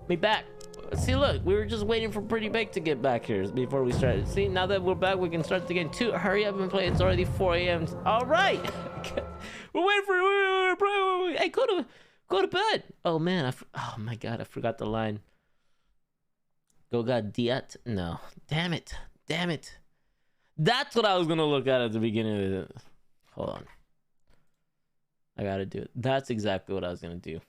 Me back. See, look, we were just waiting for Pretty Baked to get back here before we started. See, now that we're back, we can start the game too. Hurry up and play. It's already 4 a.m. All right. We're waiting for. Hey, go to bed. Oh man, oh my god, I forgot the line. Go got diet. No, damn it. That's what I was gonna look at the beginning of it. Hold on. I gotta do it. That's exactly what I was gonna do.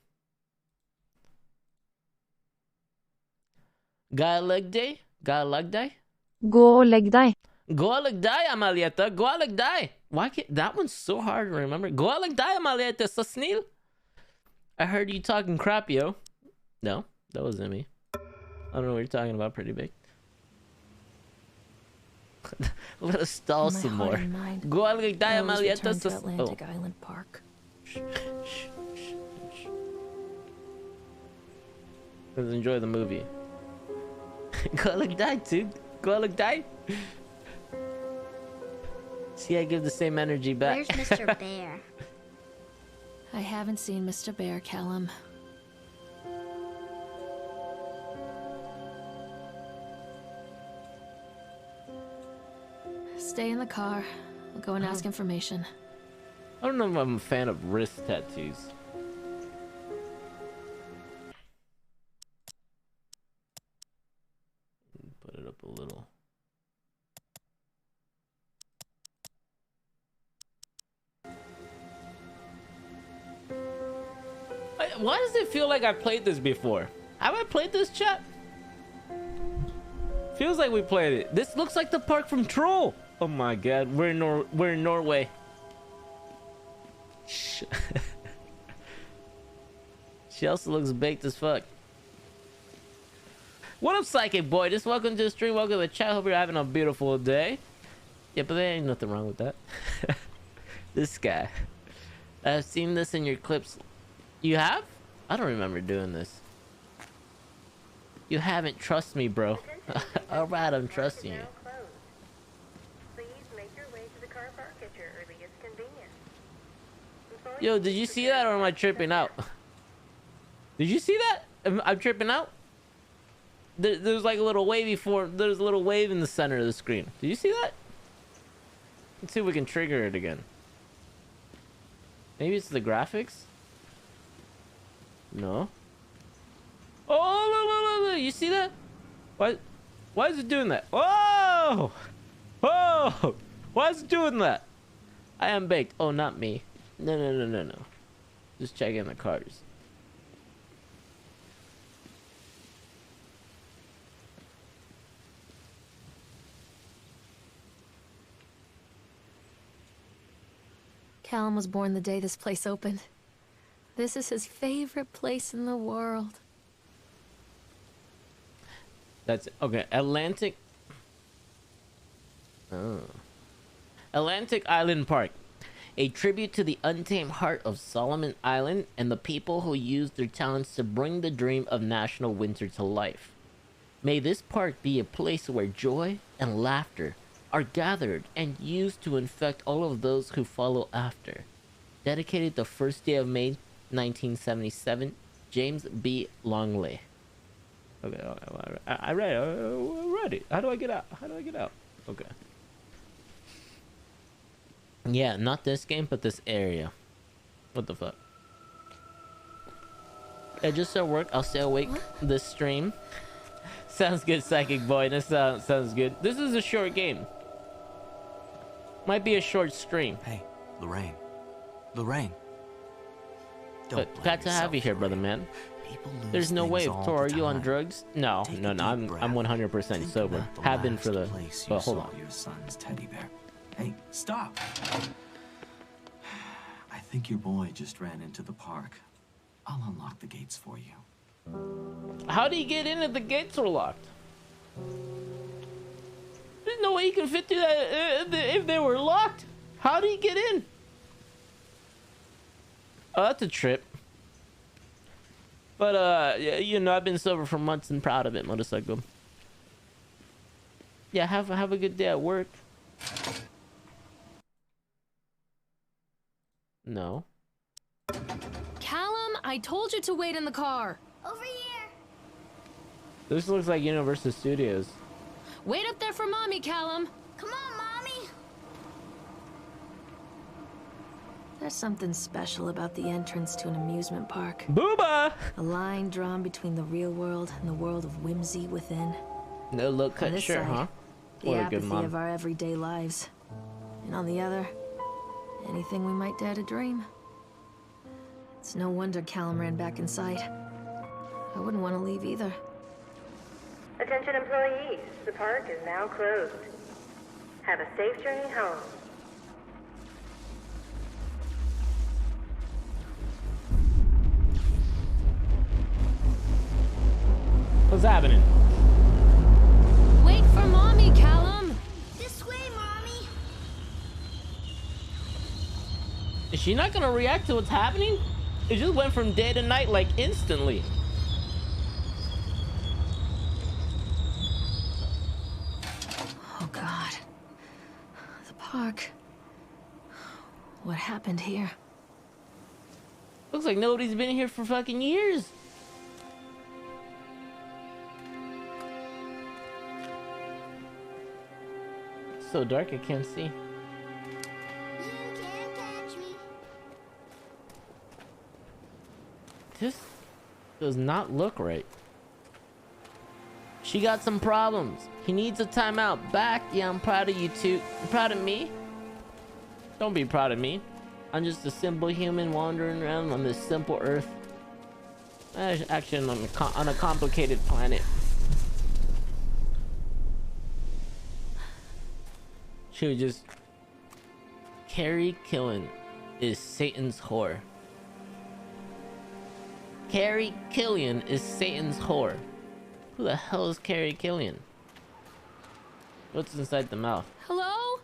Go leg day? Go leg day? Gå og legg deg. Go leg day, Amalieta. Go leg day. Why can't that one's so hard to remember? Go leg day, Amalieta. So Sneal. I heard you talking crap, yo. No, that wasn't me. I don't know what you're talking about, Pretty Big. Let us stall some more. Go leg day, Amalieta. To Atlantic Island Park. Let's enjoy the movie. Go look die, dude. Go look die. See, I give the same energy back. Where's Mr. Bear? I haven't seen Mr. Bear, Callum. Stay in the car. We'll go and ask information. I don't know if I'm a fan of wrist tattoos. Put it up a little. Why does it feel like I played this before? Have I played this, chat? Feels like we played it. This looks like the park from Troll. Oh my god, we're in Norway. She also looks baked as fuck. What up, Psychic Boy? Just welcome to the stream. Welcome to the chat. Hope you're having a beautiful day. Yeah, but there ain't nothing wrong with that. This guy. I've seen this in your clips. You have? I don't remember doing this. You haven't. Trust me, bro. Alright, I'm trusting you. Yo, did you see that or am I tripping out? Did you see that? I'm tripping out? There's like a little wave before. There's a little wave in the center of the screen. Did you see that? Let's see if we can trigger it again. Maybe it's the graphics? No. Oh, look. You see that? Why is it doing that? Whoa! Whoa! Why is it doing that? I am baked. Oh, not me. No. Just checking the cars. Callum was born the day this place opened. This is his favorite place in the world. That's okay. Atlantic. Oh. Atlantic Island Park. A tribute to the untamed heart of Solomon Island and the people who used their talents to bring the dream of national winter to life. May this park be a place where joy and laughter are gathered and used to infect all of those who follow after. Dedicated the first day of May 1977, James B. Longley. Okay, I read it. How do I get out? Okay. Yeah, not this game, but this area. What the fuck? Yeah, just at work. I'll stay awake this stream. Sounds good, Psychic Boy. This sounds good. This is a short game. Might be a short stream. Hey, Lorraine. Don't glad to have you here, brother man. There's no way. Tor, are you on drugs? No. I'm 100% sober. Have been for the. But hold on. Your son's teddy bear. Hey, stop! I think your boy just ran into the park. I'll unlock the gates for you. How do you get in if the gates are locked? There's no way you can fit through that if they were locked. How do you get in? Oh, that's a trip. But you know, I've been sober for months and proud of it, motorcycle. Yeah, have a good day at work. No. Callum, I told you to wait in the car. Over here. This looks like Universal Studios. Wait up there for Mommy, Callum. Come on, Mommy. There's something special about the entrance to an amusement park. Booba! A line drawn between the real world and the world of whimsy within. No look cut On this shirt, side, huh? The What a good apathy mom. of our everyday lives. And on the other, anything we might dare to dream. It's no wonder Callum ran back inside. I wouldn't want to leave either. Attention employees, the park is now closed. Have a safe journey home. What's happening? Wait for Mommy, Callum! This way, Mommy. Is she not gonna react to what's happening? It just went from day to night like instantly. Oh God. The park. What happened here? Looks like nobody's been here for fucking years. It's so dark I can't see. You can't catch me. This does not look right. She got some problems. He needs a timeout. Back. Yeah, I'm proud of you two. You proud of me? Don't be proud of me. I'm just a simple human wandering around on this simple earth. Actually, on a complicated planet. She was just... Carrie Killian is Satan's whore. Carrie Killian is Satan's whore. Who the hell is Carrie Killian? What's inside the mouth? Hello?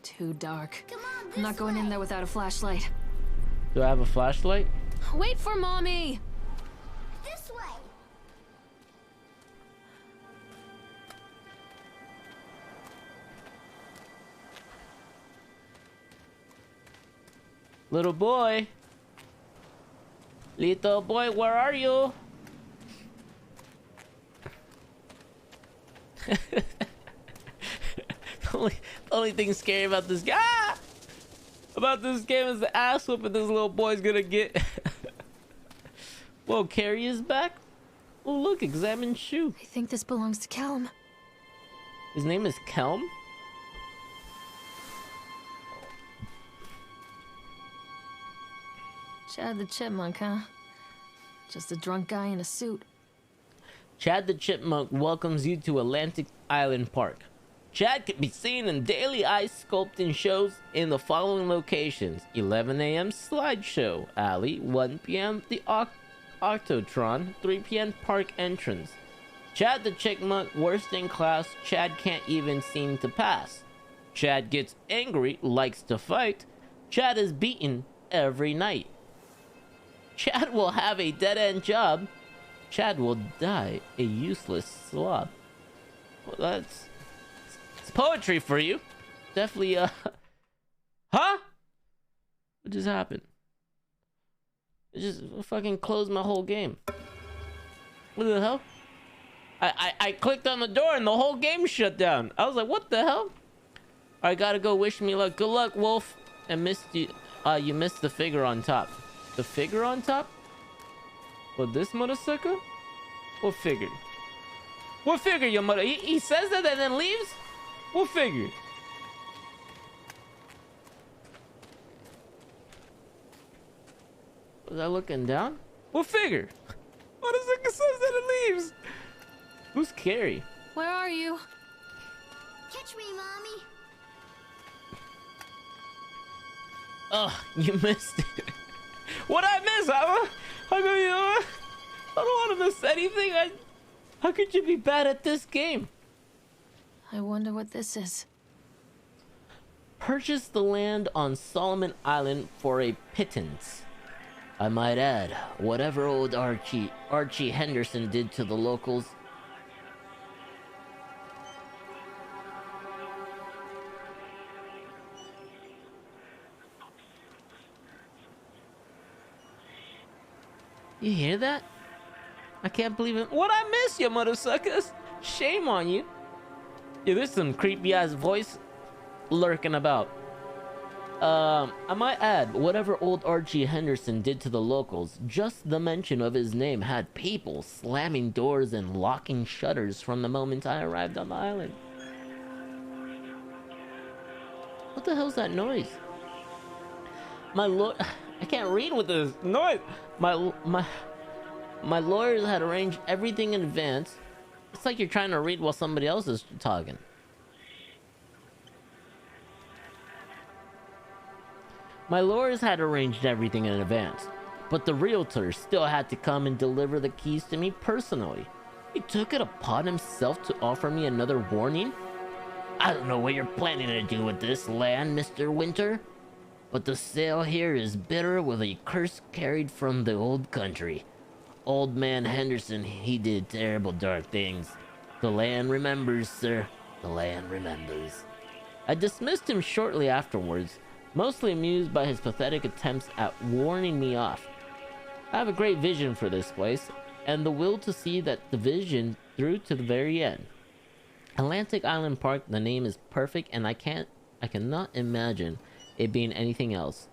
Too dark. Come on, this I'm not going in there without a flashlight. Do I have a flashlight? Wait for Mommy! This way. Little boy. Little boy, where are you? the only thing scary about this guy about this game is the ass whooping this little boy's gonna get. Whoa, Carrie is back. Oh look, examine shoe. I think this belongs to Callum. His name is Kelm. Chad the Chipmunk, huh? Just a drunk guy in a suit. Chad the Chipmunk welcomes you to Atlantic Island Park. Chad can be seen in daily ice sculpting shows in the following locations: 11 a.m. Slideshow Alley, 1 p.m. the Octotron, 3 p.m. Park entrance. Chad the Chipmunk worst in class. Chad can't even seem to pass. Chad gets angry, likes to fight. Chad is beaten every night. Chad will have a dead-end job. Chad will die a useless slob. Well, that's... It's poetry for you. Definitely, Huh? What just happened? It just fucking closed my whole game. What the hell? I clicked on the door and the whole game shut down. I was like, what the hell? I gotta go, wish me luck. Good luck, Wolf. And missed you. You missed the figure on top. The figure on top? What, this motherfucker? What figure? What figure, your mother? He says that and then leaves? What figure? Was I looking down? What figure? Motherfucker says that and leaves. Who's Carrie? Where are you? Catch me, Mommy. Oh, you missed it. What'd I miss? How come I don't want to miss anything. How could you be bad at this game? I wonder what this is. Purchase the land on Solomon Island for a pittance. I might add, whatever old Archie Henderson did to the locals. You hear that? I can't believe it. What I miss, you mother suckers? Shame on you. Yeah, there's some creepy ass voice lurking about. I might add, whatever old Archie Henderson did to the locals, just the mention of his name had people slamming doors and locking shutters from the moment I arrived on the island. What the hell's that noise? My lawyer... I can't read with this noise. My lawyers had arranged everything in advance. It's like you're trying to read while somebody else is talking. My lawyers had arranged everything in advance, but the realtor still had to come and deliver the keys to me personally. He took it upon himself to offer me another warning. I don't know what you're planning to do with this land, Mr. Winter, but the sale here is bitter with a curse carried from the old country. Old man Henderson, he did terrible dark things. The land remembers, sir. The land remembers. I dismissed him shortly afterwards, mostly amused by his pathetic attempts at warning me off. I have a great vision for this place, and the will to see that the vision through to the very end. Atlantic Island Park, the name is perfect, and I cannot imagine it being anything else.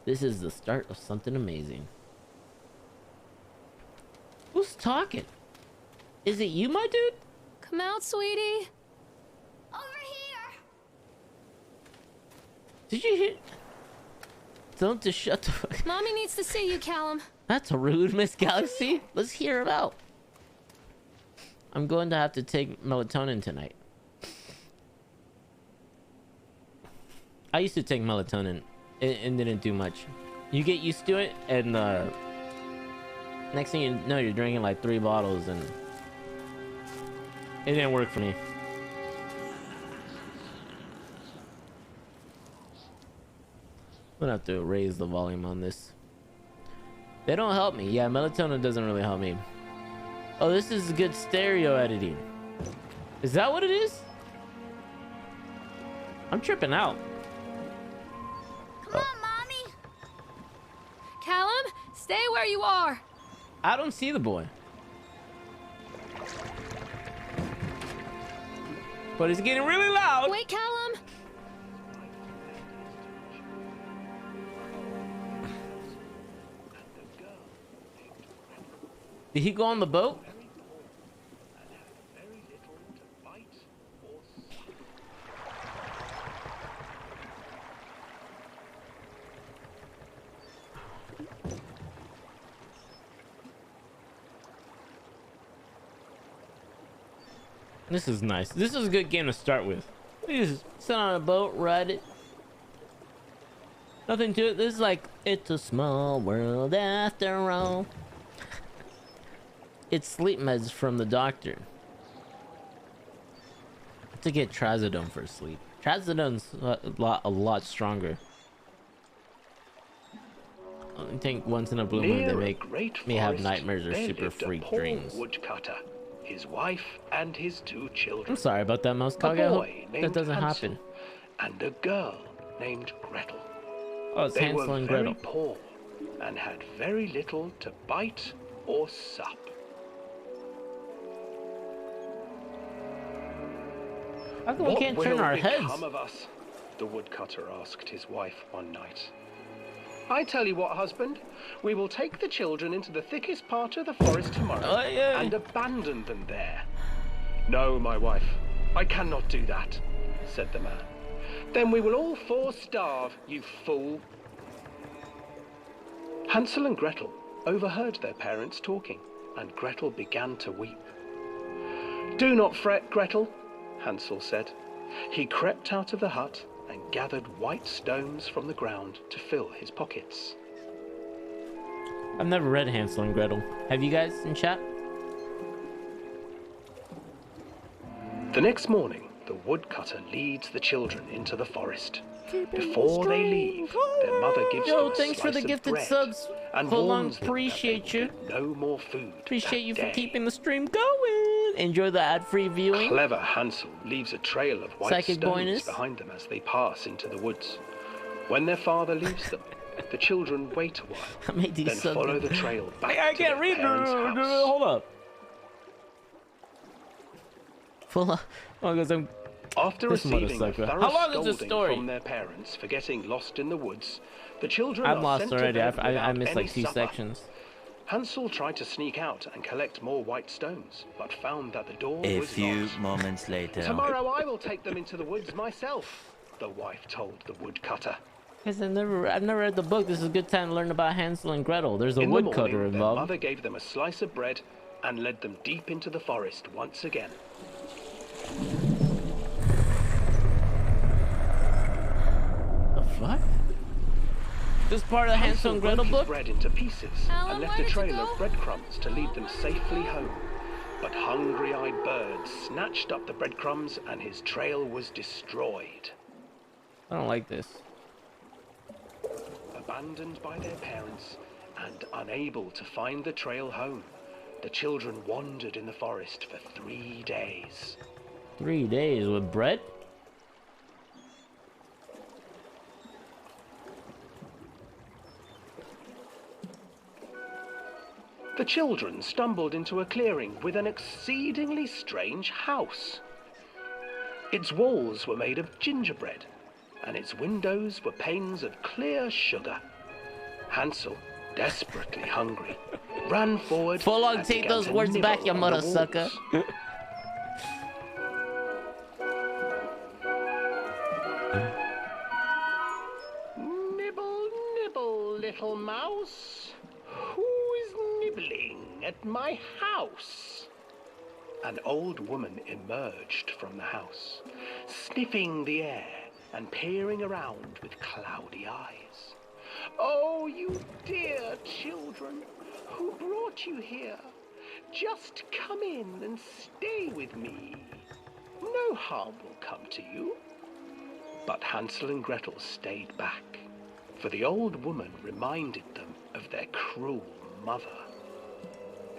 This is the start of something amazing. Who's talking? Is it you, my dude? Come out, sweetie. Over here. Did you hear? Don't just shut the fuck. Mommy needs to see you, Callum. That's rude, Miss Galaxy. Let's hear it out. I'm going to have to take melatonin tonight. I used to take melatonin and didn't do much. You get used to it, and next thing you know, you're drinking like 3 bottles, and it didn't work for me. I'm gonna have to raise the volume on this. They don't help me. Yeah, melatonin doesn't really help me. Oh, this is good stereo editing. Is that what it is? I'm tripping out. Come on, Mommy. Callum, stay where you are. I don't see the boy. But it's getting really loud. Wait, Callum. Did he go on the boat? This is nice. This is a good game to start with. We just sit on a boat, ride it. Nothing to it. This is like, it's a small world after all. It's sleep meds from the doctor. To get trazodone for sleep. Trazodone's a lot stronger. I think once in a blue moon they make me have nightmares or super freak dreams. Woodcutter, his wife, and his 2 children. I'm sorry about that, Mouse Cog. I hope that doesn't happen. And a girl named Gretel. Oh, it's Hansel and Gretel. They were very poor and had very little to bite or sup. How come we can't turn our heads? What will become of us? The woodcutter asked his wife one night. I tell you what, husband, we will take the children into the thickest part of the forest tomorrow and abandon them there. No, my wife, I cannot do that, said the man. Then we will all 4 starve, you fool. Hansel and Gretel overheard their parents talking, and Gretel began to weep. Do not fret, Gretel, Hansel said. He crept out of the hut and gathered white stones from the ground to fill his pockets. I've never read Hansel and Gretel. Have you guys in chat? The next morning, the woodcutter leads the children into the forest. Before they leave, their mother gives them a thanks for the slice of gifted bread subs. and Hold on, warns them that appreciate they will you. get no more food. Appreciate you for that day. keeping the stream going. Enjoy the ad-free viewing. Clever Hansel leaves a trail of white Psychic stones bonus. behind them as they pass into the woods. When their father leaves them, the children wait a while, I made these then subs. follow the trail back I to can't their read. parents' house. Hold up. Full of... Oh, because I'm... After This receiving a motherfucker. thorough How long is this scolding story? from their parents for getting lost in the woods, the children I'm are lost sent already. to bed I without missed any like 2 supper. sections. Hansel tried to sneak out and collect more white stones, but found that the door A was few locked. moments later. Tomorrow I will take them into the woods myself, the wife told the woodcutter. Guys, I've never read the book. This is a good time to learn about Hansel and Gretel. There's a In the woodcutter morning, their involved. mother gave them a slice of bread and led them deep into the forest once again. The fuck? This part of the Hansel and Gretel broke his book? bread into pieces Alan, and left where a did you trail go? of breadcrumbs to lead them safely home. But hungry-eyed birds snatched up the breadcrumbs and his trail was destroyed. I don't like this. Abandoned by their parents and unable to find the trail home, the children wandered in the forest for 3 days. 3 days with bread? The children stumbled into a clearing with an exceedingly strange house. Its walls were made of gingerbread, and its windows were panes of clear sugar. Hansel, desperately hungry, ran forward. Full on and take began those to words back, you nibble on the mother sucker. walls. Nibble, nibble, little mouse. Who is nibbling at my house? An old woman emerged from the house, sniffing the air and peering around with cloudy eyes. Oh, you dear children, who brought you here? Just come in and stay with me. No harm will come to you. But Hansel and Gretel stayed back, for the old woman reminded them of their cruel mother.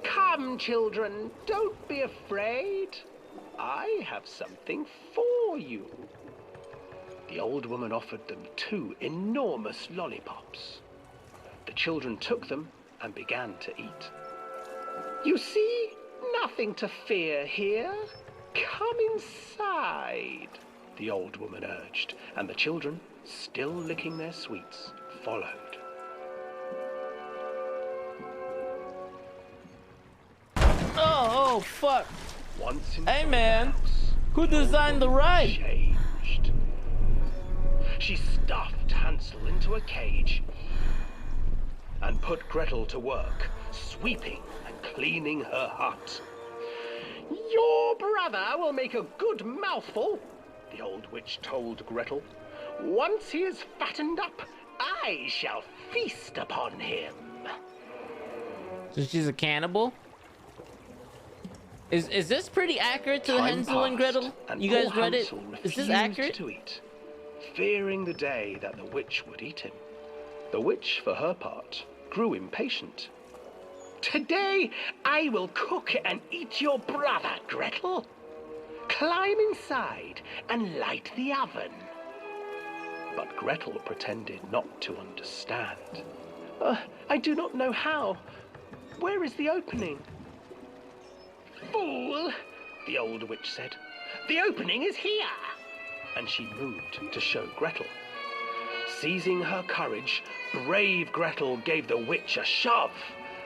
Come, children, don't be afraid. I have something for you. The old woman offered them 2 enormous lollipops. The children took them and began to eat. You see, nothing to fear here. Come inside, the old woman urged, and the children, still licking their sweets, followed. Oh, fuck. Once Hey, inside man. the house, Who the old designed the woman ride? changed. She stuffed Hansel into a cage and put Gretel to work, sweeping and cleaning her hut. Your brother will make a good mouthful, the old witch told Gretel. Once he is fattened up, I shall feast upon him. So she's a cannibal? Is this pretty accurate to the Time Hansel and passed, Gretel? and You guys poor read it? Hansel Is this refused accurate? to eat, fearing the day that the witch would eat him. The witch, for her part, grew impatient. Today I will cook and eat your brother, Gretel. Climb inside and light the oven. But Gretel pretended not to understand. I do not know how. Where is the opening? Fool, the old witch said. The opening is here. And she moved to show Gretel. Seizing her courage, brave Gretel gave the witch a shove,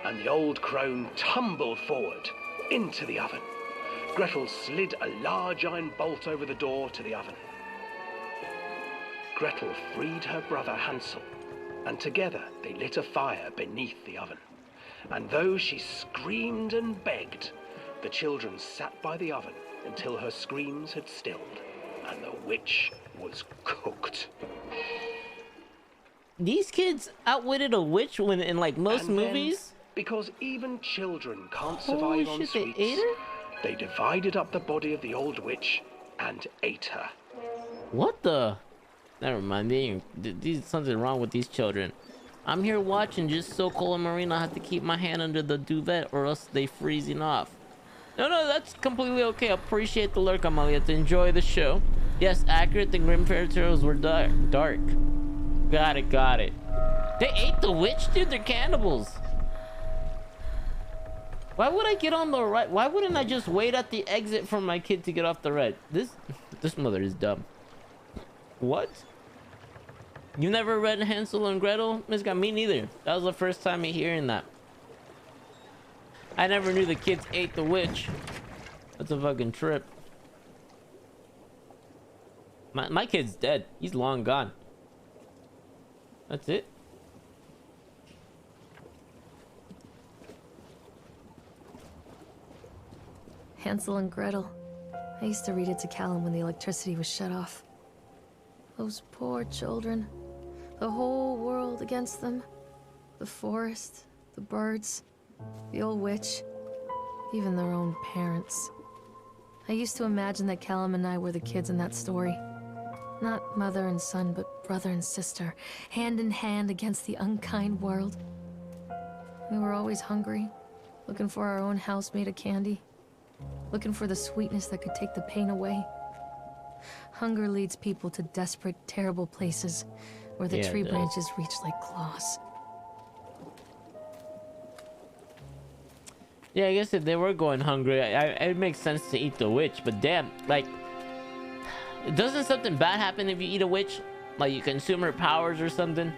and the old crone tumbled forward into the oven. Gretel slid a large iron bolt over the door to the oven. Gretel freed her brother Hansel, and together they lit a fire beneath the oven. And though she screamed and begged, the children sat by the oven until her screams had stilled, and the witch was cooked. These kids outwitted a witch when in like most And then, movies? because even children can't Holy survive on shit, they sweets, ate her? they divided up the body of the old witch and ate her. What the? Never mind. There's something wrong with these children. I'm here watching just so Cole and Marina have to keep my hand under the duvet or else they freezing off. No, that's completely okay. I appreciate the lurk, Amalia, to enjoy the show. Yes, accurate. The Grim Fairy Tales were dark. Got it. They ate the witch, dude. They're cannibals. Why would I get on the right? Why wouldn't I just wait at the exit for my kid to get off the red? This mother is dumb. What? You never read Hansel and Gretel? Miss God, me neither. That was the first time me hearing that. I never knew the kids ate the witch. That's a fucking trip. My kid's dead. He's long gone. That's it. Hansel and Gretel. I used to read it to Callum when the electricity was shut off. Those poor children. The whole world against them. The forest, the birds, the old witch, even their own parents. I used to imagine that Callum and I were the kids in that story. Not mother and son, but brother and sister, hand in hand against the unkind world. We were always hungry, looking for our own house made of candy, looking for the sweetness that could take the pain away. Hunger leads people to desperate, terrible places where the tree branches reach like claws. Yeah, I guess if they were going hungry, it makes sense to eat the witch. But damn, like, doesn't something bad happen if you eat a witch? Like you consume her powers or something?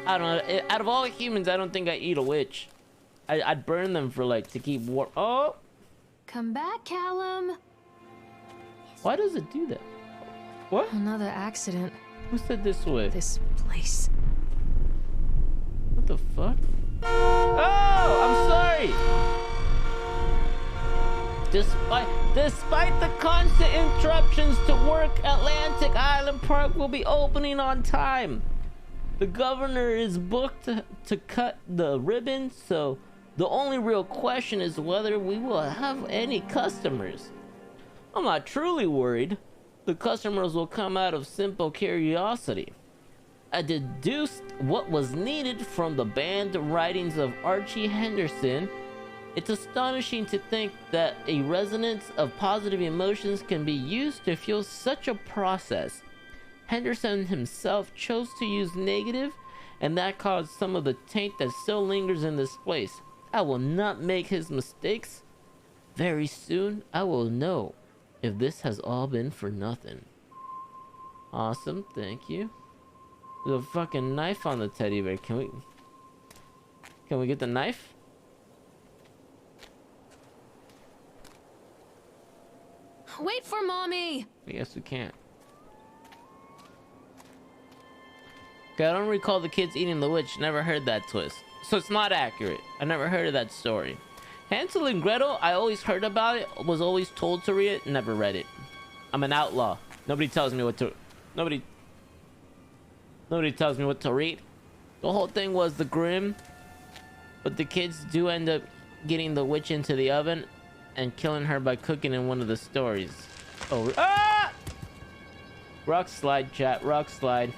I don't know. Out of all humans, I don't think I'd eat a witch. I'd burn them for like to keep warm. Oh! Come back, Callum. Why does it do that? What? Another accident. Who said this way? This place. What the fuck? Oh, I'm sorry. Despite the constant interruptions to work, Atlantic Island Park will be opening on time. The governor is booked to cut the ribbon, so the only real question is whether we will have any customers. I'm not truly worried. The customers will come out of simple curiosity. I deduced what was needed from the banned writings of Archie Henderson. It's astonishing to think that a resonance of positive emotions can be used to fuel such a process. Henderson himself chose to use negative, and that caused some of the taint that still lingers in this place. I will not make his mistakes. Very soon, I will know if this has all been for nothing. Awesome, thank you. There's a fucking knife on the teddy bear. Can we get the knife? Wait for mommy. I guess we can't. Okay, I don't recall the kids eating the witch. Never heard that twist. So it's not accurate. I never heard of that story. Hansel and Gretel, I always heard about it. Was always told to read it. Never read it. I'm an outlaw. Nobody tells me what to... Nobody tells me what to read. The whole thing was the Grimm. But the kids do end up getting the witch into the oven and killing her by cooking in one of the stories. Oh, ah! Rock slide, chat. Rock slide.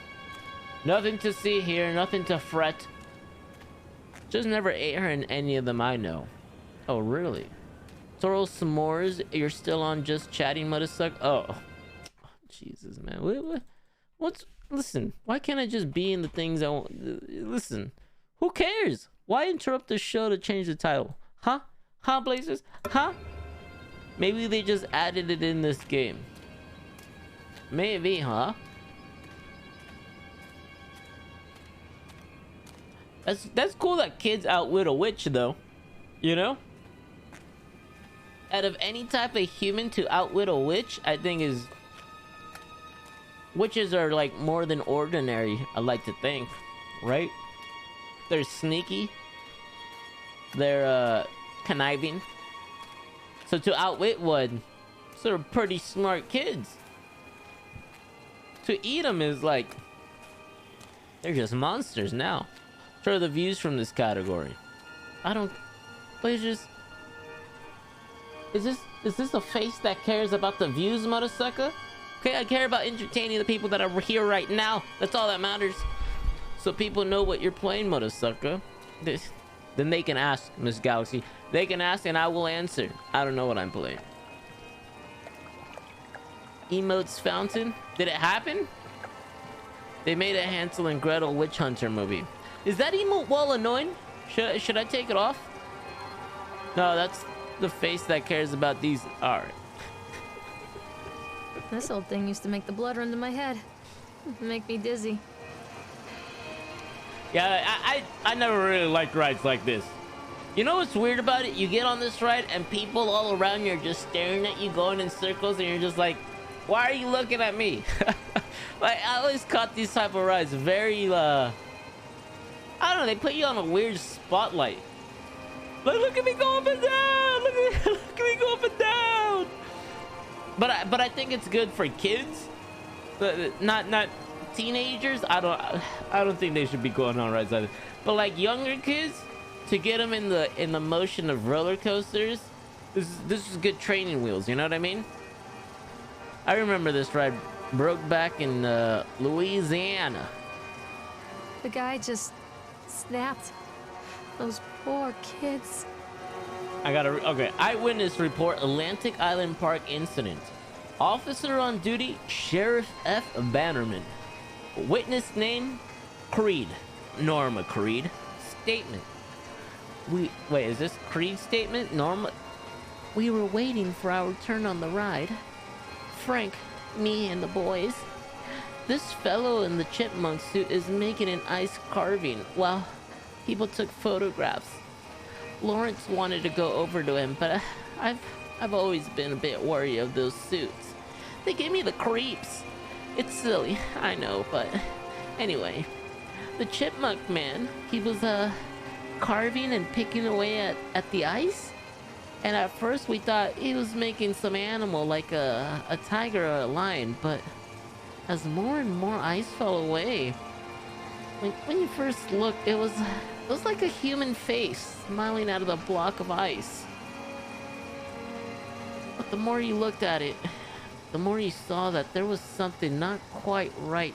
Nothing to see here. Nothing to fret. Just never ate her in any of them I know. Oh, really? Toro s'mores. You're still on just chatting, motherfucker. Oh, Jesus, man. What's... Listen, why can't I just be in the things I want? Listen, who cares? Why interrupt the show to change the title? Huh? Huh, Blazers? Huh? Maybe they just added it in this game. Maybe, huh? That's cool that kids outwit a witch, though. You know? Out of any type of human to outwit a witch, I think is... Witches are like more than ordinary, I like to think, right? They're sneaky. They're conniving. So to outwit one, so they're pretty smart kids. To eat them is like, they're just monsters now. What are the views from this category? I don't... Please just... Is this a face that cares about the views, motherfucker? Okay, I care about entertaining the people that are here right now. That's all that matters. So people know what you're playing, motherfucker. Then they can ask, Miss Galaxy. They can ask and I will answer. I don't know what I'm playing. Emotes Fountain? Did it happen? They made a Hansel and Gretel Witch Hunter movie. Is that emote wall annoying? Should I take it off? No, that's the face that cares about these. All right. This old thing used to make the blood run to my head. Make me dizzy. Yeah, I never really liked rides like this. You know what's weird about it? You get on this ride and people all around you are just staring at you, going in circles, and you're just like, why are you looking at me? Like, I always caught these type of rides very, I don't know, they put you on a weird spotlight. Like, look at me go up and down! Look at me go up and down! But I think it's good for kids, not teenagers. I don't think they should be going on rides either. But like younger kids, to get them in the motion of roller coasters, this is good training wheels. You know what I mean? I remember this ride broke back in Louisiana. The guy just snapped. Those poor kids. Okay. Eyewitness report Atlantic Island Park incident. Officer on duty, Sheriff F. Bannerman. Witness name, Creed. Norma Creed. Statement. Wait, is this Creed statement? Norma. We were waiting for our turn on the ride. Frank, me and the boys. This fellow in the chipmunk suit is making an ice carving while people took photographs. Lawrence wanted to go over to him, but I've always been a bit wary of those suits. They give me the creeps. It's silly, I know, but anyway. The chipmunk man, he was carving and picking away at the ice. And at first we thought he was making some animal like a tiger or a lion, but as more and more ice fell away, when you first looked, it was like a human face smiling out of the block of ice. But the more you looked at it, the more you saw that there was something not quite right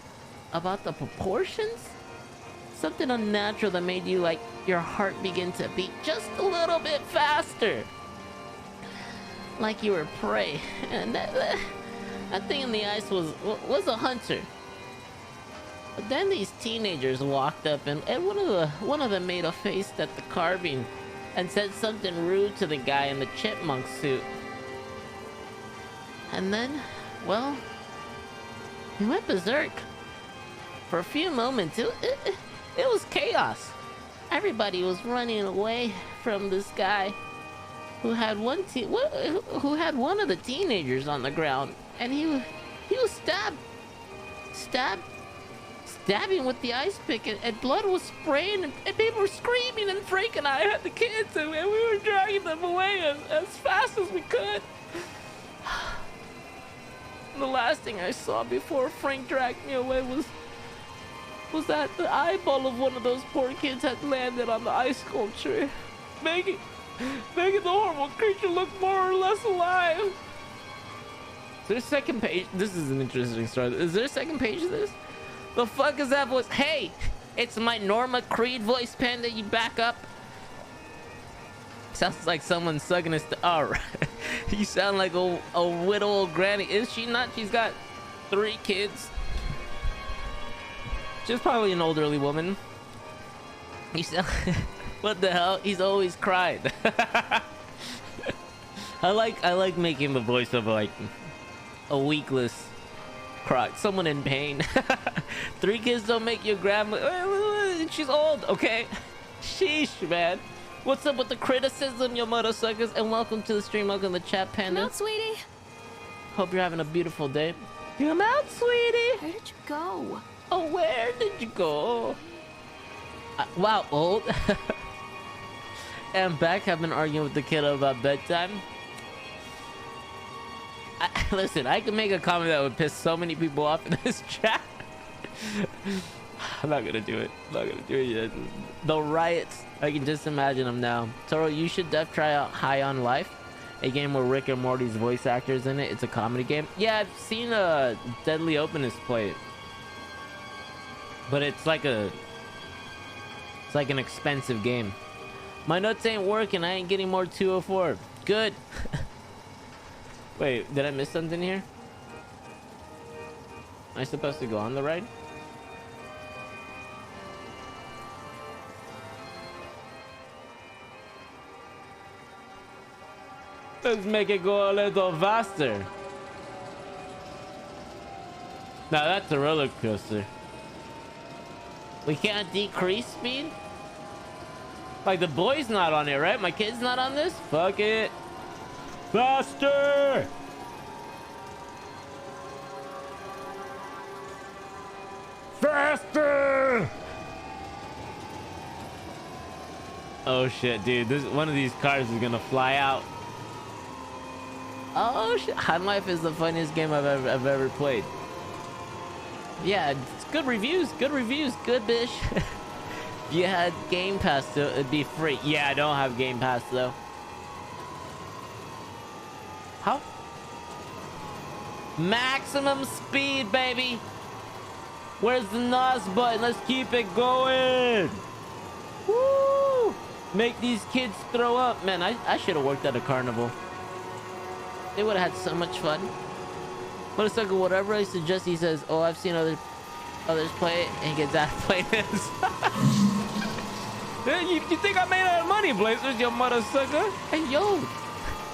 about the proportions. Something unnatural that made you, like, your heart begin to beat just a little bit faster. Like you were prey. And that thing in the ice was a hunter. But then these teenagers walked up and one of them made a face at the carving and said something rude to the guy in the chipmunk suit. And then, well, he went berserk. For a few moments, it was chaos. Everybody was running away from this guy who had one of the teenagers on the ground, and he was stabbing with the ice pick, and blood was spraying, and people were screaming, and Frank and I had the kids, and we were dragging them away as fast as we could. The last thing I saw before Frank dragged me away was that the eyeball of one of those poor kids had landed on the ice sculpture, making the horrible creature look more or less alive. Is there a second page? This is an interesting story. Is there a second page of this? The fuck is that voice? Hey, it's my Norma Creed voice, Panda. You back up. Sounds like someone sucking his. All right, you sound like a widow old granny. Is she not? She's got 3 kids. She's probably an elderly woman. You sound. What the hell? He's always crying. I like making the voice of like a weakless cry, someone in pain. 3 kids don't make your grandma. She's old, okay? Sheesh, man. What's up with the criticism, yo motherfuckers? And welcome to the stream. Welcome to the chat, Panda. Come out, sweetie. Hope you're having a beautiful day. Come out, sweetie. Where did you go? Oh, where did you go? Wow, old. And back. I've been arguing with the kid about bedtime. Listen, I can make a comment that would piss so many people off in this chat. I'm not gonna do it. I'm not gonna do it yet. The riots. I can just imagine them now. Toro, you should try out High on Life, a game where Rick and Morty's voice actors in it. It's a comedy game. Yeah, I've seen Deadly Openness play it, but it's like an expensive game. My nuts ain't working. I ain't getting more 204. Good. Wait, did I miss something here? Am I supposed to go on the ride? Let's make it go a little faster. Now that's a roller coaster. We can't decrease speed? Like the boy's not on it, right? My kid's not on this? Fuck it. Faster! Faster! Oh shit, dude. This one of these cars is gonna fly out. Oh shit. Hand Life is the funniest game I've ever played. Yeah, it's good reviews. Good reviews. Good bitch. If you had Game Pass, though, it'd be free. Yeah, I don't have Game Pass though. How? Maximum speed, baby. Where's the NOS button? Let's keep it going. Woo! Make these kids throw up. Man, I should have worked at a carnival. They would have had so much fun. Motorcycle, whatever I suggest, he says, oh, I've seen others play it, and he gets out of playing this. you think I made out of money, Blazers, you motherfucker? Hey, yo.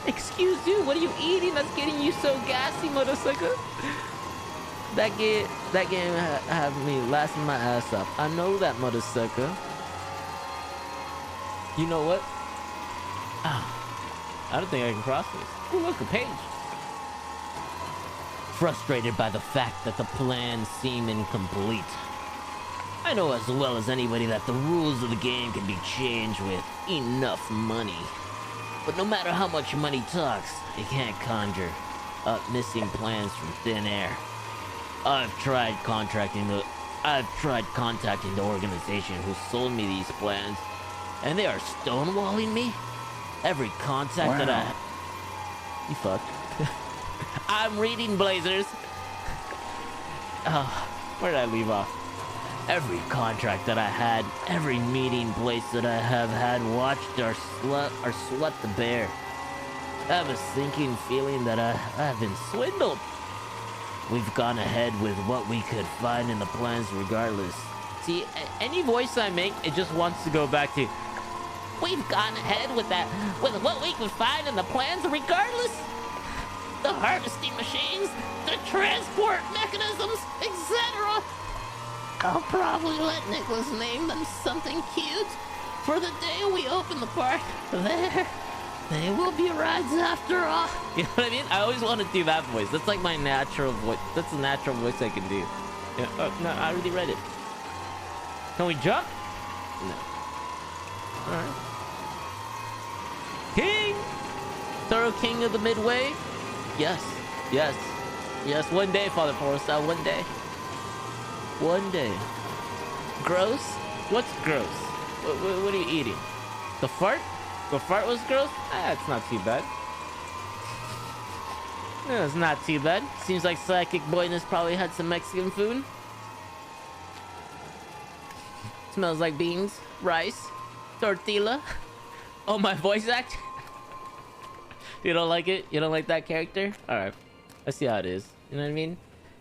Excuse you, what are you eating that's getting you so gassy, motherfucker? That game have me laughing my ass up. I know that, motherfucker. You know what? I don't think I can cross this. Oh, look, a page. Frustrated by the fact that the plans seem incomplete. I know as well as anybody that the rules of the game can be changed with enough money. But no matter how much money talks, it can't conjure up missing plans from thin air. I've tried contacting the organization who sold me these plans, and they are stonewalling me. Every contact that I... You fucked. I'm reading, Blazers. Oh, where did I leave off? Every contract that I had, every meeting place that I have had watched or swept the bear. I have a sinking feeling that I have been swindled. We've gone ahead with what we could find in the plans regardless. See, any voice I make, it just wants to go back to, we've gone ahead with what we could find in the plans regardless. The harvesting machines, the transport mechanisms, etc. I'll probably let Nicholas name them something cute. For the day we open the park, they will be rides after all. You know what I mean? I always want to do that voice. That's like my natural voice. That's the natural voice I can do. Yeah. Oh, no, I already read it. Can we jump? No. Alright. King! Thorough King of the Midway? Yes. Yes. Yes, one day, Father Forrestal, one day. One day. Gross? What's gross? What are you eating? The fart? The fart was gross? Ah, it's not too bad. No, it's not too bad. Seems like Psychic Boyness probably had some Mexican food. Smells like beans, rice, tortilla. Oh, my voice act? You don't like it? You don't like that character? Alright. I see how it is. You know what I mean?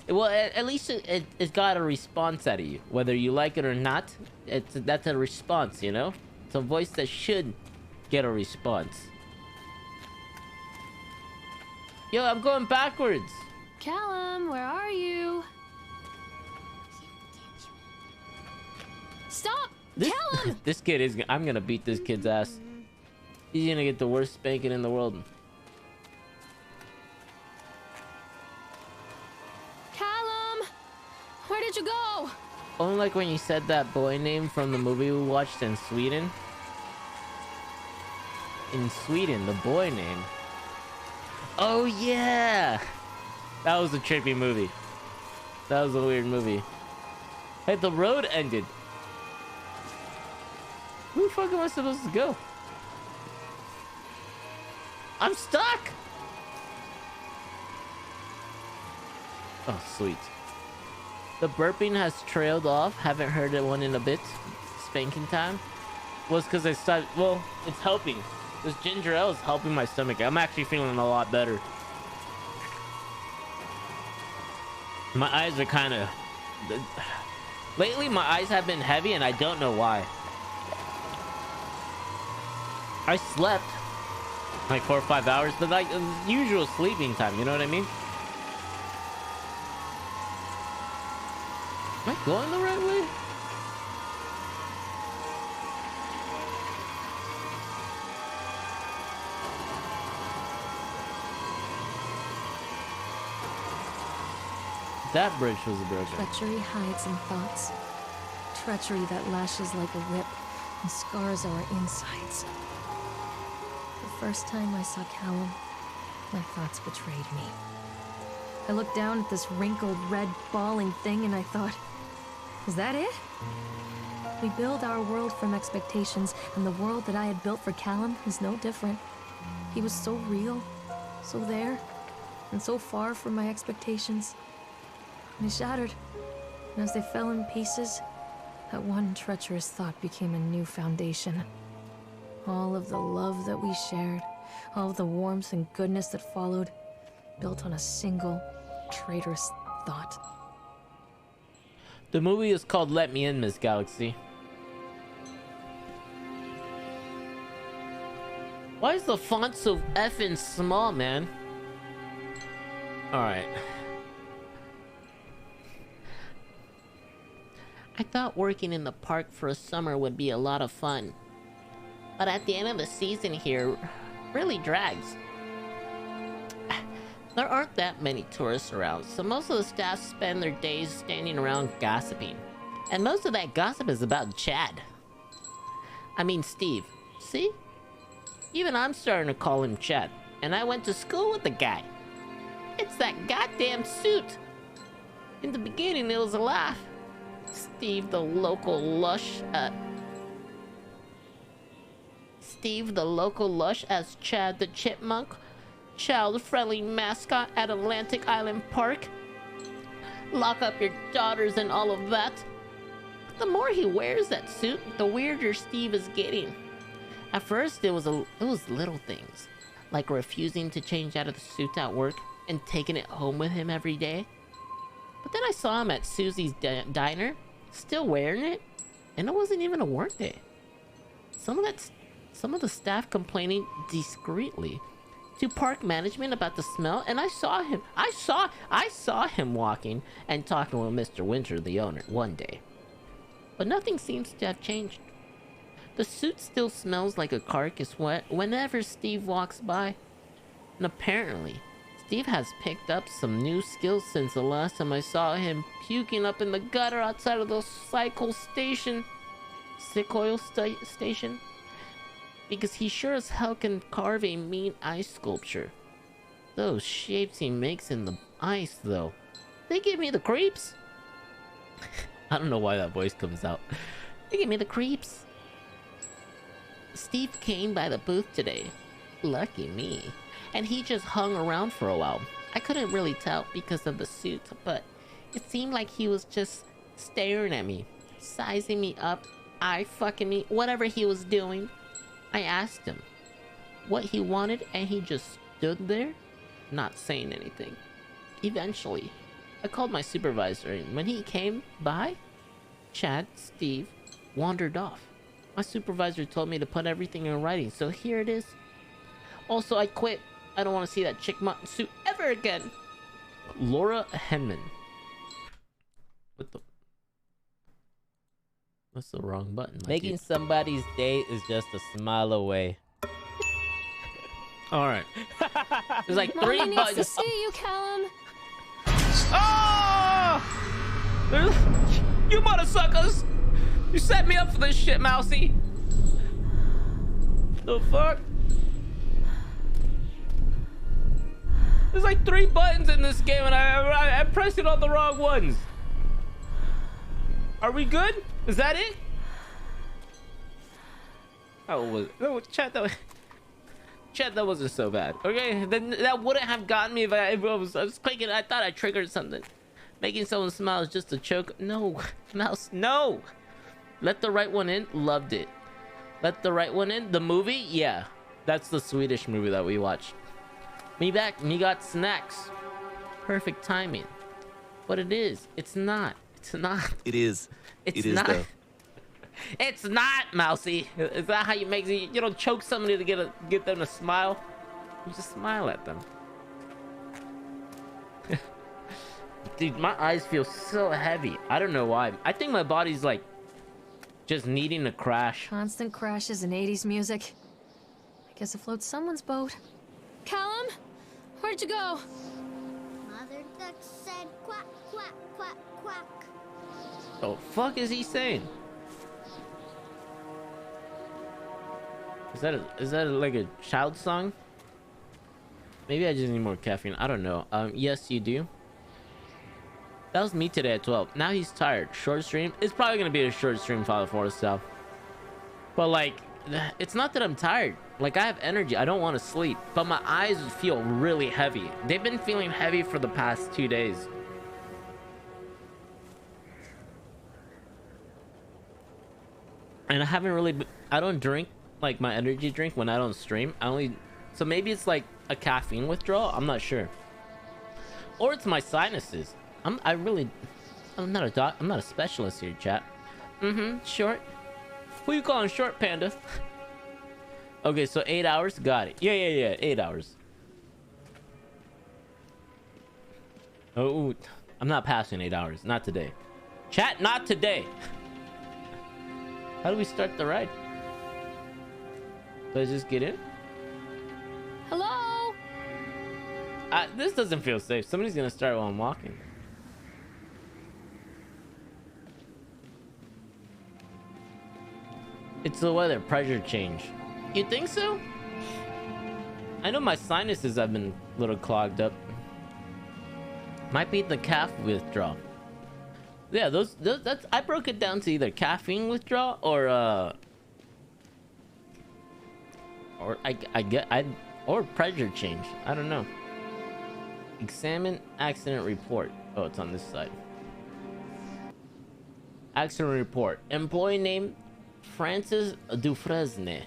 Well, at least it's got a response out of you. Whether you like it or not, that's a response, you know? It's a voice that should get a response. Yo, I'm going backwards. Callum, where are you? Stop! Callum! This kid is... I'm gonna beat this kid's ass. He's gonna get the worst spanking in the world. Where did you go? Only like when you said that boy name from the movie we watched in Sweden. In Sweden, the boy name. Oh yeah! That was a trippy movie. That was a weird movie. Hey, the road ended. Who the fuck am I supposed to go? I'm stuck! Oh, sweet. The burping has trailed off. Haven't heard it one in a bit. Spanking time. Well, it's because I started... Well, it's helping. This ginger ale is helping my stomach. I'm actually feeling a lot better. My eyes are kind of... Lately, my eyes have been heavy, and I don't know why. I slept. Like 4 or 5 hours, but like usual sleeping time, you know what I mean? Am I going the right way? That bridge was broken. Treachery hides in thoughts. Treachery that lashes like a whip and scars our insides. The first time I saw Callum, my thoughts betrayed me. I looked down at this wrinkled, red, bawling thing and I thought, is that it? We build our world from expectations, and the world that I had built for Callum is no different. He was so real, so there, and so far from my expectations. They shattered, and as they fell in pieces, that one treacherous thought became a new foundation. All of the love that we shared, all of the warmth and goodness that followed, built on a single, traitorous thought. The movie is called Let Me In, Miss Galaxy. Why is the font so effing small, man? Alright. I thought working in the park for a summer would be a lot of fun. But at the end of the season here, really drags. There aren't that many tourists around, so most of the staff spend their days standing around gossiping. And most of that gossip is about Chad. I mean Steve. See? Even I'm starting to call him Chad. And I went to school with the guy. It's that goddamn suit! In the beginning it was a laugh. Steve the local lush as Chad the chipmunk, child-friendly mascot at Atlantic Island Park. Lock up your daughters and all of that. But the more he wears that suit, the weirder Steve is getting. At first it was little things, like refusing to change out of the suit at work and taking it home with him every day. But then I saw him at Susie's diner, still wearing it, and it wasn't even a work day. Some of the staff complaining discreetly to park management about the smell, and I saw him walking and talking with Mr. Winter, the owner, one day. But nothing seems to have changed. The suit still smells like a carcass whenever Steve walks by. And apparently, Steve has picked up some new skills since the last time I saw him puking up in the gutter outside of the sick oil station. Because he sure as hell can carve a mean ice sculpture. Those shapes he makes in the ice, though, they give me the creeps. I don't know why that voice comes out. They give me the creeps. Steve came by the booth today. Lucky me. And he just hung around for a while. I couldn't really tell because of the suit, but it seemed like he was just staring at me, sizing me up, eye fucking me, whatever he was doing. I asked him what he wanted, and he just stood there, not saying anything. Eventually, I called my supervisor, and when he came by, Steve wandered off. My supervisor told me to put everything in writing, so here it is. Also, I quit. I don't want to see that chick mutton suit ever again. Laura Henman. What's the wrong button? Making somebody's day is just a smile away. Alright. There's like three Mommy buttons. needs to see you, Callum. Oh! You motherfuckers! You set me up for this shit, Mousy. The fuck? There's like 3 buttons in this game and I pressed it on the wrong ones. Are we good? Is that it? Oh, no, chat, that wasn't so bad. Okay, then that wouldn't have gotten me if I was clicking. I thought I triggered something. Making someone smile is just a choke. No, mouse, no. Let the right one in. Loved it. Let the right one in. The movie, yeah, that's the Swedish movie that we watched. Me got snacks. Perfect timing. But it's not. It is. It's it is not. though. It's not, Mousy. Is that how you make it? You don't choke somebody to get them to smile? Just smile at them. Dude, my eyes feel so heavy. I don't know why. I think my body's like just needing to crash. Constant crashes and 80s music. I guess it floats someone's boat. Callum? Where'd you go? Mother duck said quack, quack, quack, quack. The fuck is he saying? Is that like a child song? Maybe I just need more caffeine. I don't know. Yes, you do. That was me today at 12. Now he's tired. Short stream. It's probably gonna be a short stream, Father Forest stuff. But like, it's not that I'm tired. Like, I have energy. I don't want to sleep. But my eyes feel really heavy. They've been feeling heavy for the past 2 days. And I haven't really... I don't drink, like, my energy drink when I don't stream. I only... So maybe it's, like, a caffeine withdrawal? I'm not sure. Or it's my sinuses. I'm not a specialist here, chat. Short. Who you calling short, panda? Okay, so 8 hours. Got it. Yeah. 8 hours. Oh, I'm not passing 8 hours. Not today. Chat, not today. How do we start the ride? Do I just get in? Hello? This doesn't feel safe. Somebody's gonna start while I'm walking. It's the weather, pressure change. You think so? I know my sinuses have been a little clogged up. Might be the calf withdrawal. Yeah, that's I broke it down to either caffeine withdrawal or or pressure change. I don't know. Examine accident report. Oh, it's on this side. Accident report. Employee name Francis Dufresne.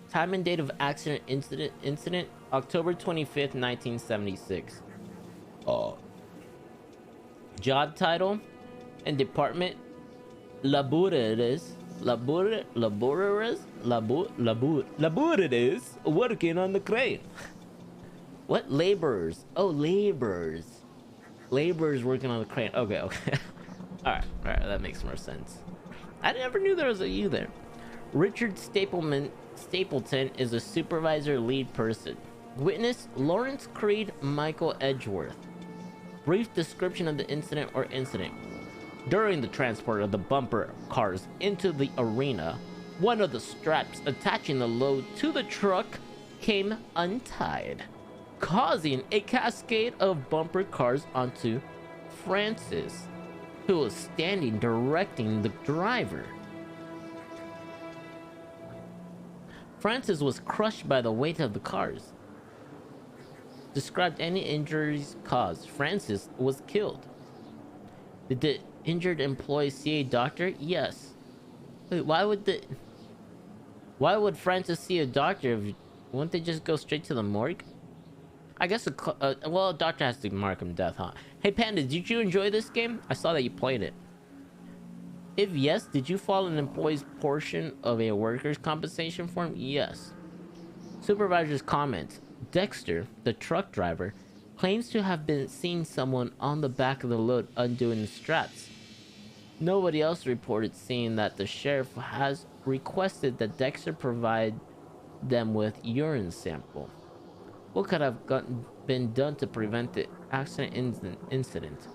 Time and date of accident incident October 25th, 1976. Job title and department laborers working on the crane. What? Laborers. Oh, laborers working on the crane. Okay. All right, that makes more sense. I never knew there was a U there. Richard Stapleton is a supervisor lead person. Witness Lawrence Creed Michael Edgeworth. Brief description of the incident or incident. During the transport of the bumper cars into the arena, one of the straps attaching the load to the truck came untied, causing a cascade of bumper cars onto Francis, who was standing directing the driver. Francis was crushed by the weight of the cars. Described any injuries caused. Francis was killed. Did the injured employee see a doctor? Yes. Wait, why would Francis see a doctor? Wouldn't they just go straight to the morgue? I guess well, a doctor has to mark him death, huh? Hey Panda, did you enjoy this game? I saw that you played it. If yes, did you follow an employee's portion of a workers' compensation form? Yes. Supervisor's comment. Dexter, the truck driver, claims to have been seeing someone on the back of the load undoing the straps. Nobody else reported seeing that. The sheriff has requested that Dexter provide them with urine sample. What could have been done to prevent the accident incident?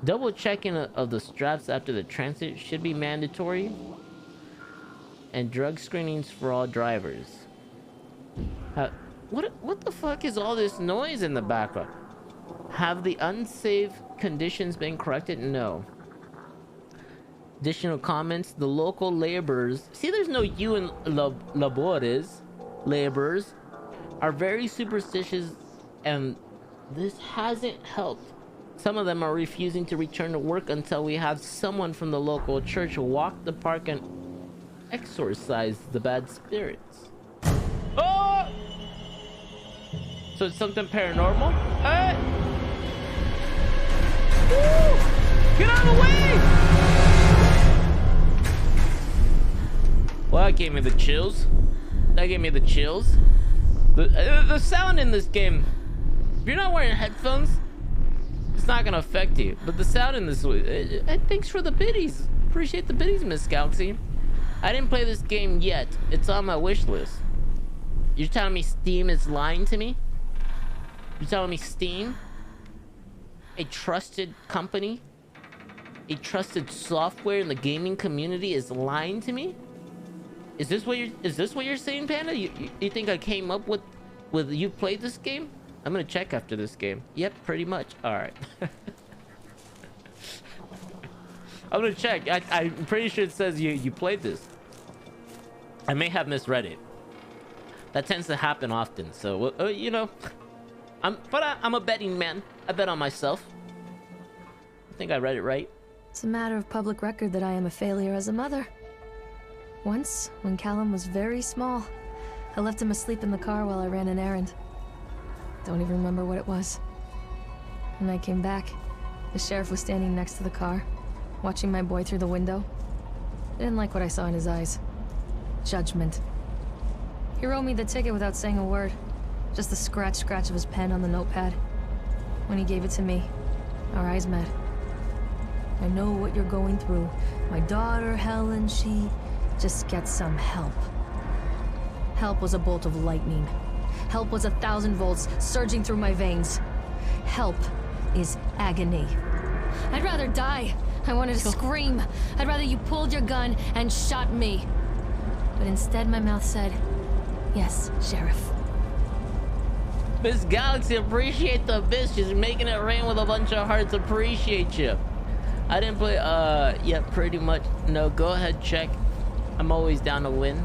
Double checking of the straps after the transit should be mandatory, and drug screenings for all drivers. What the fuck is all this noise in the background? Have the unsafe conditions been corrected? No. Additional comments. The local laborers, see, there's no you in labores. Laborers are very superstitious, and this hasn't helped. Some of them are refusing to return to work until we have someone from the local church walk the park and exorcise the bad spirits. Oh! So it's something paranormal? Hey! Woo! Get out of the way! Well, that gave me the chills. The sound in this game, if you're not wearing headphones, it's not gonna affect you. But the sound in this, thanks for the biddies. Appreciate the biddies, Miss Galaxy. I didn't play this game yet. It's on my wish list. You're telling me Steam is lying to me? You're telling me Steam, a trusted company, a trusted software in the gaming community, is lying to me? Is this what you're saying, Panda? You think I came up with you played this game? I'm gonna check after this game. Yep, pretty much. All right. I'm gonna check. I'm pretty sure it says you played this. I may have misread it. That tends to happen often. So you know, I'm a betting man. I bet on myself. I think I read it right. It's a matter of public record that I am a failure as a mother. Once, when Callum was very small, I left him asleep in the car while I ran an errand. Don't even remember what it was. When I came back, the sheriff was standing next to the car, watching my boy through the window. I didn't like what I saw in his eyes. Judgment. He wrote me the ticket without saying a word. Just the scratch of his pen on the notepad. When he gave it to me, our eyes met. I know what you're going through. My daughter, Helen, she just gets some help. Help was a bolt of lightning. Help was 1,000 volts surging through my veins. Help is agony. I'd rather die. I wanted to scream. I'd rather you pulled your gun and shot me. But instead my mouth said, yes, Sheriff. Miss Galaxy, appreciate the bitch. She's making it rain with a bunch of hearts. Appreciate you. I didn't play, yeah, pretty much. No, go ahead, check. I'm always down to win.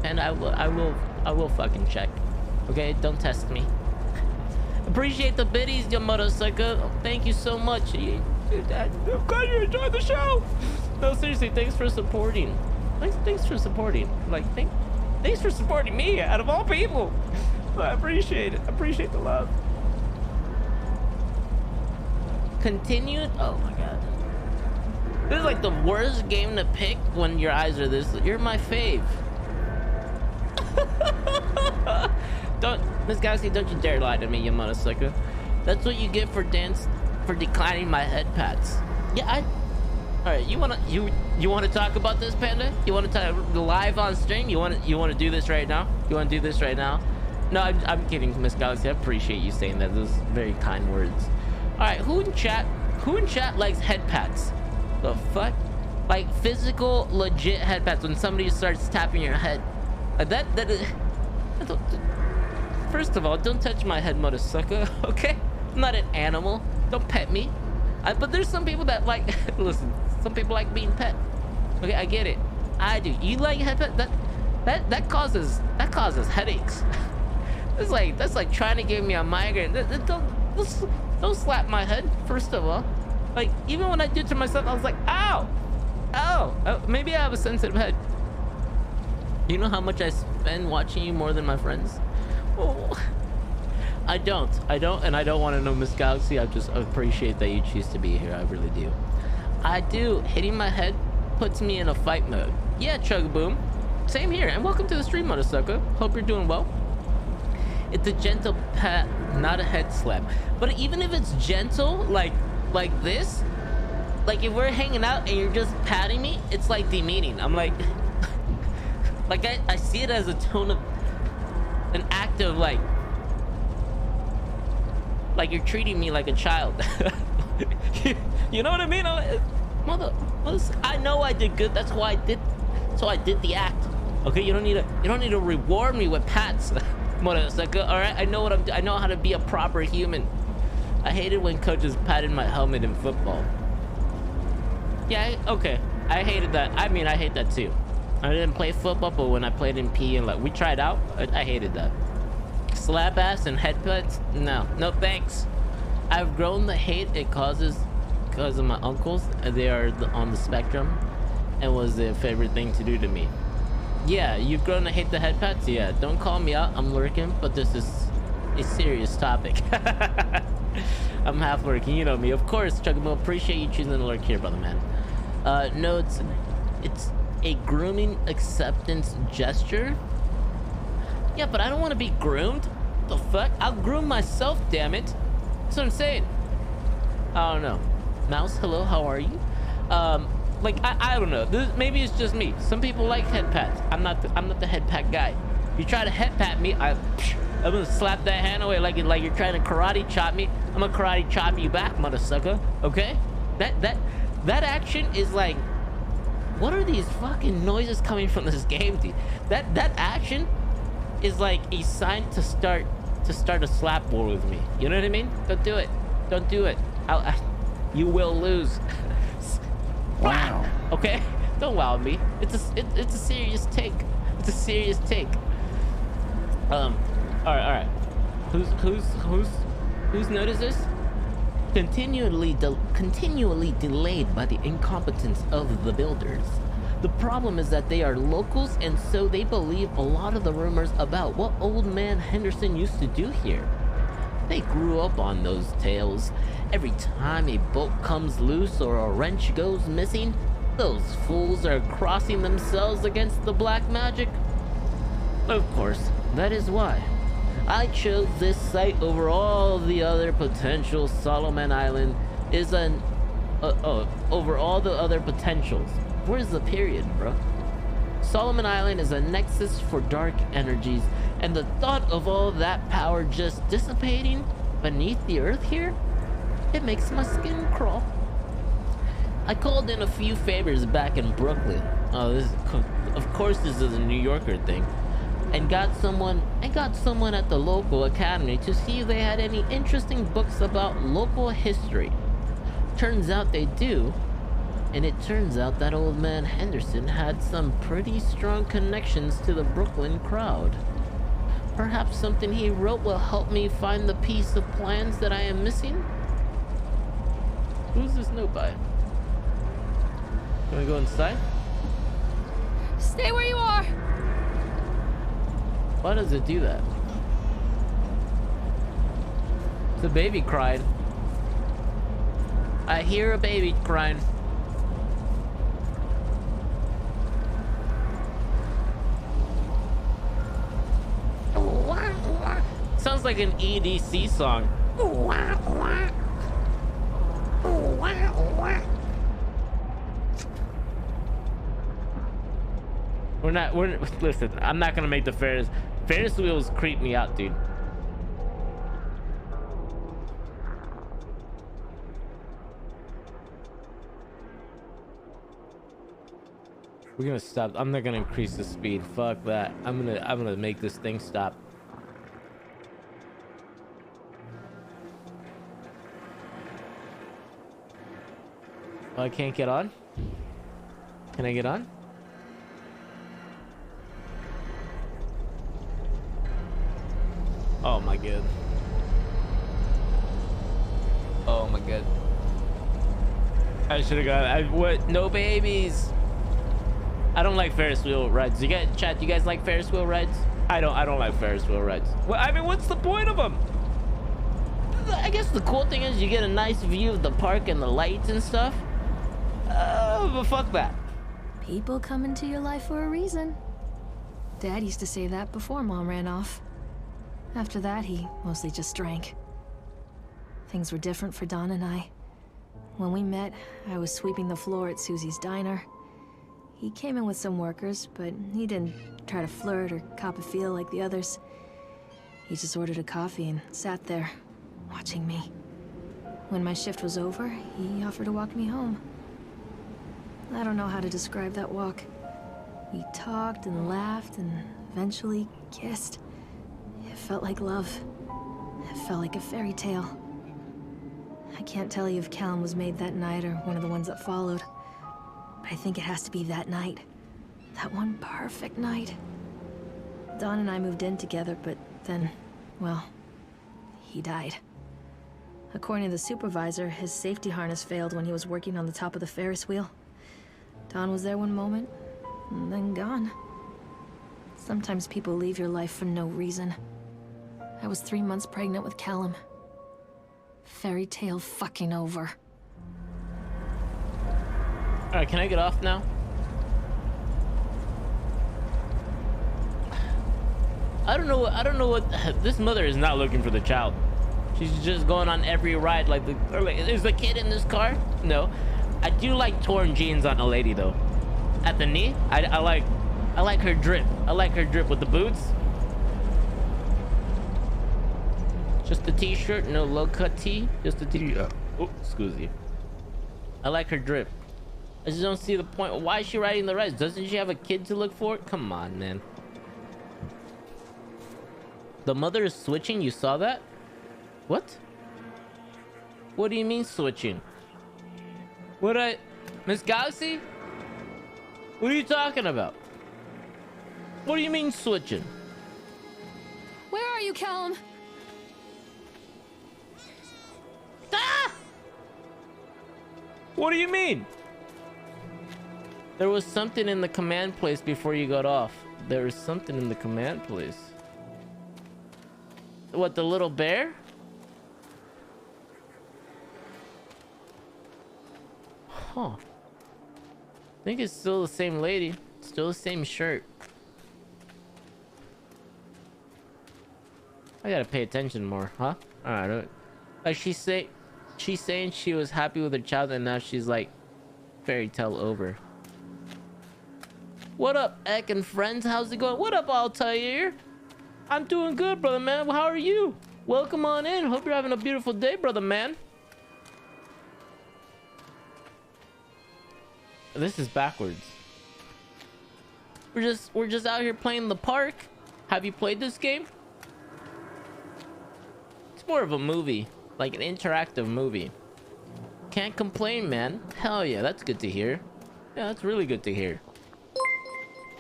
And I will fucking check. Okay, don't test me. Appreciate the biddies, you motherfucker. Oh, thank you so much. I'm glad you enjoyed the show. No, seriously, thanks for supporting. Thanks for supporting. Like, thanks for supporting me out of all people. I appreciate it. I appreciate the love. Continued. Oh my god. This is like the worst game to pick when your eyes are this. You're my fave. Don't, Miss Galaxy, don't you dare lie to me, you motherfucker. That's what you get for declining my head pats. Yeah, all right, you wanna talk about this, Panda? You wanna talk live on stream? You wanna do this right now? You wanna do this right now? No, I'm kidding, Miss Galaxy. I appreciate you saying that. Those very kind words. All right, who in chat likes head pats? The fuck? Like physical, legit head pats when somebody starts tapping your head. That first of all, don't touch my head, motherfucker. Okay? I'm not an animal. Don't pet me. But there's some people that like. Listen, some people like being pet. Okay, I get it. I do. You like head pet? That causes headaches. That's like trying to give me a migraine. Don't slap my head. First of all, like even when I do it to myself, I was like, ow, oh, maybe I have a sensitive head. You know how much I spend watching you more than my friends? Oh, I don't, and I don't want to know, Miss Galaxy. I just appreciate that you choose to be here. I really do. I do. Hitting my head puts me in a fight mode. Yeah, Chug-a-boom. Same here, and welcome to the stream, motherfucker. Hope you're doing well. It's a gentle pat, not a head slap. But even if it's gentle, like this, like if we're hanging out and you're just patting me, it's like demeaning. I'm like, like I see it as a tone of an act of like you're treating me like a child. You know what I mean? I know I did good. That's why I did the act. Okay, you don't need to reward me with pats. Motherfucker, all right, I know what I'm doing. I know how to be a proper human. I hated when coaches patted my helmet in football. Yeah, okay, I hated that. I mean, I hate that too. I didn't play football, but when I played in P and like we tried out, I hated that. Slap ass and head pats? No thanks. I've grown to hate it causes because of my uncles. They are on the spectrum, and was their favorite thing to do to me. Yeah, you've grown to hate the head pats? Yeah, don't call me out. I'm lurking, but this is a serious topic. I'm half lurking, you know me. Of course, Chugamo, appreciate you choosing to lurk here, brother man. No, it's a grooming acceptance gesture. Yeah, but I don't want to be groomed. What the fuck? I'll groom myself, damn it. That's what I'm saying. I don't know. Mouse, hello, how are you? Like, I don't know. Maybe it's just me. Some people like head pats. I'm not the head pat guy. You try to head pat me, I'm gonna slap that hand away like you're trying to karate chop me. I'm gonna karate chop you back, mother sucker. Okay? That action is like, what are these fucking noises coming from this game, dude? That action is like a sign to start a slap war with me. You know what I mean? Don't do it. Don't do it. You will lose. Wow. Okay? Don't wow me. It's a serious take. It's a serious take. All right. Who's noticed this? Continually delayed by the incompetence of the builders. The problem is that they are locals, and so they believe a lot of the rumors about what Old Man Henderson used to do here. They grew up on those tales. Every time a bolt comes loose or a wrench goes missing, those fools are crossing themselves against the black magic. Of course, that is why I chose this site over all the other potential. Solomon Island is over all the other potentials. Where's the period, bro? Solomon Island is a nexus for dark energies, and the thought of all that power just dissipating beneath the earth here, it makes my skin crawl. I called in a few favors back in Brooklyn. Of course this is a New Yorker thing. And got someone at the local academy to see if they had any interesting books about local history. Turns out they do. And it turns out that Old Man Henderson had some pretty strong connections to the Brooklyn crowd. Perhaps something he wrote will help me find the piece of plans that I am missing? Who's this note by? Can we go inside? Stay where you are! Why does it do that? The baby cried. I hear a baby crying. Sounds like an EDC song. Listen, I'm not gonna make the Ferris wheels creep me out, dude. We're gonna stop. I'm not gonna increase the speed. Fuck that. I'm gonna make this thing stop. Oh, I can't get on? Can I get on? Oh my god. Oh my god. I should have got. What? No babies. I don't like Ferris wheel rides. You guys, chat. You guys like Ferris wheel rides? I don't like Ferris wheel rides. Well, I mean, what's the point of them? I guess the cool thing is you get a nice view of the park and the lights and stuff. But fuck that. People come into your life for a reason. Dad used to say that before Mom ran off. After that, he mostly just drank. Things were different for Don and I. When we met, I was sweeping the floor at Susie's diner. He came in with some workers, but he didn't try to flirt or cop a feel like the others. He just ordered a coffee and sat there, watching me. When my shift was over, he offered to walk me home. I don't know how to describe that walk. We talked and laughed and eventually kissed. It felt like love. It felt like a fairy tale. I can't tell you if Callum was made that night or one of the ones that followed. But I think it has to be that night. That one perfect night. Don and I moved in together, but then, well, he died. According to the supervisor, his safety harness failed when he was working on the top of the Ferris wheel. Don was there one moment, and then gone. Sometimes people leave your life for no reason. I was 3 months pregnant with Callum. Fairy tale fucking over. Alright, can I get off now? I don't know. I don't know what this mother is not looking for the child. She's just going on every ride. Like, is the kid in this car? No. I do like torn jeans on a lady though. At the knee, I like her drip. I like her drip with the boots. Just the t-shirt, no low cut tee. Just the tee. Oh, excuse me. I like her drip. I just don't see the point. Why is she riding the rides? Doesn't she have a kid to look for? Come on, man. The mother is switching. You saw that? What? What do you mean switching? Miss Galaxy? What are you talking about? What do you mean switching? Where are you, Callum? Ah! What do you mean? There was something in the command place before you got off. There was something in the command place. What, the little bear? Huh. I think it's still the same lady. Still the same shirt. I gotta pay attention more, huh? Alright. Like she's saying she was happy with her child and now she's like fairy tale over. What up, Eck and friends? How's it going? What up, Altair? I'm doing good, brother man. How are you? Welcome on in. Hope you're having a beautiful day, brother man. This is backwards. We're just out here playing the park. Have you played this game? It's more of a movie, like an interactive movie. Can't complain, man. Hell yeah, that's good to hear. Yeah, that's really good to hear.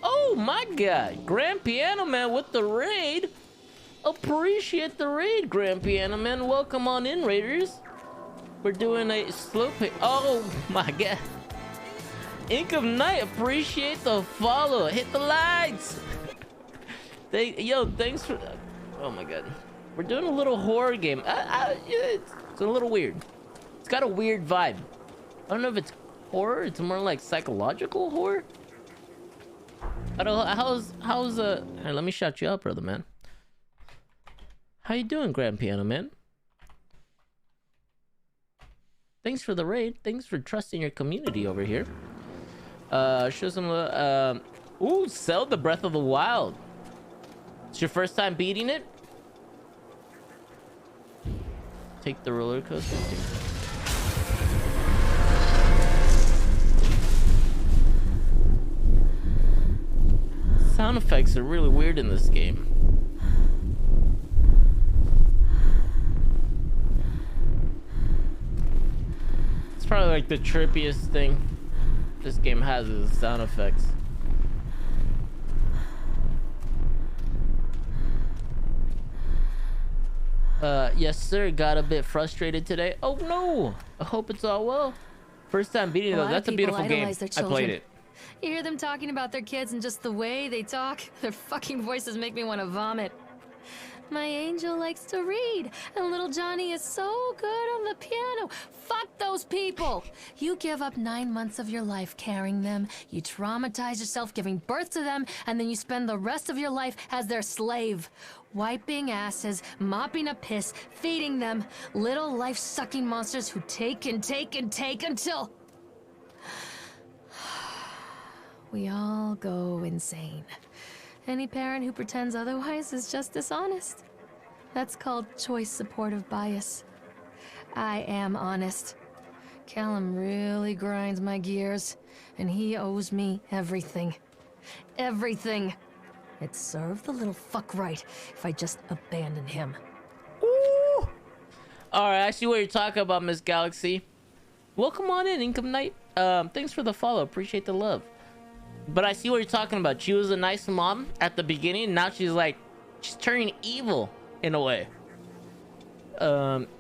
Oh my god, Grand Piano Man with the raid. Appreciate the raid, Grand Piano Man. Welcome on in, raiders. We're doing a slow pick. Oh my god. Ink of Night, appreciate the follow. Hit the lights. Thanks for. Oh my god, we're doing a little horror game. It's a little weird. It's got a weird vibe. I don't know if it's horror. It's more like psychological horror. I don't know. How's Hey, let me shout you up, brother man. How you doing, Grand Piano Man? Thanks for the raid. Thanks for trusting your community over here. Show some ooh, Zelda Breath of the Wild. It's your first time beating it? Take the roller coaster. Sound effects are really weird in this game. It's probably like the trippiest thing this game has is the sound effects. Yes sir, got a bit frustrated today. Oh no, I hope it's all well. First time beating it though. That's a beautiful game. I played it. You hear them talking about their kids and just the way they talk, their fucking voices make me want to vomit. My angel likes to read, and little Johnny is so good on the piano. Fuck those people! You give up 9 months of your life carrying them, you traumatize yourself giving birth to them, and then you spend the rest of your life as their slave. Wiping asses, mopping up piss, feeding them. Little life-sucking monsters who take and take and take until... we all go insane. Any parent who pretends otherwise is just dishonest. That's called choice supportive bias. I am honest. Callum really grinds my gears, and he owes me everything. Everything. It'd serve the little fuck right if I just abandoned him. Ooh! Alright, I see what you're talking about, Miss Galaxy. Welcome on in, Income Night. Thanks for the follow. Appreciate the love. But I see what you're talking about. She was a nice mom at the beginning. Now she's like, she's turning evil in a way.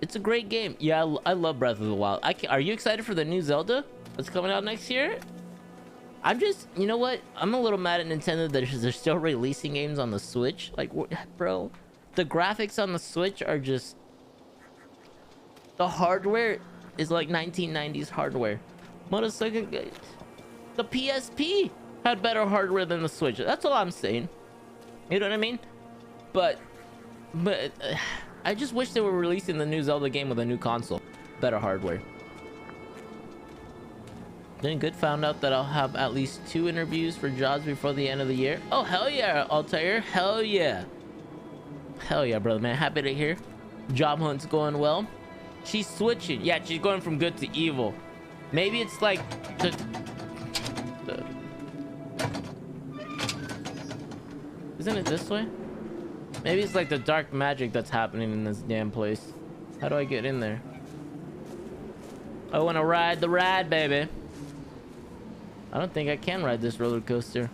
It's a great game. Yeah, I love Breath of the Wild. Are you excited for the new Zelda that's coming out next year? I'm just, you know what? I'm a little mad at Nintendo that they're still releasing games on the Switch. Like, bro, the graphics on the Switch are just... the hardware is like 1990s hardware. Motorcycle... the PSP had better hardware than the Switch. That's all I'm saying. You know what I mean? But I just wish they were releasing the new Zelda game with a new console, better hardware. Then Good found out that I'll have at least 2 interviews for jobs before the end of the year. Oh, hell yeah, Altair. Hell yeah. Hell yeah, brother, man. Happy to hear. Job hunt's going well. She's switching. Yeah, she's going from good to evil. Maybe it's like the Isn't it this way? Maybe it's like the dark magic that's happening in this damn place. How do I get in there? I want to ride the ride, baby. I don't think I can ride this roller coaster.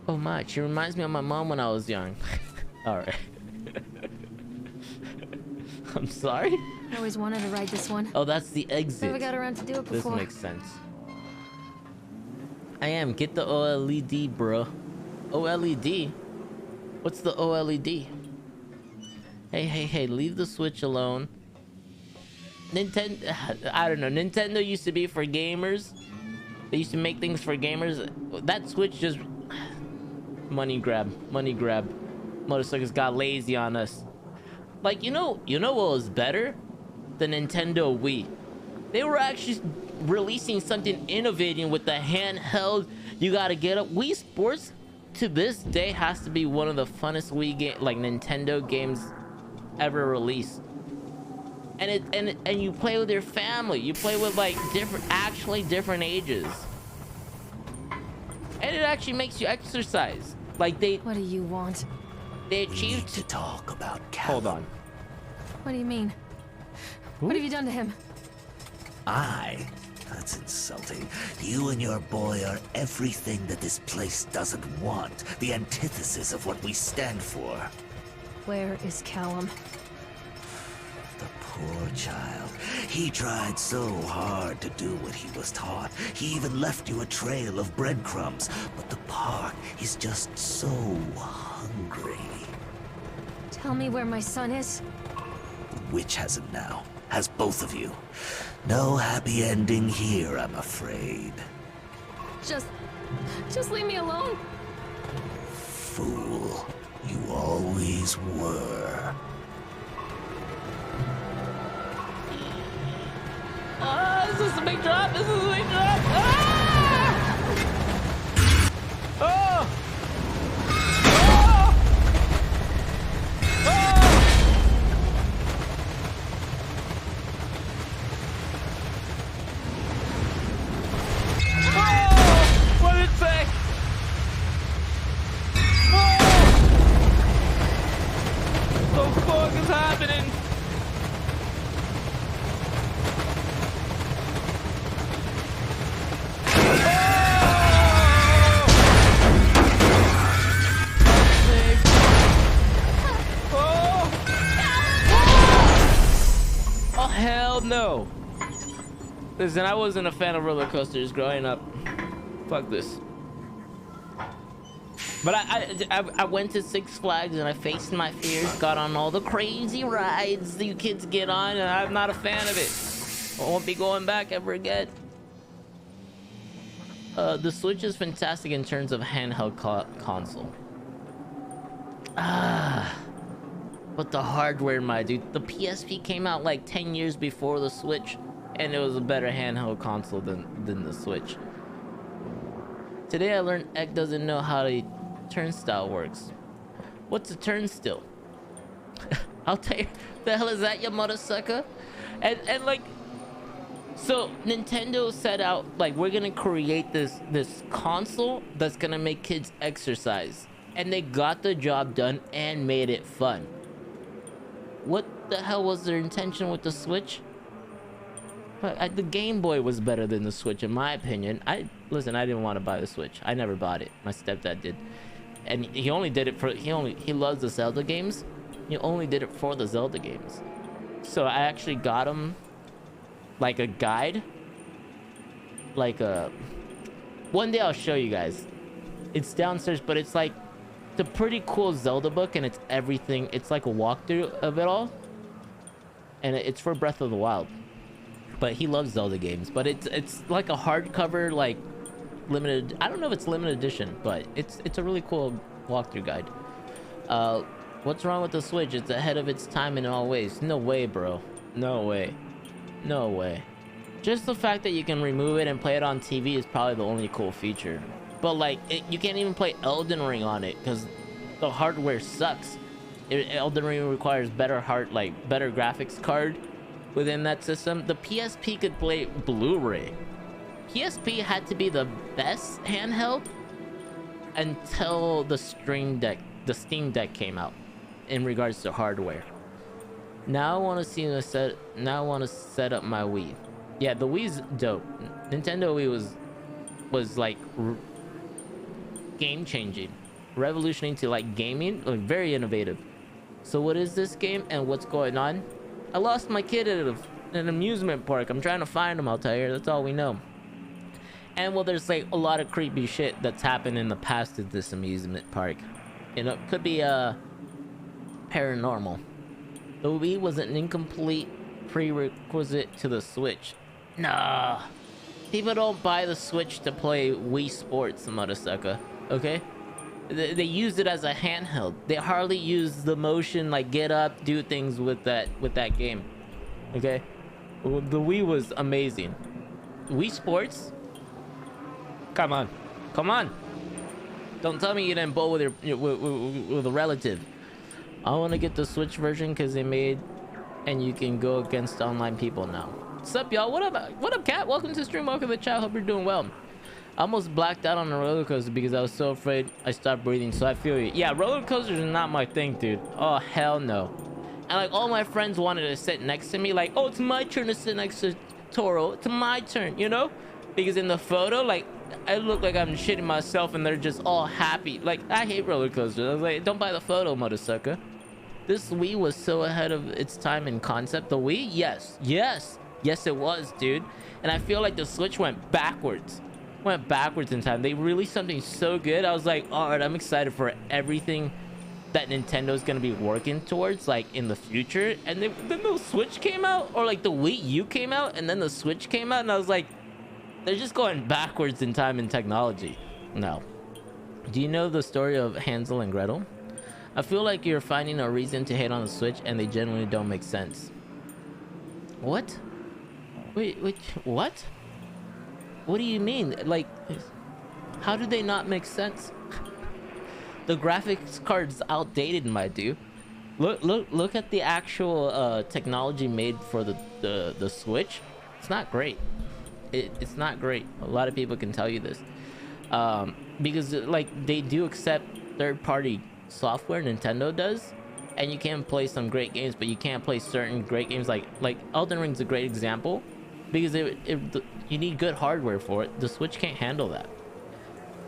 Oh my, she reminds me of my mom when I was young. All right. I'm sorry. I always wanted to ride this one. Oh, that's the exit. Never got around to do it before. This makes sense. I am. Get the OLED, bro. OLED? What's the OLED? Hey, leave the Switch alone. Nintendo, I don't know. Nintendo used to be for gamers. They used to make things for gamers. That Switch just money grab. Motorcycles got lazy on us. Like, you know what was better? The Nintendo Wii. They were actually releasing something innovating with the handheld. You gotta get up. Wii Sports to this day has to be one of the funnest Nintendo games ever released. And you play with your family. You play with like different ages. And it actually makes you exercise. Like What do you want? They achieved to talk about Callum. Hold on. What do you mean? What have you done to him? That's insulting. You and your boy are everything that this place doesn't want. The antithesis of what we stand for. Where is Callum? The poor child. He tried so hard to do what he was taught. He even left you a trail of breadcrumbs. But the park is just so hungry. Tell me where my son is. The witch has him now. Has both of you. No happy ending here, I'm afraid. Just leave me alone. Fool. You always were. This is a big drop. Ah! Oh! What did it say? What the fuck is happening? Hell no. Listen, I wasn't a fan of roller coasters growing up. Fuck this. But I went to Six Flags and I faced my fears, got on all the crazy rides that you kids get on, and I'm not a fan of it. I won't be going back ever again. The Switch is fantastic in terms of handheld console. But the hardware, my dude, the PSP came out like 10 years before the Switch, and it was a better handheld console than the Switch. Today I learned Eck doesn't know how the turnstile works. What's a turnstile? I'll tell you, the hell is that, you mother sucker? And like, so Nintendo set out, like, we're gonna create this console that's gonna make kids exercise, and they got the job done and made it fun. What the hell was their intention with the Switch? The Game Boy was better than the Switch, in my opinion. Listen, I didn't want to buy the Switch. I never bought it. My stepdad did, and he only did it for he loves the Zelda games. He only did it for the Zelda games. So I actually got him like a guide, one day I'll show you guys. It's downstairs, but it's like a pretty cool Zelda book, and it's everything. It's like a walkthrough of it all, and it's for Breath of the Wild. But he loves Zelda games, but it's like a hardcover, like limited. I don't know if it's limited edition, but it's a really cool walkthrough guide. What's wrong with the Switch? It's ahead of its time in all ways. No way, bro. No way. No way. Just the fact that you can remove it and play it on TV is probably the only cool feature. But like, you can't even play Elden Ring on it because the hardware sucks. Elden Ring requires better better graphics card within that system. The PSP could play Blu-ray. PSP had to be the best handheld until the Steam Deck came out in regards to hardware. Now I want to set up my Wii. Yeah, the Wii's dope. Nintendo Wii was like game changing, revolutionary to like gaming, like very innovative. So what is this game and what's going on? I lost my kid at an amusement park. I'm trying to find him, I'll tell you. That's all we know. And well, there's like a lot of creepy shit that's happened in the past at this amusement park. You know, could be paranormal. The Wii was an incomplete prerequisite to the Switch. Nah. People don't buy the Switch to play Wii Sports, motherfucker. Okay? They use it as a handheld. They hardly use the motion, like get up, do things with that game. Okay? The Wii was amazing. Wii Sports? Come on. Come on. Don't tell me you didn't bowl with with a relative. I want to get the Switch version because they made and you can go against online people now. What's up, y'all? What up, Cat? Welcome to the stream. Welcome to the chat. Hope you're doing well. I almost blacked out on a roller coaster because I was so afraid I stopped breathing. So I feel you. Yeah, roller coasters are not my thing, dude. Oh, hell no. And like all my friends wanted to sit next to me. Like, oh, it's my turn to sit next to Toro. It's my turn, you know? Because in the photo, like, I look like I'm shitting myself and they're just all happy. Like, I hate roller coasters. I was like, don't buy the photo, motherfucker. This Wii was so ahead of its time in concept. The Wii? Yes. Yes. Yes, it was, dude. And I feel like the Switch went backwards. Went backwards in time. They released something so good. I was like, all right, I'm excited for everything that Nintendo's going to be working towards, like, in the future. And then the Switch came out, or like the Wii U came out, and then the Switch came out, and I was like, they're just going backwards in time and technology. No. Do you know the story of Hansel and Gretel? I feel like you're finding a reason to hate on the Switch, and they genuinely don't make sense. What? Wait, what? What do you mean? Like, how do they not make sense? The graphics card's outdated, my dude. Look at the actual technology made for the Switch. It's not great. It's not great. A lot of people can tell you this. Because like they do accept third-party software, Nintendo does, and you can play some great games, but you can't play certain great games. Like Elden Ring's a great example, because you need good hardware for it. The Switch can't handle that.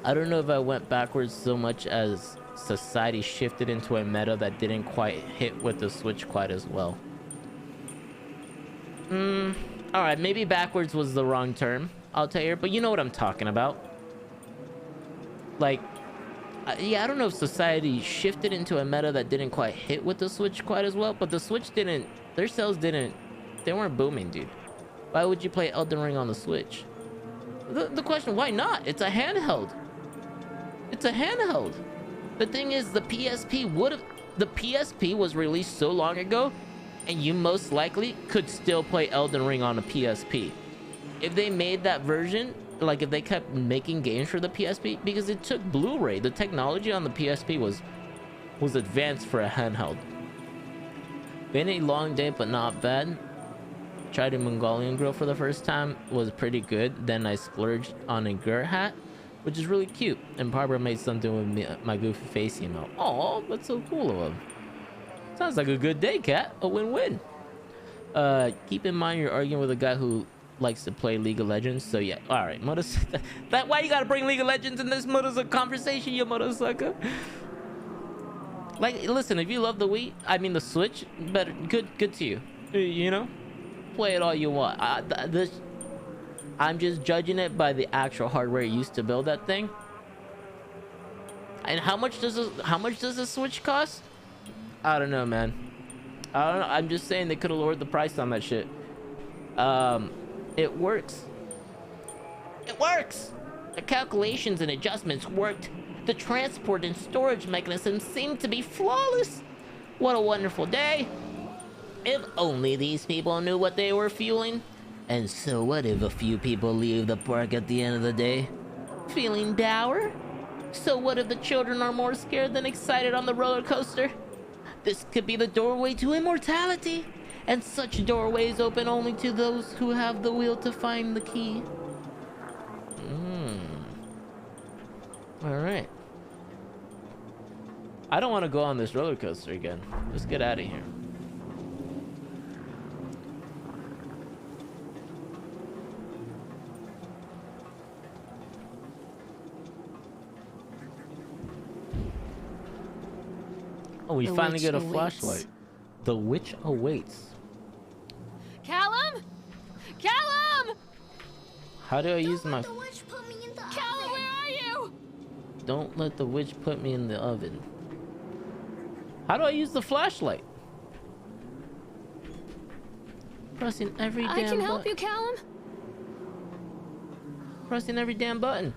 I don't know if I went backwards so much as society shifted into a meta that didn't quite hit with the Switch quite as well. All right, maybe backwards was the wrong term, I'll tell you, but you know what I'm talking about. Like, yeah, I don't know if society shifted into a meta that didn't quite hit with the Switch quite as well, but the Switch didn't, their sales didn't, they weren't booming, dude. Why would you play Elden Ring on the Switch? The question, why not? It's a handheld. It's a handheld. The thing is, the PSP was released so long ago, and you most likely could still play Elden Ring on a PSP. If they made that version, like if they kept making games for the PSP, because it took Blu-ray. The technology on the PSP was advanced for a handheld. Been a long day, but not bad. Tried a Mongolian grill for the first time, was pretty good. Then I splurged on a Gert hat, which is really cute. And Barbara made something with me, my goofy face emo. Oh, that's so cool of him. Sounds like a good day, Cat. A win-win. Keep in mind you're arguing with a guy who likes to play League of Legends. So yeah, all right, that why you gotta bring League of Legends in this a conversation, you motherfucker. Like, listen, if you love the Wii, I mean the Switch, better, good to you. You know, play it all you want. I'm just judging it by the actual hardware used to build that thing. And how much does a Switch cost? I don't know, man. I don't know. I'm just saying they could have lowered the price on that shit. It works. It works. The calculations and adjustments worked The transport and storage mechanisms seem to be flawless. What a wonderful day. If only these people knew what they were fueling. And so what if a few people leave the park at the end of the day? Feeling dour? So what if the children are more scared than excited on the roller coaster? This could be the doorway to immortality. And such doorways open only to those who have the will to find the key. Alright. I don't want to go on this roller coaster again. Let's get out of here. Oh, we finally get a flashlight. The witch awaits. Callum? Callum! How do I use my... The witch put me in the Callum, oven. where are you? Don't let the witch put me in the oven. How do I use the flashlight? Pressing every damn I can help button. you, Callum. Pressing every damn button.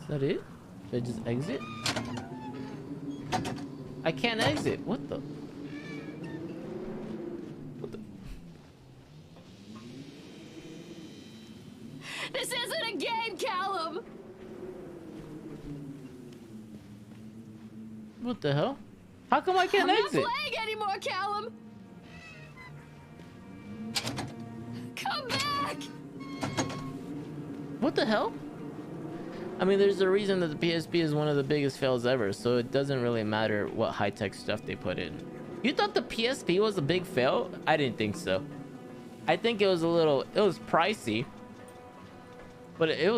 Is that it? Did I just exit? I can't exit. What the? What the? This isn't a game, Callum. What the hell? How come I can't I'm exit? not playing anymore, Callum. Come back. What the hell? I mean, there's a reason that the PSP is one of the biggest fails ever, so it doesn't really matter what high-tech stuff they put in. You thought the PSP was a big fail? I didn't think so. I think it was it was pricey, but that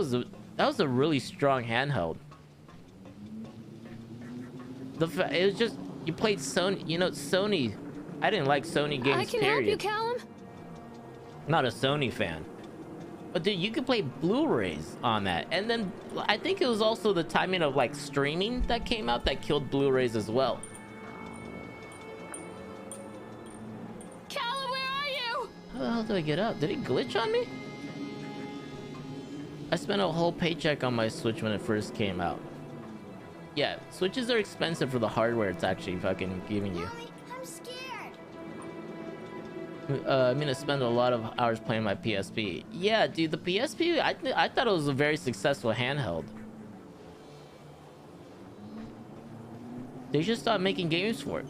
was a really strong handheld. It was just, you played Sony, you know, Sony. I didn't like Sony games, I can period. help you, Callum. Not a Sony fan. But dude, you could play Blu-rays on that. And then I think it was also the timing of like streaming that came out that killed Blu-rays as well. Callum, where are you? How the hell do I get out? Did it glitch on me? I spent a whole paycheck on my Switch when it first came out. Yeah, Switches are expensive for the hardware it's actually fucking giving you. Mommy, I'm scared. I'm gonna spend a lot of hours playing my PSP. Yeah, dude, the PSP, I thought it was a very successful handheld. They should stop making games for it.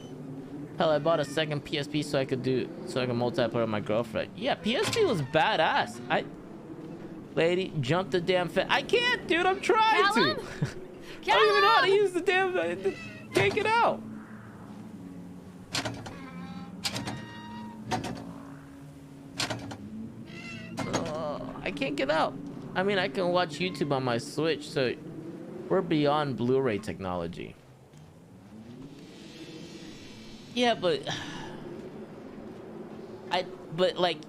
Hell, I bought a second PSP so I could multiplayer with my girlfriend. Yeah, PSP was badass. Lady, jump the damn I can't, dude, I'm trying Callum? to. I don't even know how to use the damn take it out. I can't get out. I mean, I can watch YouTube on my Switch, so we're beyond Blu-ray technology. Yeah, but like,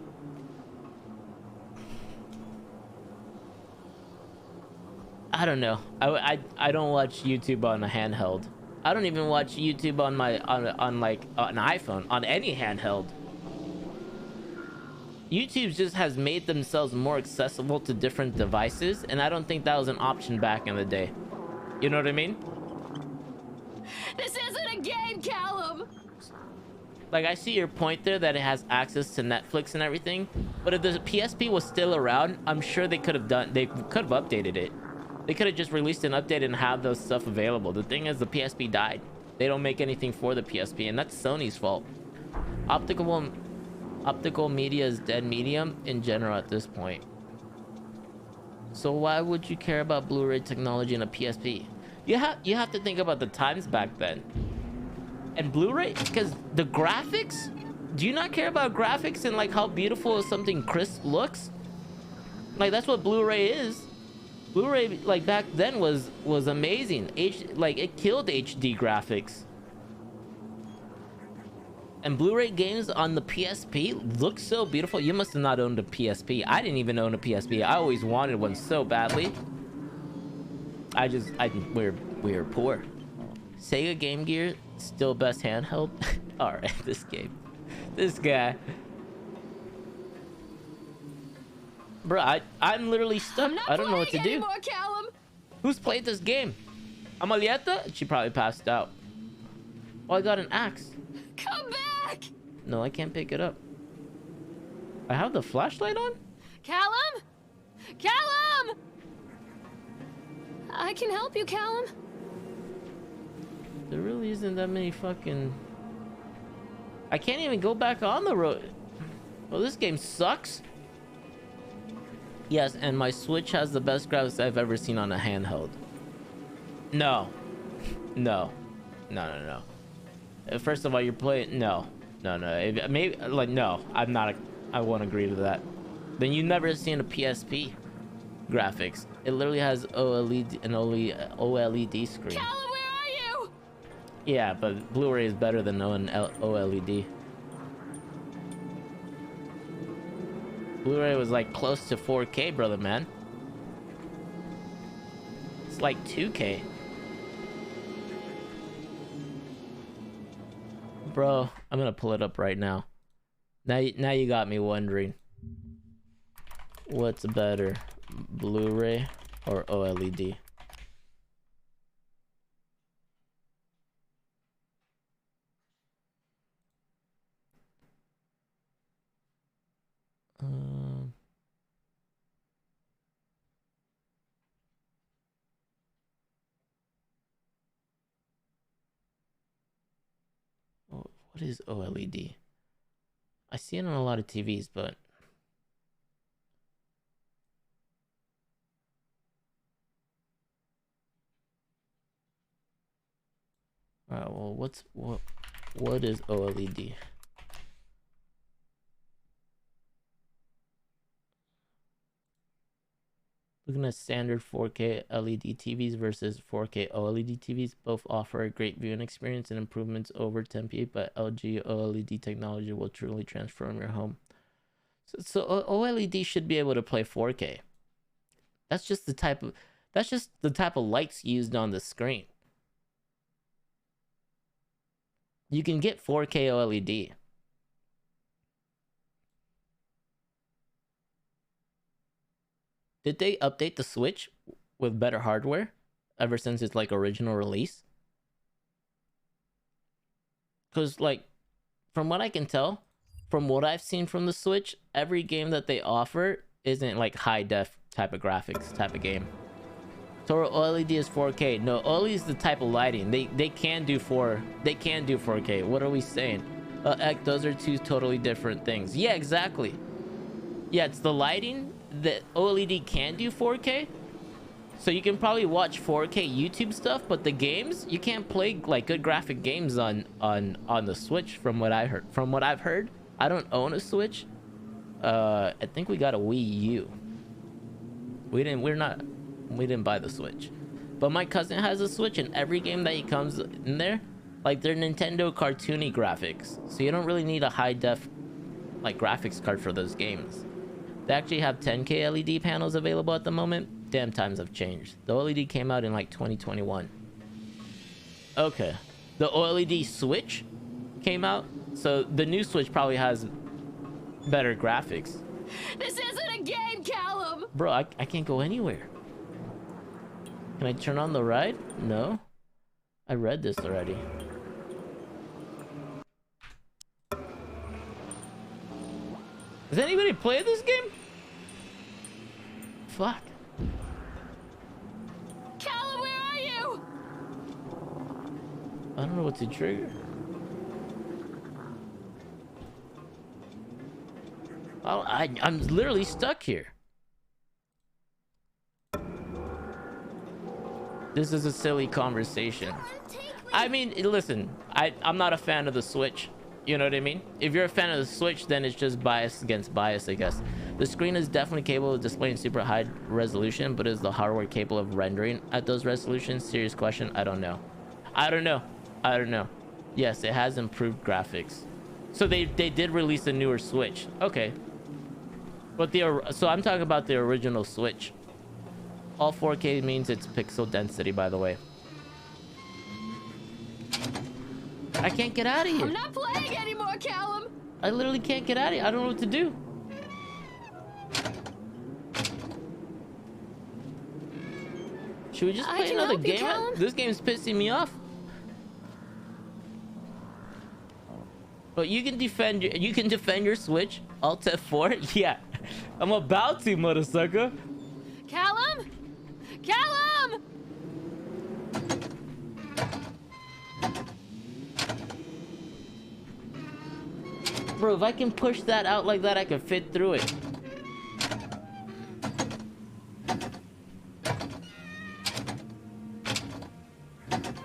I don't know. I don't watch YouTube on a handheld. I don't even watch YouTube on my on like an iPhone, on any handheld. YouTube just has made themselves more accessible to different devices, and I don't think that was an option back in the day. You know what I mean? This isn't a game, Callum. Like, I see your point there that it has access to Netflix and everything, but if the PSP was still around, I'm sure they could have updated it. They could have just released an update and have those stuff available. The thing is, the PSP died. They don't make anything for the PSP, and that's Sony's fault. Optical media is dead medium in general at this point. So why would you care about Blu-ray technology in a PSP? You have to think about the times back then. And Blu-ray, because the graphics, do you not care about graphics and like how beautiful something crisp looks? Like, that's what Blu-ray is. Blu-ray, like, back then was amazing. Like, it killed HD graphics. And Blu-ray games on the PSP look so beautiful. You must have not owned a PSP. I didn't even own a PSP. I always wanted one so badly. We're poor. Sega Game Gear, still best handheld. All right, this guy. Bro, I'm literally stuck. I don't know what to do. Anymore, Callum. Who's played this game? Amalieta? She probably passed out. Oh, I got an axe. Come back. No, I can't pick it up. I have the flashlight on? Callum? Callum! I can help you, Callum. There really isn't that many fucking... I can't even go back on the road. Well, this game sucks. Yes, and my Switch has the best graphics I've ever seen on a handheld. No. No. No. First of all, you're playing... No. Maybe, like, no. I won't agree to that. Then you've never seen a PSP graphics. It literally has OLED and only OLED screen. Callum, where are you? Yeah, but Blu-ray is better than OLED. Blu-ray was like close to 4K, brother man. It's like 2K. Bro, I'm gonna pull it up right now. Now you got me wondering. What's better, Blu-ray or OLED? What is OLED? I see it on a lot of TVs, but alright, well, what is OLED? Looking at standard 4K LED TVs versus 4K OLED TVs, both offer a great viewing experience and improvements over 1080p, but LG OLED technology will truly transform your home. So OLED should be able to play 4K. That's just the type of lights used on the screen. You can get 4K OLED. Did they update the Switch with better hardware ever since its like original release? Because like, from what I can tell, from what I've seen from the Switch, every game that they offer isn't like high def type of graphics type of game. EckTorro OLED is 4K. No, OLED is the type of lighting. They can do 4K. What are we saying? Eck, those are two totally different things. Yeah, exactly. Yeah, it's the lighting. The OLED can do 4K, so you can probably watch 4K YouTube stuff, but the games, you can't play like good graphic games on the Switch. From what I've heard, I don't own a Switch. I think we got a Wii U. We didn't buy the Switch, but my cousin has a Switch, and every game that he comes in there, like, they're Nintendo cartoony graphics, so you don't really need a high def like graphics card for those games. They actually have 10K LED panels available at the moment. Damn, times have changed. The OLED came out in like 2021. Okay, the OLED Switch came out, so the new Switch probably has better graphics. This isn't a game, Callum. Bro, I can't go anywhere. Can I turn on the ride? No, I read this already. Has anybody played this game? Fuck. Callum, where are you? I don't know what to trigger. Oh, I'm literally stuck here. This is a silly conversation. I mean, listen, I'm not a fan of the Switch. You know what I mean? If you're a fan of the Switch, then it's just bias against bias, I guess. The screen is definitely capable of displaying super high resolution, but is the hardware capable of rendering at those resolutions? Serious question. I don't know. I don't know. Yes, it has improved graphics. So they did release a newer Switch. Okay. But so I'm talking about the original Switch. All 4K means it's pixel density, by the way. I can't get out of here. I'm not playing anymore, Callum. I literally can't get out of here. I don't know what to do. Should we just I play can another help you, game? Callum. This game's pissing me off. But you can defend your Switch. Alt F4. Yeah, I'm about to, motherfucker. Callum? Callum! Bro, if I can push that out like that, I can fit through it.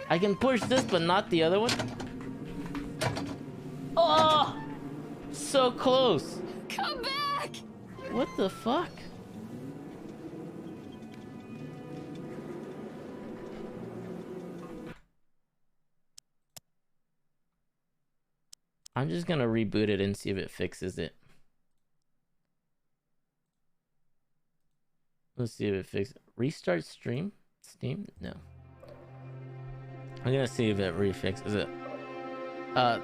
I can push this, but not the other one. Oh! So close. Come back! What the fuck? I'm just gonna reboot it and see if it fixes it. Let's see if it fixes it. Restart stream? Steam? No. I'm gonna see if it refixes it.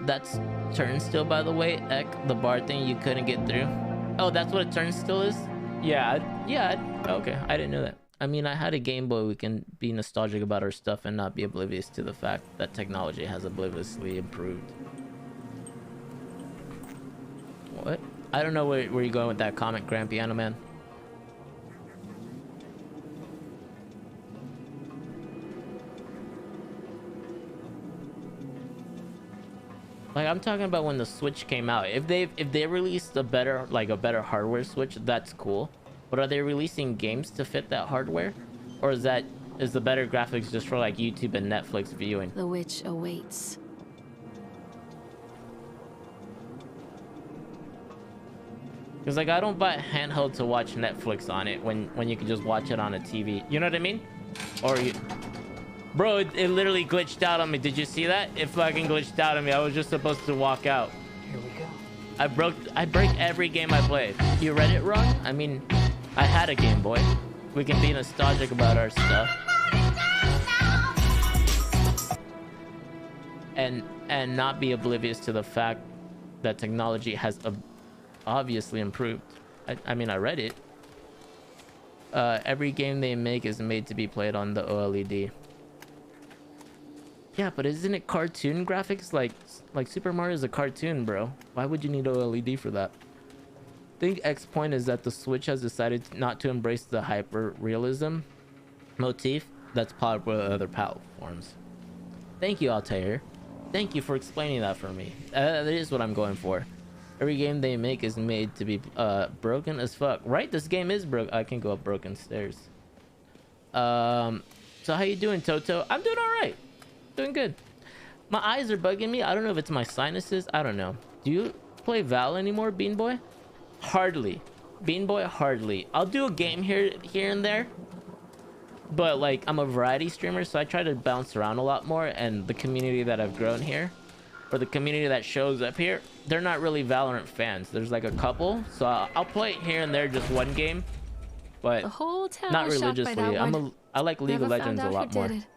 That's turnstile, by the way. Eck, the bar thing you couldn't get through. Oh, that's what a turnstile is? Yeah, okay. I didn't know that. I mean, I had a Game Boy. We can be nostalgic about our stuff and not be oblivious to the fact that technology has obliviously improved. What? I don't know where you're going with that comment, Grand Piano Man. Like, I'm talking about when the Switch came out. If they released a better hardware Switch, that's cool. But are they releasing games to fit that hardware? Or is the better graphics just for like YouTube and Netflix viewing? The witch awaits. Because like I don't buy a handheld to watch Netflix on it when you can just watch it on a TV. You know what I mean? Or you... Bro, it literally glitched out on me. Did you see that? It fucking glitched out on me. I was just supposed to walk out. Here we go. I break every game I play. You read it wrong? I mean, I had a Game Boy. We can be nostalgic about our stuff. And not be oblivious to the fact that technology has obviously improved. I mean, I read it. Every game they make is made to be played on the OLED. Yeah, but isn't it cartoon graphics? Like Super Mario is a cartoon, bro. Why would you need OLED for that? I think X point is that the Switch has decided not to embrace the hyper realism motif that's popular with other platforms. Thank you, Altair. Thank you for explaining that for me. That is what I'm going for. Every game they make is made to be broken as fuck. Right? This game is broke. I can go up broken stairs. So how you doing, Toto? I'm doing all right. Doing good. My eyes are bugging me. I don't know if it's my sinuses. I don't know. Do you play Val anymore, Bean Boy? Hardly. Bean Boy, hardly. I'll do a game here and there. But like, I'm a variety streamer, so I try to bounce around a lot more. And the community that I've grown here, or the community that shows up here, they're not really Valorant fans. There's like a couple, so I'll play it here and there, just one game, but The whole town not was shocked by religiously. that one. I like League of Never Legends found a out lot who more. did it.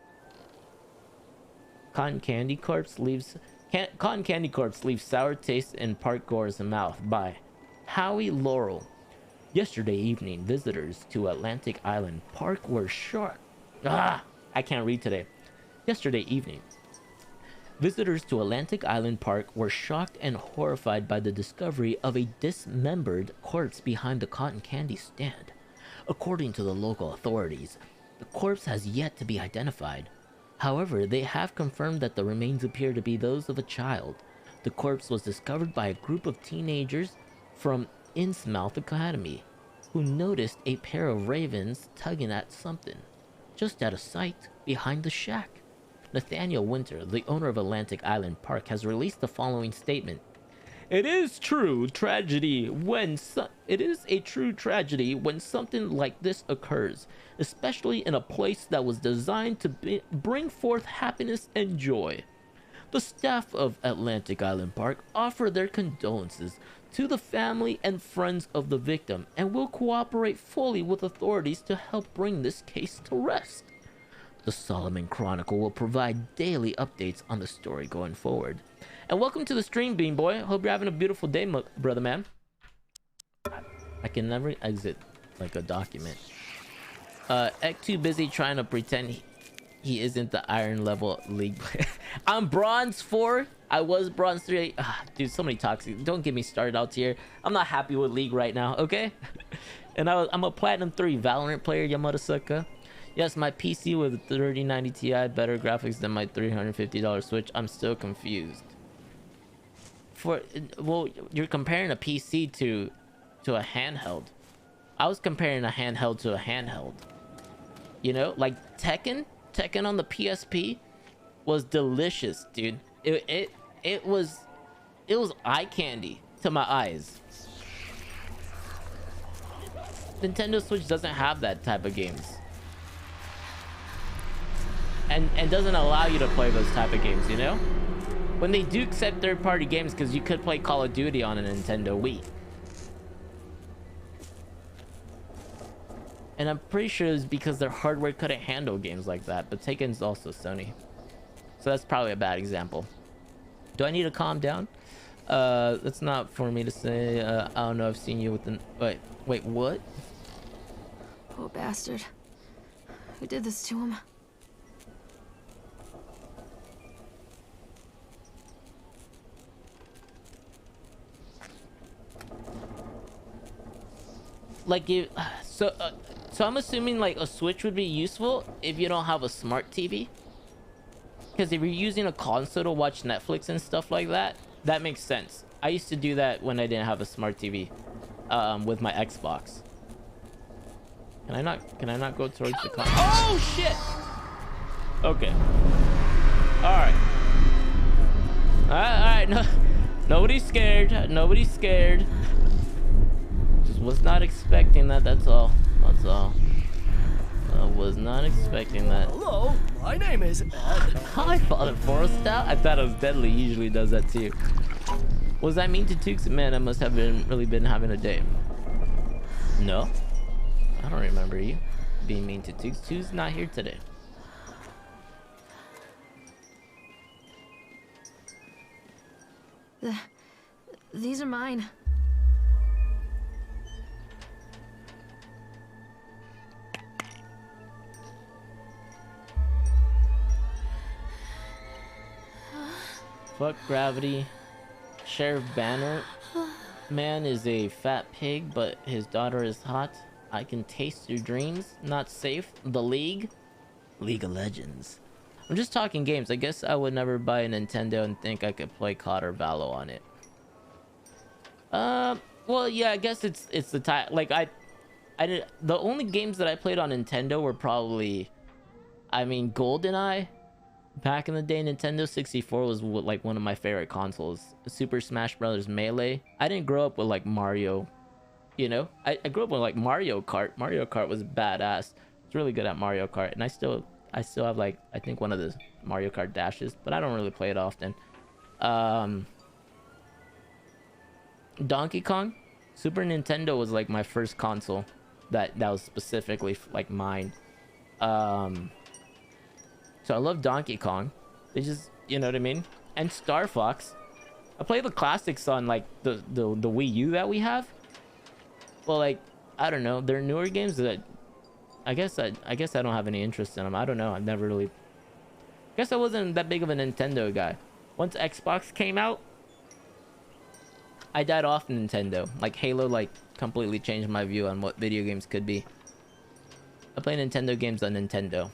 Cotton Candy Corpse leaves sour taste in park goers' mouth by Howie Laurel. Yesterday evening, visitors to Atlantic Island Park were shocked. I can't read today. Yesterday evening, visitors to Atlantic Island Park were shocked and horrified by the discovery of a dismembered corpse behind the cotton candy stand. According to the local authorities, the corpse has yet to be identified. However, they have confirmed that the remains appear to be those of a child. The corpse was discovered by a group of teenagers from Innsmouth Academy, who noticed a pair of ravens tugging at something, just out of sight behind the shack. Nathaniel Winter, the owner of Atlantic Island Park, has released the following statement. It is a true tragedy when something like this occurs, especially in a place that was designed to bring forth happiness and joy. The staff of Atlantic Island Park offer their condolences to the family and friends of the victim and will cooperate fully with authorities to help bring this case to rest. The Solomon Chronicle will provide daily updates on the story going forward. And welcome to the stream, Bean Boy. Hope you're having a beautiful day, brother man. I can never exit like a document. Eck too busy trying to pretend he isn't the iron level league player. I'm bronze 4. I was bronze 3. Dude, so many toxic. Don't get me started out here. I'm not happy with league right now, okay? And I'm a platinum 3 Valorant player, Yamada-suka. Yes, my PC with a 3090 Ti, better graphics than my $350 Switch. I'm still confused. Well, you're comparing a PC to a handheld. I was comparing a handheld to a handheld. You know, like Tekken on the PSP was delicious, dude. It was eye candy to my eyes. Nintendo Switch doesn't have that type of games. And doesn't allow you to play those type of games, you know? When they do accept third-party games, because you could play Call of Duty on a Nintendo Wii. And I'm pretty sure it's because their hardware couldn't handle games like that. But Tekken's also Sony. So that's probably a bad example. Do I need to calm down? That's not for me to say. I don't know. I've seen you with the... Wait, what? Poor bastard. Who did this to him? Like you... So I'm assuming like a Switch would be useful if you don't have a smart TV. Because if you're using a console to watch Netflix and stuff like that, that makes sense. I used to do that when I didn't have a smart TV with my Xbox. Can I not go towards the car? Oh shit! Okay. Alright. Alright, no, nobody's scared. Nobody's scared. Just was not expecting that, that's all. That's all. I was not expecting that. Hello, my name is Ed. Hi, Father Forrest Stout. I thought it was deadly. He usually does that too. Was I mean to Tukes? Man, I must have really been having a day. No, I don't remember you being mean to Tukes. Tukes not here today. These are mine. Fuck gravity. Sheriff Banner man is a fat pig, but his daughter is hot. I can taste your dreams. Not safe. The League of Legends. I'm just talking games. I guess I would never buy a Nintendo and think I could play COD or Valo on it. Well, yeah, I guess it's the type. Like the only games that I played on Nintendo were probably, I mean, GoldenEye. Back in the day, Nintendo 64 was like one of my favorite consoles. Super Smash Brothers Melee. I didn't grow up with like Mario, you know. I grew up with like Mario Kart. Mario Kart was badass. It's really good at Mario Kart, and I still have like I think one of the Mario Kart dashes, but I don't really play it often. Donkey Kong, Super Nintendo was like my first console that was specifically like mine. So I love Donkey Kong. They just, you know what I mean? And Star Fox. I play the classics on like the Wii U that we have. Well, like I don't know. They're newer games that I guess I don't have any interest in them. I don't know. I've never really. I guess I wasn't that big of a Nintendo guy. Once Xbox came out, I died off Nintendo. Like Halo, like completely changed my view on what video games could be. I play Nintendo games on Nintendo.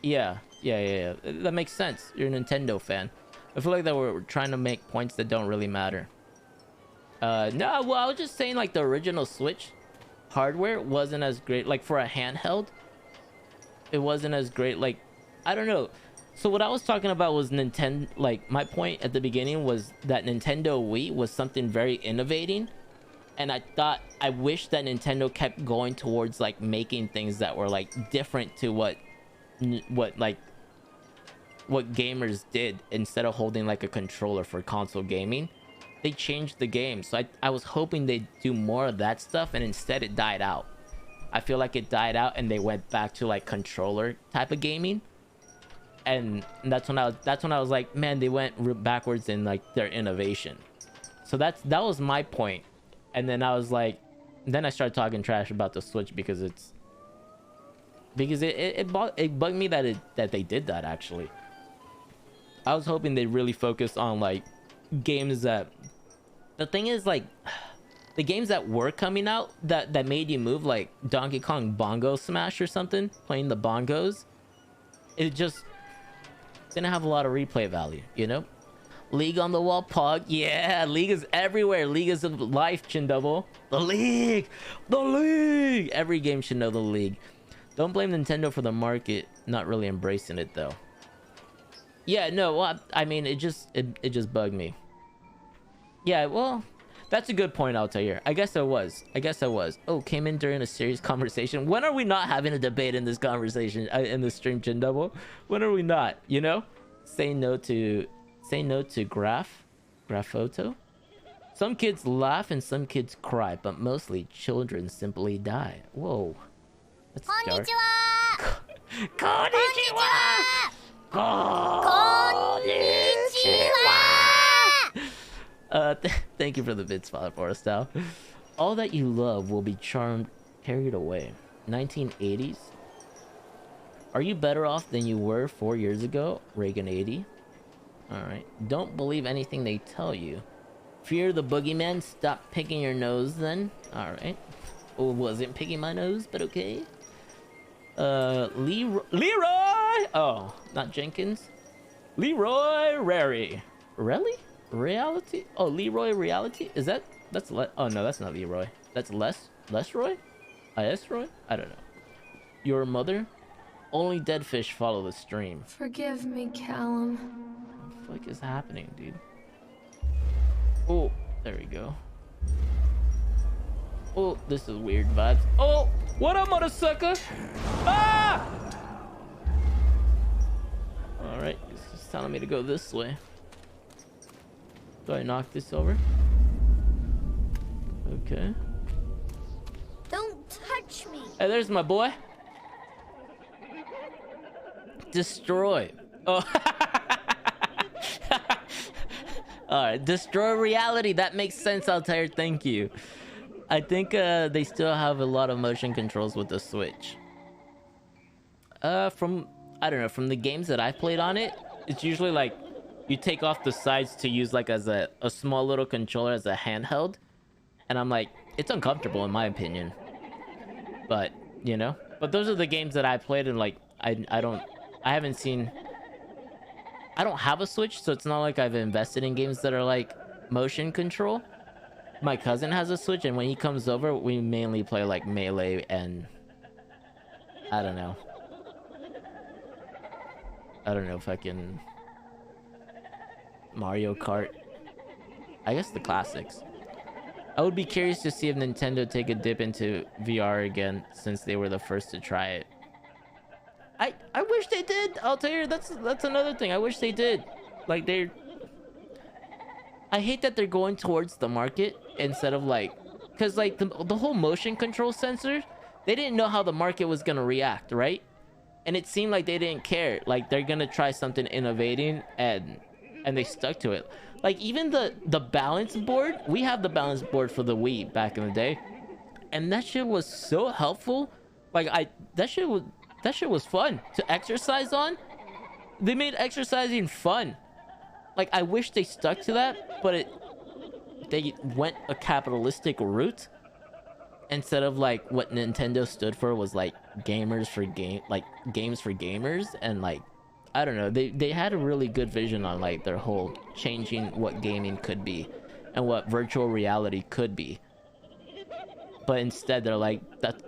Yeah. That makes sense. You're a Nintendo fan. I feel like that we're trying to make points that don't really matter. No, well, I was just saying like the original Switch hardware wasn't as great. Like for a handheld, it wasn't as great. Like, I don't know. So what I was talking about was Nintendo. Like my point at the beginning was that Nintendo Wii was something very innovating. And I wish that Nintendo kept going towards like making things that were like different to what gamers did, instead of holding like a controller for console gaming. They changed the game, so I was hoping they'd do more of that stuff, and instead it died out. I feel like it died out and they went back to like controller type of gaming, and that's when I was like, man, they went backwards in like their innovation. So that was my point. And then I was like, then I started talking trash about the Switch because because it bugged me that they did that. Actually, I was hoping they really focused on like games that. The thing is, like, the games that were coming out that made you move, like Donkey Kong Bongo Smash or something, playing the bongos, it just didn't have a lot of replay value, you know? League on the Wall Pog. Yeah, League is everywhere. League is life, Chin Double. The League! The League! Every game should know the League. Don't blame Nintendo for the market not really embracing it, though. Yeah, no, well, I mean, it just bugged me. Yeah, well, that's a good point, I'll tell you. I guess I was. Oh, came in during a serious conversation. When are we not having a debate in this conversation, in the stream, Chin Double? When are we not, you know? Say no to graphoto. Some kids laugh and some kids cry, but mostly children simply die. Whoa. That's dark. Konnichiwa! Thank you for the bits, Father Forrestal. All that you love will be carried away. 1980s. Are you better off than you were 4 years ago? Reagan 80. Alright. Don't believe anything they tell you. Fear the boogeyman. Stop picking your nose then. Alright. Oh, wasn't picking my nose, but okay. Leroy! Oh, not Jenkins. Leroy Rary. Really? Reality? Oh, Leroy Reality? Is that... oh, no, that's not Leroy. That's Lesroy? Roy? I don't know. Your mother? Only dead fish follow the stream. Forgive me, Callum. What the fuck is happening, dude? Oh, there we go. Oh, this is weird vibes. Oh, what up, mother sucker? Ah! Alright, it's just telling me to go this way. Do I knock this over? Okay. Don't touch me. Hey, there's my boy. Destroy. Oh. Alright, destroy reality. That makes sense, Altair. Thank you. I think they still have a lot of motion controls with the Switch. I don't know, from the games that I've played on it, it's usually like you take off the sides to use like as a small little controller as a handheld. And I'm like, it's uncomfortable in my opinion. But, you know, but those are the games that I played, and like I don't have a Switch, so it's not like I've invested in games that are like motion control. My cousin has a Switch, and when he comes over, we mainly play like Melee and I don't know if I can Mario Kart. I guess the classics. I would be curious to see if Nintendo take a dip into VR again, since they were the first to try it. I wish they did. I'll tell you, that's another thing. I wish they did. Like I hate that they're going towards the market instead of like, because like the whole motion control sensor, they didn't know how the market was gonna react, right? And it seemed like they didn't care. Like they're gonna try something innovating, and they stuck to it. Like even the balance board, we have the balance board for the Wii back in the day, and that shit was so helpful. Like that shit was fun to exercise on. They made exercising fun. Like I wish they stuck to that, but they went a capitalistic route instead of like what Nintendo stood for was like games for gamers, and like I don't know, they had a really good vision on like their whole changing what gaming could be and what virtual reality could be. But instead they're like that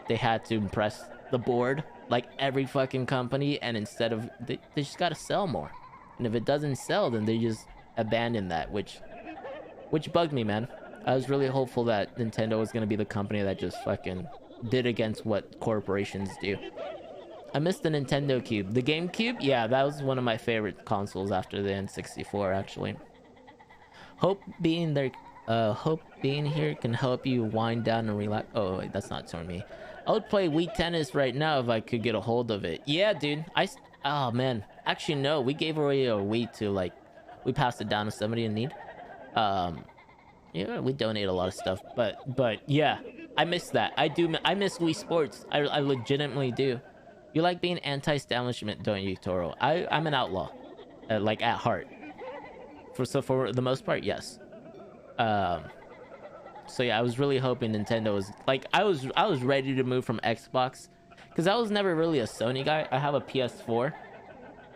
they had to impress the board like every fucking company, and instead of they just gotta sell more. And if it doesn't sell, then they just abandon that, which bugged me, man. I was really hopeful that Nintendo was gonna be the company that just fucking did against what corporations do. I missed the Nintendo Cube. The GameCube? Yeah, that was one of my favorite consoles after the N64, actually. Hope being here can help you wind down and relax. Oh, wait, that's not to me. I would play Wii Tennis right now if I could get a hold of it. Yeah, dude. Oh, man. Actually, no. We gave away a Wii to, like... We passed it down to somebody in need. Yeah, we donate a lot of stuff. But yeah. I miss that. I miss Wii Sports. I legitimately do. You like being anti-establishment, don't you, Toro? I'm an outlaw, like at heart. For the most part, yes. So yeah, I was really hoping Nintendo was like I was ready to move from Xbox because I was never really a Sony guy. I have a PS4,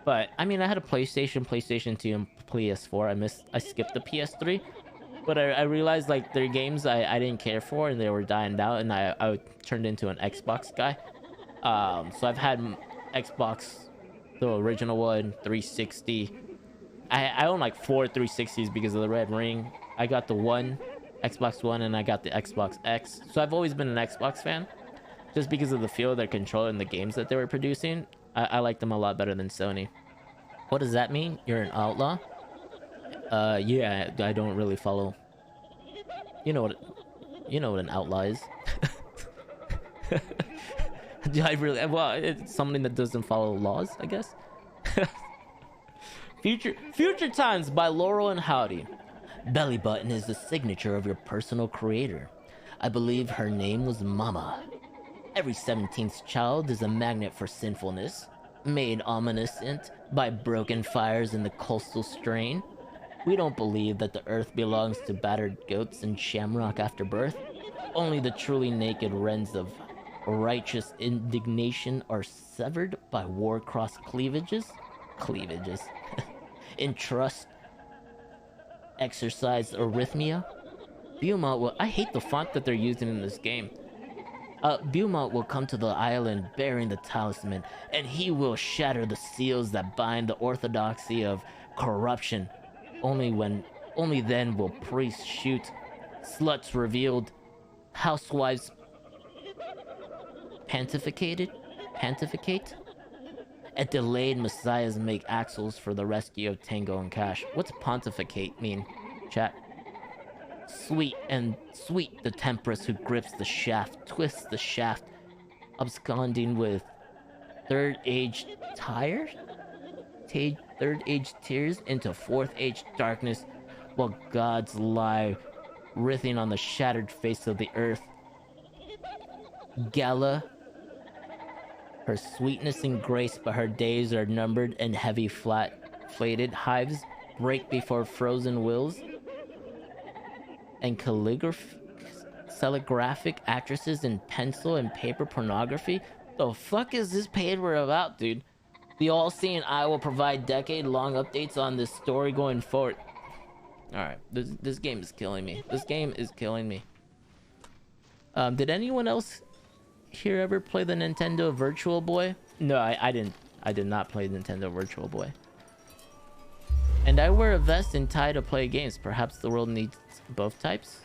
but I mean I had a PlayStation 2, and PS4. I skipped the PS3, but I realized like their games I didn't care for and they were dying out, and I turned into an Xbox guy. So I've had Xbox, the original one, 360. I own like 4 360s because of the red ring. I got the Xbox One, and I got the Xbox X. So I've always been an Xbox fan, just because of the feel of their controller and the games that they were producing. I like them a lot better than Sony. What does that mean? You're an outlaw? Yeah, I don't really follow. You know what an outlaw is. Do I really? Well, it's something that doesn't follow laws, I guess. Future Times by Laurel and Howdy. Belly button is the signature of your personal creator. I believe her name was Mama. Every 17th child is a magnet for sinfulness, made omniscient by broken fires in the coastal strain. We don't believe that the earth belongs to battered goats and shamrock after birth. Only the truly naked wrens of righteous indignation are severed by war-crossed cleavages. In trust, exercise arrhythmia. Beaumont will... I hate the font that they're using in this game. Beaumont will come to the island bearing the talisman, and he will shatter the seals that bind the orthodoxy of corruption. Only then will priests shoot, sluts revealed, housewives pontificate, and delayed messiahs make axles for the rescue of Tango and Cash. What's pontificate mean, chat? Sweet the temptress who grips the shaft, twists the shaft, absconding with third age tears into fourth age darkness, while gods lie writhing on the shattered face of the earth. Gala, her sweetness and grace, but her days are numbered, and heavy flat-flated hives break before frozen wills. And calligraphic actresses in pencil and paper pornography. The fuck is this paper about, dude? The all-seeing eye will provide decade-long updates on this story going forward. Alright, this game is killing me. This game is killing me. Did anyone else here ever play the Nintendo Virtual Boy? No, I didn't. I did not play Nintendo Virtual Boy. And I wear a vest and tie to play games. Perhaps the world needs both types?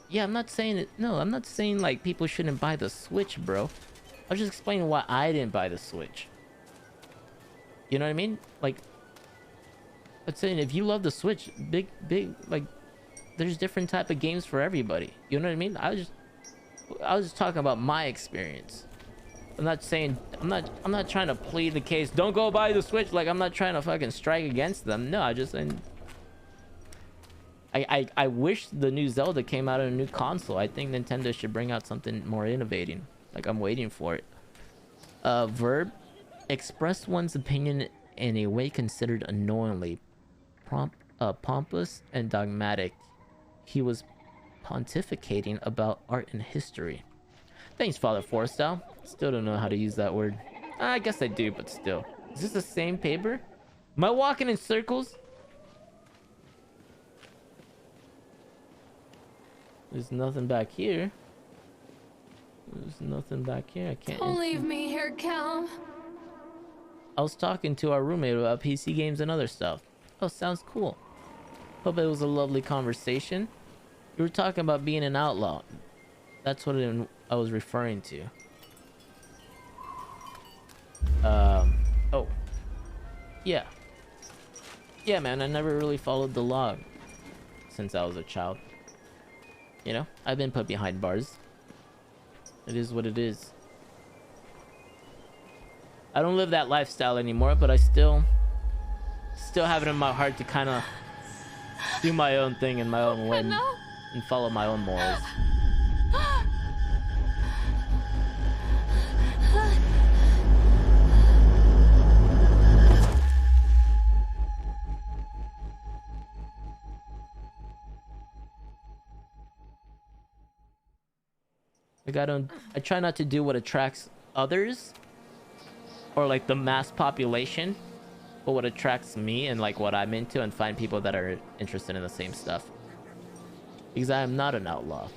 Yeah, I'm not saying it. No, I'm not saying like people shouldn't buy the Switch, bro. I was just explaining why I didn't buy the Switch. You know what I mean? Like, I'm saying if you love the Switch, big, like, there's different type of games for everybody. You know what I mean? I was just talking about my experience. I'm not saying I'm not trying to plead the case. Don't go buy the Switch. Like, I'm not trying to fucking strike against them. No, I just I wish the new Zelda came out on a new console. I think Nintendo should bring out something more innovating. Like, I'm waiting for it. Verb, express one's opinion in a way considered annoyingly pompous and dogmatic. He was pontificating about art and history. Thanks, Father Forstall. Still don't know how to use that word. I guess I do, but still. Is this the same paper? Am I walking in circles? There's nothing back here. There's nothing back here. I can't. Don't leave me here, Callum. I was talking to our roommate about PC games and other stuff. Oh, sounds cool. Hope it was a lovely conversation. You were talking about being an outlaw. That's what I was referring to. Oh. Yeah. Yeah, man, I never really followed the law since I was a child. You know, I've been put behind bars. It is what it is. I don't live that lifestyle anymore, but I still have it in my heart to kind of do my own thing in my own way and follow my own morals. Like I try not to do what attracts others or like the mass population, but what attracts me and like what I'm into, and find people that are interested in the same stuff. Because I am not an outlaw.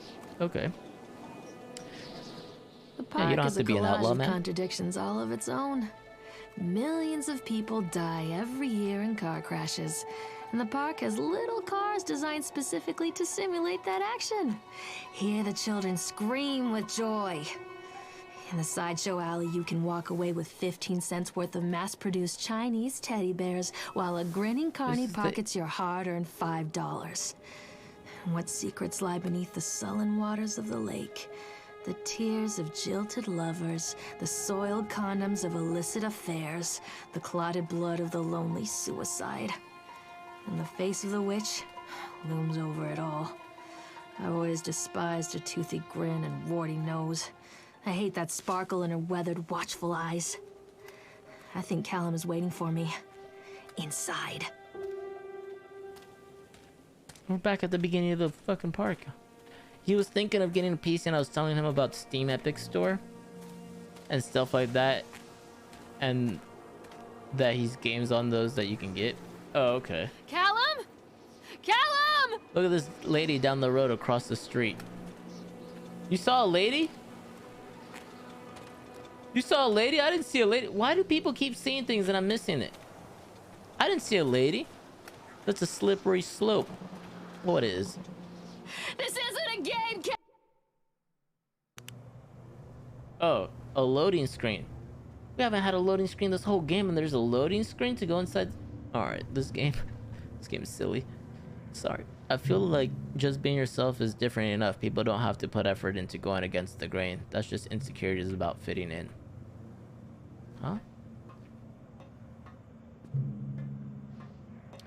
Okay. The park you don't have is to a be an collage outlaw, of man. contradictions all of its own. Millions of people die every year in car crashes, and the park has little cars designed specifically to simulate that action. Hear the children scream with joy. In the sideshow alley, you can walk away with 15 cents worth of mass-produced Chinese teddy bears, while a grinning carny pockets your hard-earned $5. What secrets lie beneath the sullen waters of the lake? The tears of jilted lovers, the soiled condoms of illicit affairs, the clotted blood of the lonely suicide. And the face of the witch looms over it all. I've always despised her toothy grin and warty nose. I hate that sparkle in her weathered, watchful eyes. I think Callum is waiting for me. Inside. We're back at the beginning of the fucking park. He was thinking of getting a PC, and I was telling him about Steam Epic Store and stuff like that, and that he's games on those that you can get. Oh, okay. Callum? Callum! Look at this lady down the road across the street. You saw a lady? You saw a lady? I didn't see a lady. Why do people keep seeing things and I'm missing it? I didn't see a lady. That's a slippery slope. What is? This isn't a game, Oh, a loading screen. We haven't had a loading screen this whole game, and there's a loading screen to go inside. Alright, this game is silly. Sorry. I feel like just being yourself is different enough. People don't have to put effort into going against the grain. That's just insecurities about fitting in. Huh?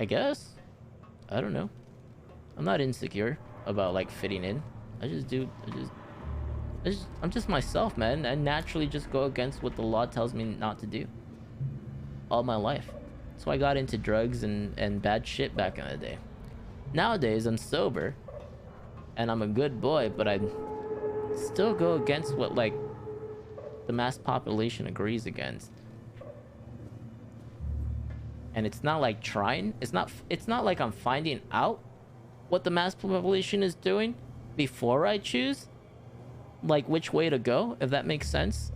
I guess. I don't know. I'm not insecure about like fitting in. I'm just myself, man. I naturally just go against what the law tells me not to do. All my life. That's why I got into drugs and bad shit back in the day. Nowadays, I'm sober. And I'm a good boy, but I still go against what, like, the mass population agrees against. And it's not like trying. It's not like I'm finding out what the mass population is doing before I choose like which way to go, if that makes sense.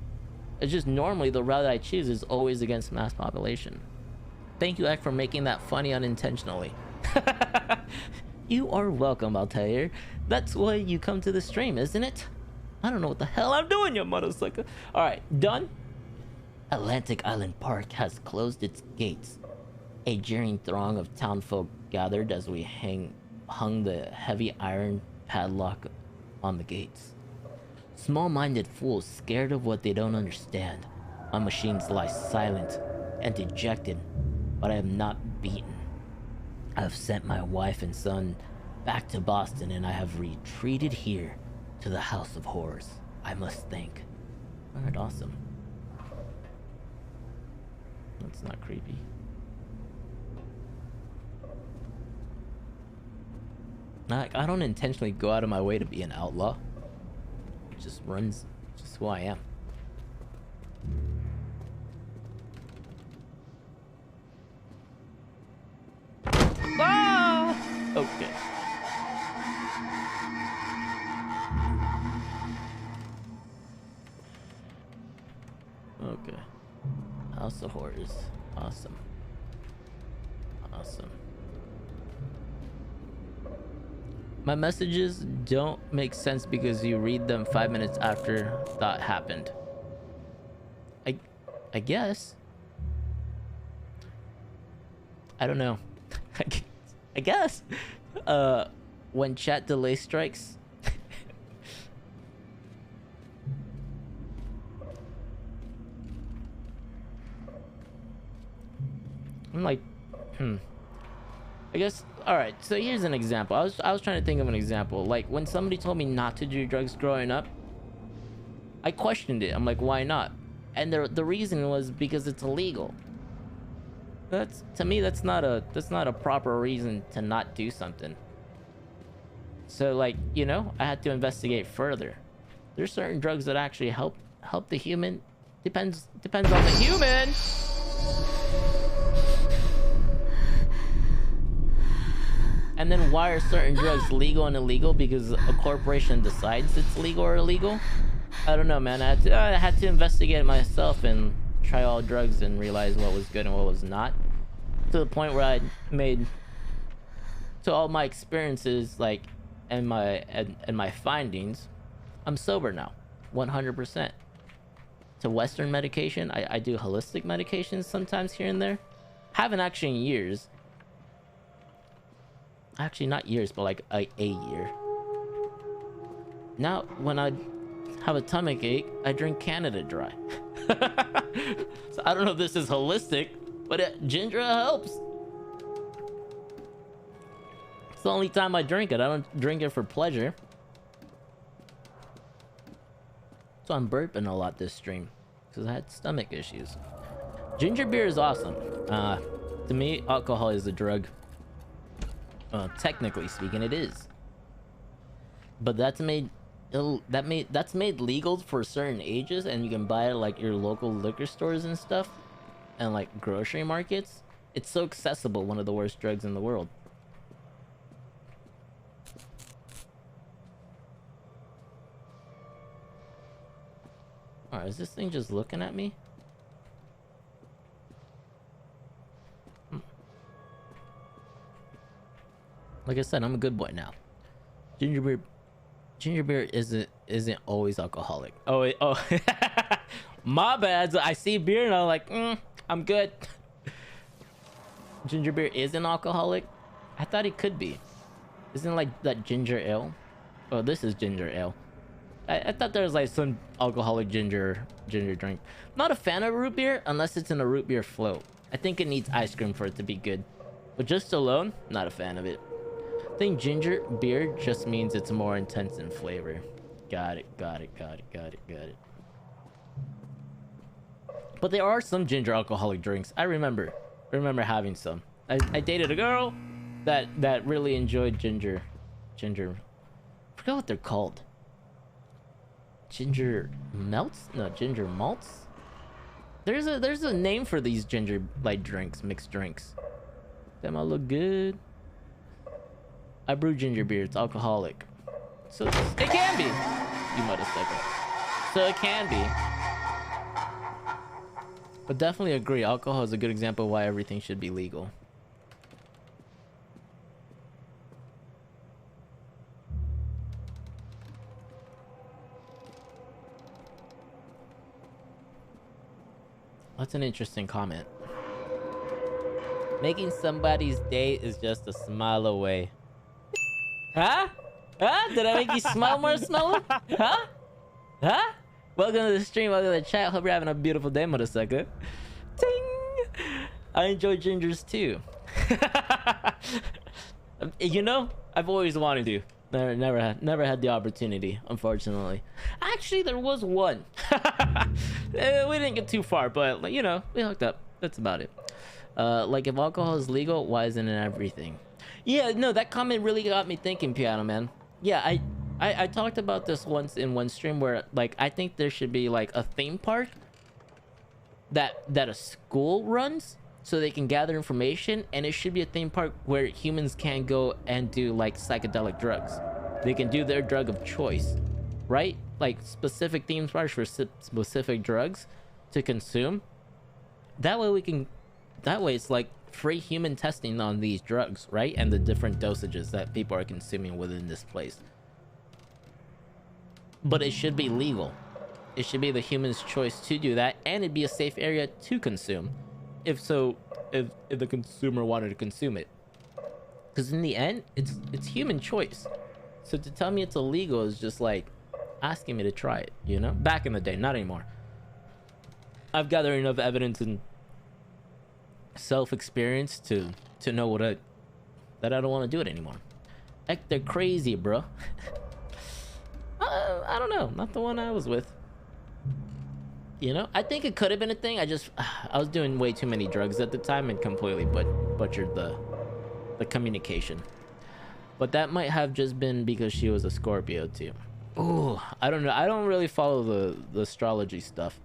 It's just normally the route I choose is always against mass population. Thank you, Eck, for making that funny unintentionally. You are welcome, I'll tell you. That's why you come to the stream, isn't it? I don't know what the hell I'm doing, you motherfucker. Alright, done? Atlantic Island Park has closed its gates. A jeering throng of townfolk gathered as we hung the heavy iron padlock on the gates. Small-minded fools scared of what they don't understand. My machines lie silent and dejected, but I am not beaten. I have sent my wife and son back to Boston, and I have retreated here to the House of Horrors, I must think. Alright, awesome. That's not creepy. I don't intentionally go out of my way to be an outlaw. It just runs, just who I am. Ah! Okay. Okay. House of Horrors. Awesome. Awesome. My messages don't make sense because you read them 5 minutes after that happened. I guess. I don't know. I guess. When chat delay strikes. I'm like, I guess. All right, so here's an example. I was trying to think of an example. Like when somebody told me not to do drugs growing up, I questioned it. I'm like, why not? And the reason was because it's illegal. That's, to me, that's not a proper reason to not do something. So like, you know, I had to investigate further. There's certain drugs that actually help the human. Depends on the human. And then why are certain drugs legal and illegal? Because a corporation decides it's legal or illegal. I don't know, man. I had to investigate myself and try all drugs and realize what was good and what was not. To the point where I made, to all my experiences, like, and my findings, I'm sober now, 100%. To Western medication, I do holistic medications sometimes here and there. Haven't actually in years. Actually, not years, but like a year. Now, when I have a stomach ache, I drink Canada Dry. So I don't know if this is holistic, but ginger helps. It's the only time I drink it. I don't drink it for pleasure. So I'm burping a lot this stream because I had stomach issues. Ginger beer is awesome. To me, alcohol is a drug. Technically speaking, it is. But that's made legal for certain ages, and you can buy it like your local liquor stores and stuff, and like grocery markets. It's so accessible. One of the worst drugs in the world. Alright, is this thing just looking at me? Like I said, I'm a good boy now. Ginger beer isn't always alcoholic. Oh, my bad. I see beer and I'm like, I'm good. Ginger beer isn't alcoholic? I thought it could be. Isn't like that ginger ale? Oh, this is ginger ale. I thought there was like some alcoholic ginger drink. Not a fan of root beer unless it's in a root beer float. I think it needs ice cream for it to be good. But just alone, not a fan of it. I think ginger beer just means it's more intense in flavor. Got it. But there are some ginger alcoholic drinks. I remember having some. I dated a girl that really enjoyed ginger. I forgot what they're called. Ginger melts? No, ginger malts. There's a name for these ginger like drinks, mixed drinks. Them all look good. I brew ginger beer. It's alcoholic, so it can be. You might have said that. So it can be. But definitely agree. Alcohol is a good example of why everything should be legal. That's an interesting comment. Making somebody's day is just a smile away. Huh? Huh? Did I make you smile more, Smelly? Huh? Huh? Welcome to the stream. Welcome to the chat. Hope you're having a beautiful day, motherfucker. Ting! I enjoy gingers too. You know, I've always wanted to. Never had the opportunity, unfortunately. Actually, there was one. We didn't get too far, but you know, we hooked up. That's about it. Like, if alcohol is legal, why isn't it everything? Yeah, no, that comment really got me thinking, Piano Man. Yeah, I talked about this once in one stream where, like, I think there should be like a theme park that a school runs, so they can gather information, and it should be a theme park where humans can go and do like psychedelic drugs. They can do their drug of choice, right? Like specific theme parks for specific drugs to consume. That way it's like free human testing on these drugs, right? And the different dosages that people are consuming within this place. But it should be legal. It should be the human's choice to do that, and it'd be a safe area to consume. If the consumer wanted to consume it, because in the end it's human choice. So to tell me it's illegal is just like asking me to try it, you know? Back in the day, not anymore. I've gathered enough evidence and self-experience to know that I don't want to do it anymore. Heck, they're crazy, bro. I don't know, not the one I was with. You know, I think it could have been a thing. I was doing way too many drugs at the time and completely butchered the communication. But that might have just been because she was a Scorpio too. Oh, I don't know. I don't really follow the astrology stuff.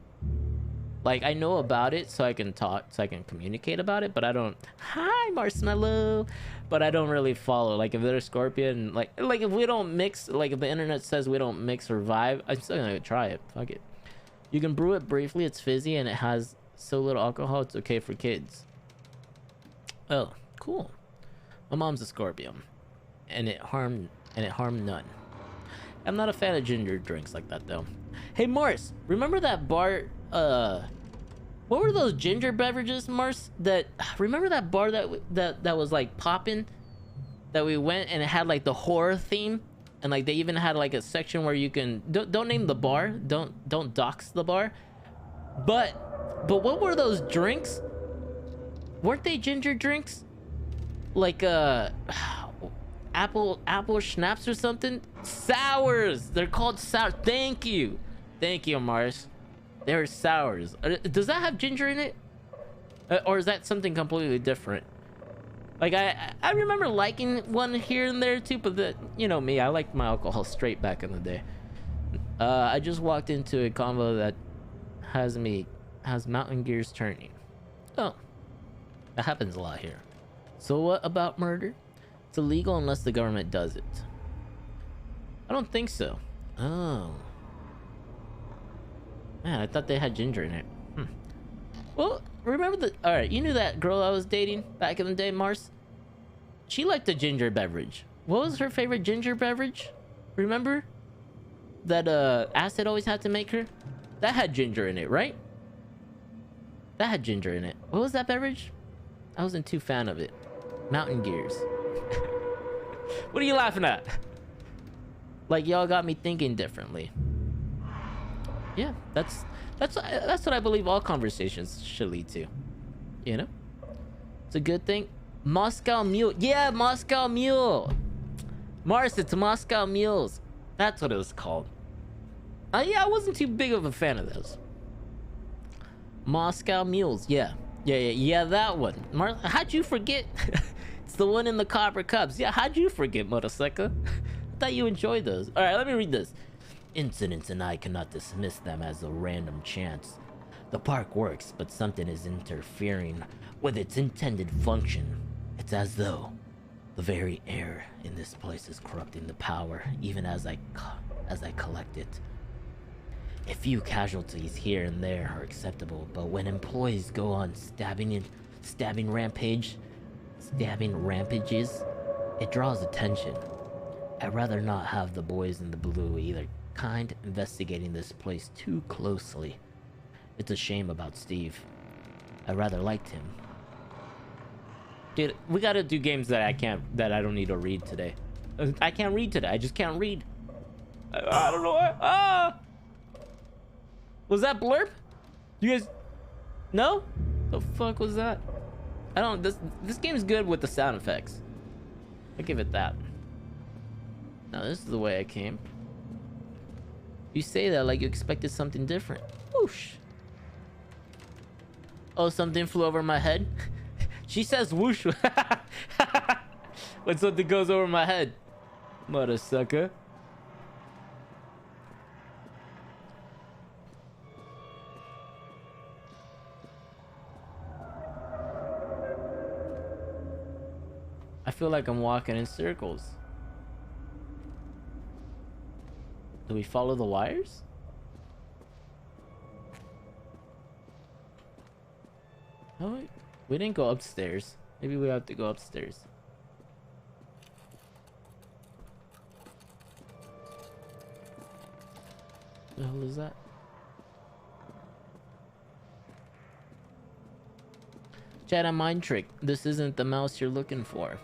Like, I know about it, so I can talk, so I can communicate about it, but I don't. Hi, Marshmallow. But I don't really follow. Like, if they're a Scorpion, like if we don't mix, like if the internet says we don't mix or vibe, I'm still gonna try it. Fuck it. You can brew it briefly. It's fizzy and it has so little alcohol. It's okay for kids. Oh, cool. My mom's a Scorpion, and it harmed none. I'm not a fan of ginger drinks like that though. Hey Mars, remember that bar? What were those ginger beverages, Mars? Remember that bar that was like popping, that we went and it had like the horror theme, and like they even had like a section where you can don't name the bar, don't dox the bar, but what were those drinks? Weren't they ginger drinks? Like apple schnapps or something? Sours. They're called sours. Thank you, Mars. They're sours. Does that have ginger in it? Or is that something completely different? Like, I remember liking one here and there too, but you know me, I liked my alcohol straight back in the day. I just walked into a convo that has mountain gears turning. Oh, that happens a lot here. So what about murder? It's illegal unless the government does it. I don't think so. Oh. Man, I thought they had ginger in it. Well, remember alright, you knew that girl I was dating back in the day, Mars? She liked a ginger beverage. What was her favorite ginger beverage? Remember? That Acid always had to make her? That had ginger in it, right? That had ginger in it. What was that beverage? I wasn't too fan of it. Mountain Gears. What are you laughing at? Like, y'all got me thinking differently. Yeah, that's what I believe all conversations should lead to. You know? It's a good thing. Moscow Mule. Yeah, Moscow Mule. Mars, it's Moscow Mules. That's what it was called. Yeah, I wasn't too big of a fan of those. Moscow Mules. Yeah, that one. Mars, how'd you forget? It's the one in the copper cups. Yeah, how'd you forget, motorcycle? I thought you enjoyed those. All right, let me read this. Incidents and I cannot dismiss them as a random chance. The park works, but something is interfering with its intended function. It's as though the very air in this place is corrupting the power, even as I collect it. A few casualties here and there are acceptable, but when employees go on stabbing rampages, it draws attention. I'd rather not have the boys in the blue either kind investigating this place too closely. It's a shame about Steve. I rather liked him. Dude, we gotta do games that I don't need to read today. I can't read today. I just can't read. I don't know why. Ah! Was that blurb? You guys... No? The fuck was that? I don't... This game's good with the sound effects. I give it that. Now, this is the way I came. You say that like you expected something different. Whoosh. Oh, something flew over my head? She says whoosh. When something goes over my head. Mother sucker. I feel like I'm walking in circles. Do we follow the wires? Oh, we didn't go upstairs. Maybe we have to go upstairs. What the hell is that? Chat, a mind trick. This isn't the mouse you're looking for.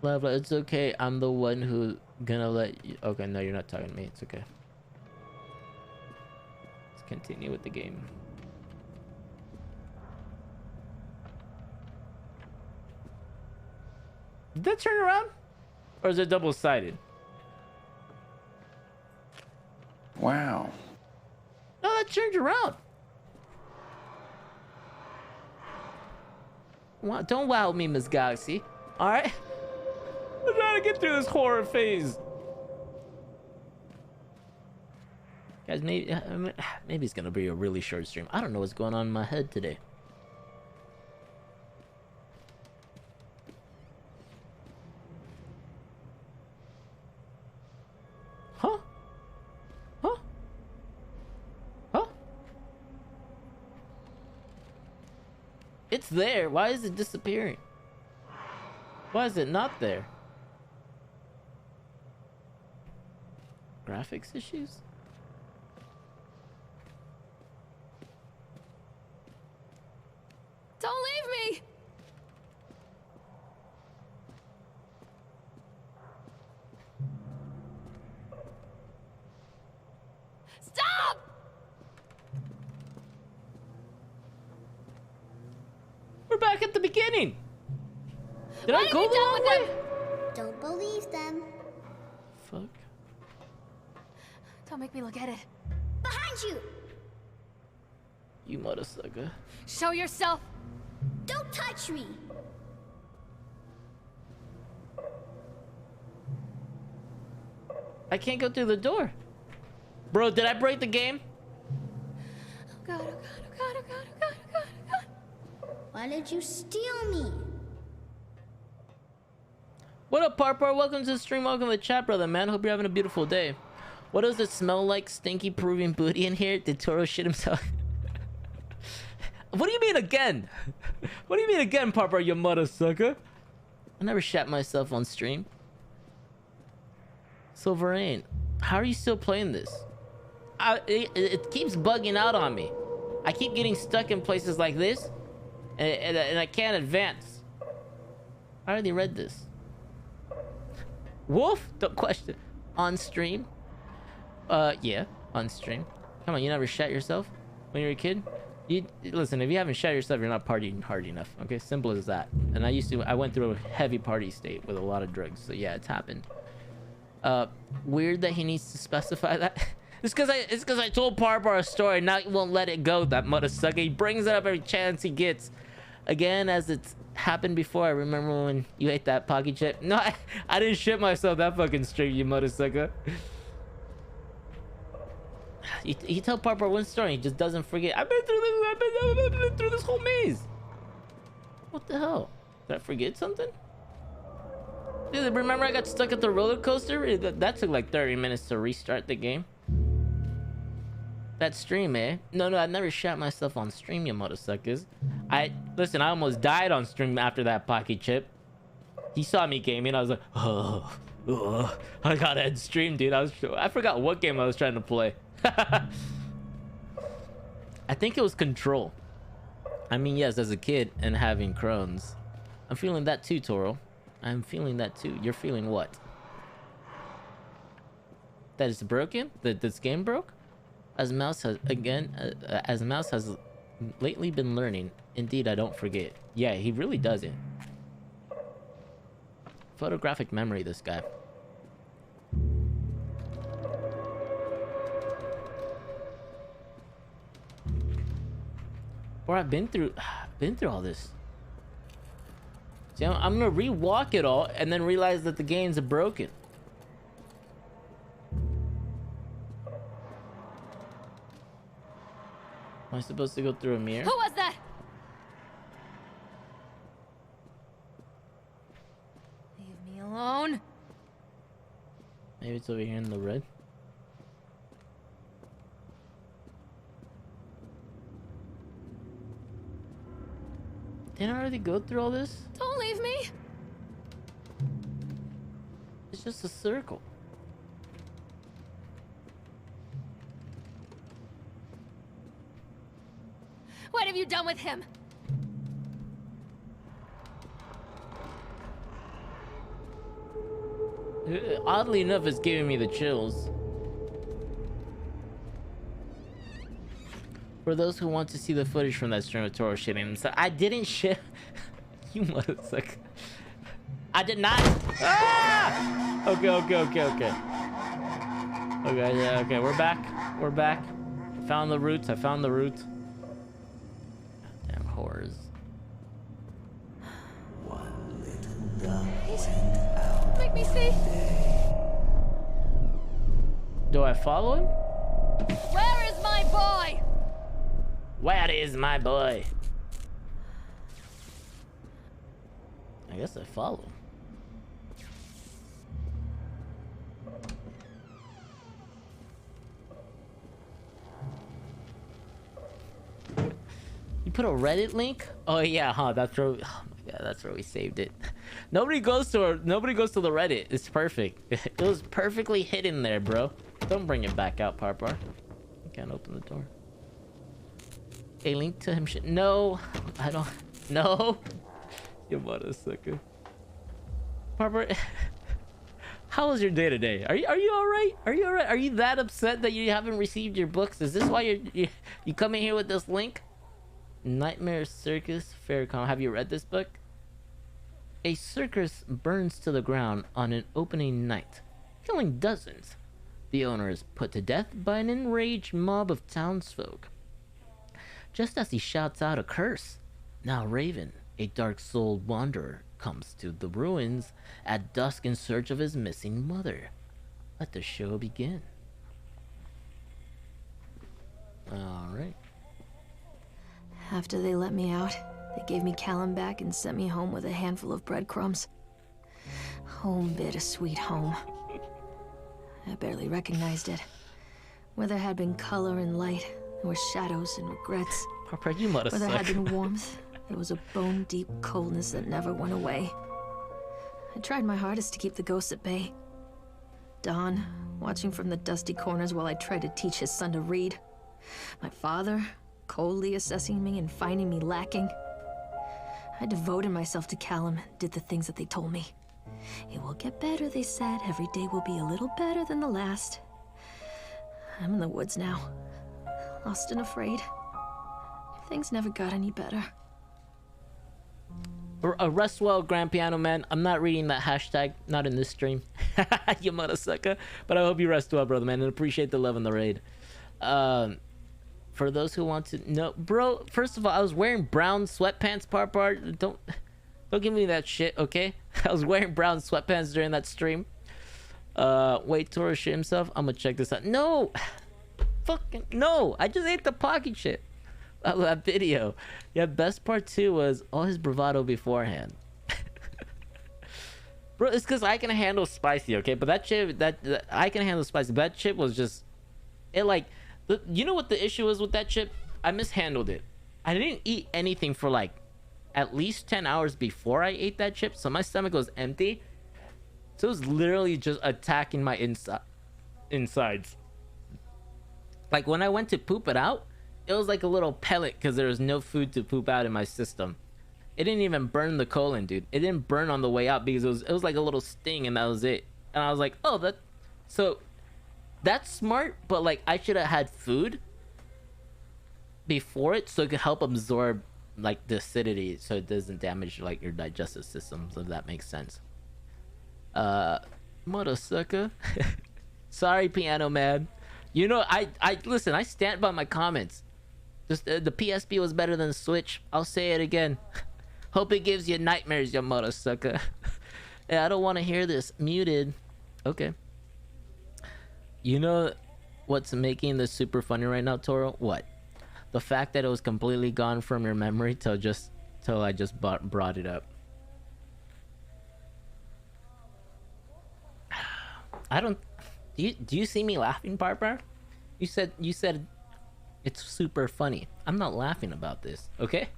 Love, it's okay. I'm the one who gonna let you. Okay, no, you're not talking to me. It's okay. Let's continue with the game. Did that turn around? Or is it double-sided? Wow. No, that turned around. Wow, don't wow me, Miss Galaxy. Alright? I'm trying want to get through this horror phase. Guys, maybe it's gonna be a really short stream. I don't know what's going on in my head today. Huh? Huh? Huh? It's there. Why is it disappearing? Why is it not there? Graphics issues? Don't leave me! Stop! We're back at the beginning. Did I go the wrong way? Don't believe them. Fuck. Don't make me look at it. Behind you! You mother sucker. Show yourself! Don't touch me! I can't go through the door. Bro, did I break the game? Oh god, oh god, oh god, oh god, oh god, oh god, oh god. Why did you steal me? What up, Parpar? Welcome to the stream. Welcome to the chat, brother, man. Hope you're having a beautiful day. What does it smell like? Stinky Peruvian booty in here? Did Toro shit himself? What do you mean again? What do you mean again, Parpar, you mother sucker? I never shat myself on stream. Silverain, how are you still playing this? It keeps bugging out on me. I keep getting stuck in places like this, and I can't advance. I already read this. Wolf? Don't question. On stream? Yeah, on stream. Come on, you never shat yourself when you were a kid? Listen, if you haven't shat yourself, you're not partying hard enough. Okay, simple as that. And I went through a heavy party state with a lot of drugs. So yeah, it's happened. Weird that he needs to specify that. It's because I told Parpar a story. Now he won't let it go, that mother sucker. He brings it up every chance he gets. Again, as it's happened before. I remember when you ate that pocky chip. No, I didn't shit myself that fucking straight, you mother sucker. You tell Parpar one story, he just doesn't forget. I've been through this whole maze. What the hell? Did I forget something? Dude, remember I got stuck at the roller coaster? That took like 30 minutes to restart the game. That stream, eh? No, I never shot myself on stream, you mother suckers. Listen, I almost died on stream after that pocky chip. He saw me gaming, I was like, oh, I got end stream, dude. I forgot what game I was trying to play. I think it was Control. I mean, yes, as a kid and having Crohn's. I'm feeling that too, Toro. I'm feeling that too. You're feeling what? That it's broken? That this game broke? As Mouse has lately been learning. Indeed, I don't forget. Yeah, he really doesn't. Photographic memory, this guy. Or I've been through all this. See, I'm gonna re-walk it all and then realize that the game's broken. Am I supposed to go through a mirror? Who was that? Leave me alone. Maybe it's over here in the red. Didn't I already go through all this? Don't leave me. It's just a circle. What have you done with him? Oddly enough, it's giving me the chills. For those who want to see the footage from that stream of Toro shitting himself, I didn't shit. You motherfucker. I did not. Ah! Okay. Okay, yeah, okay, we're back. I found the route. Damn horrors. One little duck went out me see? Do I follow him? Where is my boy? Where is my boy? I guess I follow. You put a Reddit link? Oh yeah, huh? That's where. Oh my god, that's where we saved it. Nobody goes to the Reddit. It's perfect. It was perfectly hidden there, bro. Don't bring it back out, Parpar. You can't open the door. A link to him. No, I don't. No. You mother sucker. Parpar. How was your day today? Are you all right? Are you all right? Are you that upset that you haven't received your books? Is this why you come in here with this link? Nightmare Circus Faircom. Have you read this book? A circus burns to the ground on an opening night, killing dozens. The owner is put to death by an enraged mob of townsfolk. Just as he shouts out a curse, now Raven, a dark-souled wanderer, comes to the ruins at dusk in search of his missing mother. Let the show begin. Alright. After they let me out, they gave me Callum back and sent me home with a handful of breadcrumbs. Home, bittersweet home. I barely recognized it. Where there had been color and light, there were shadows and regrets. Parpar, you mother Where there had sucker. been warmth, there was a bone-deep coldness that never went away. I tried my hardest to keep the ghosts at bay. Don, watching from the dusty corners while I tried to teach his son to read. My father, coldly assessing me and finding me lacking. I devoted myself to Callum and did the things that they told me. It will get better, they said. Every day will be a little better than the last. I'm in the woods now, lost and afraid. Things never got any better. Rest well, Grand Piano Man. I'm not reading that hashtag, not in this stream. You mother sucker. But I hope you rest well, brother, man, and appreciate the love and the raid. For those who want to know, bro, first of all, I was wearing brown sweatpants, Parpar. Don't give me that shit, okay? I was wearing brown sweatpants during that stream. Wait, Toro shit himself. I'm gonna check this out. No, fucking no! I just ate the pocket shit. That video. Yeah, best part too was all his bravado beforehand. Bro, it's because I can handle spicy, okay? But that chip, that I can handle spicy. But that chip was just, it like, you know what the issue was with that chip? I mishandled it. I didn't eat anything for like at least 10 hours before I ate that chip, so my stomach was empty. So it was literally just attacking my insides. Like when I went to poop it out, it was like a little pellet because there was no food to poop out in my system. It didn't even burn the colon, dude. It didn't burn on the way out because it was like a little sting and that was it. And I was like, oh, that's smart, but like I should have had food before it so it could help absorb like the acidity so it doesn't damage like your digestive system, so that makes sense. Mother sucker. Sorry, Piano Man. You know, I listen, I stand by my comments. Just the PSP was better than the Switch. I'll say it again. Hope it gives you nightmares, you mother sucker. Yeah, I don't want to hear this. Muted. Okay. You know what's making this super funny right now, Toro? What? The fact that it was completely gone from your memory till I just brought it up. I don't. Do you see me laughing, Parpar? You said it's super funny. I'm not laughing about this, okay?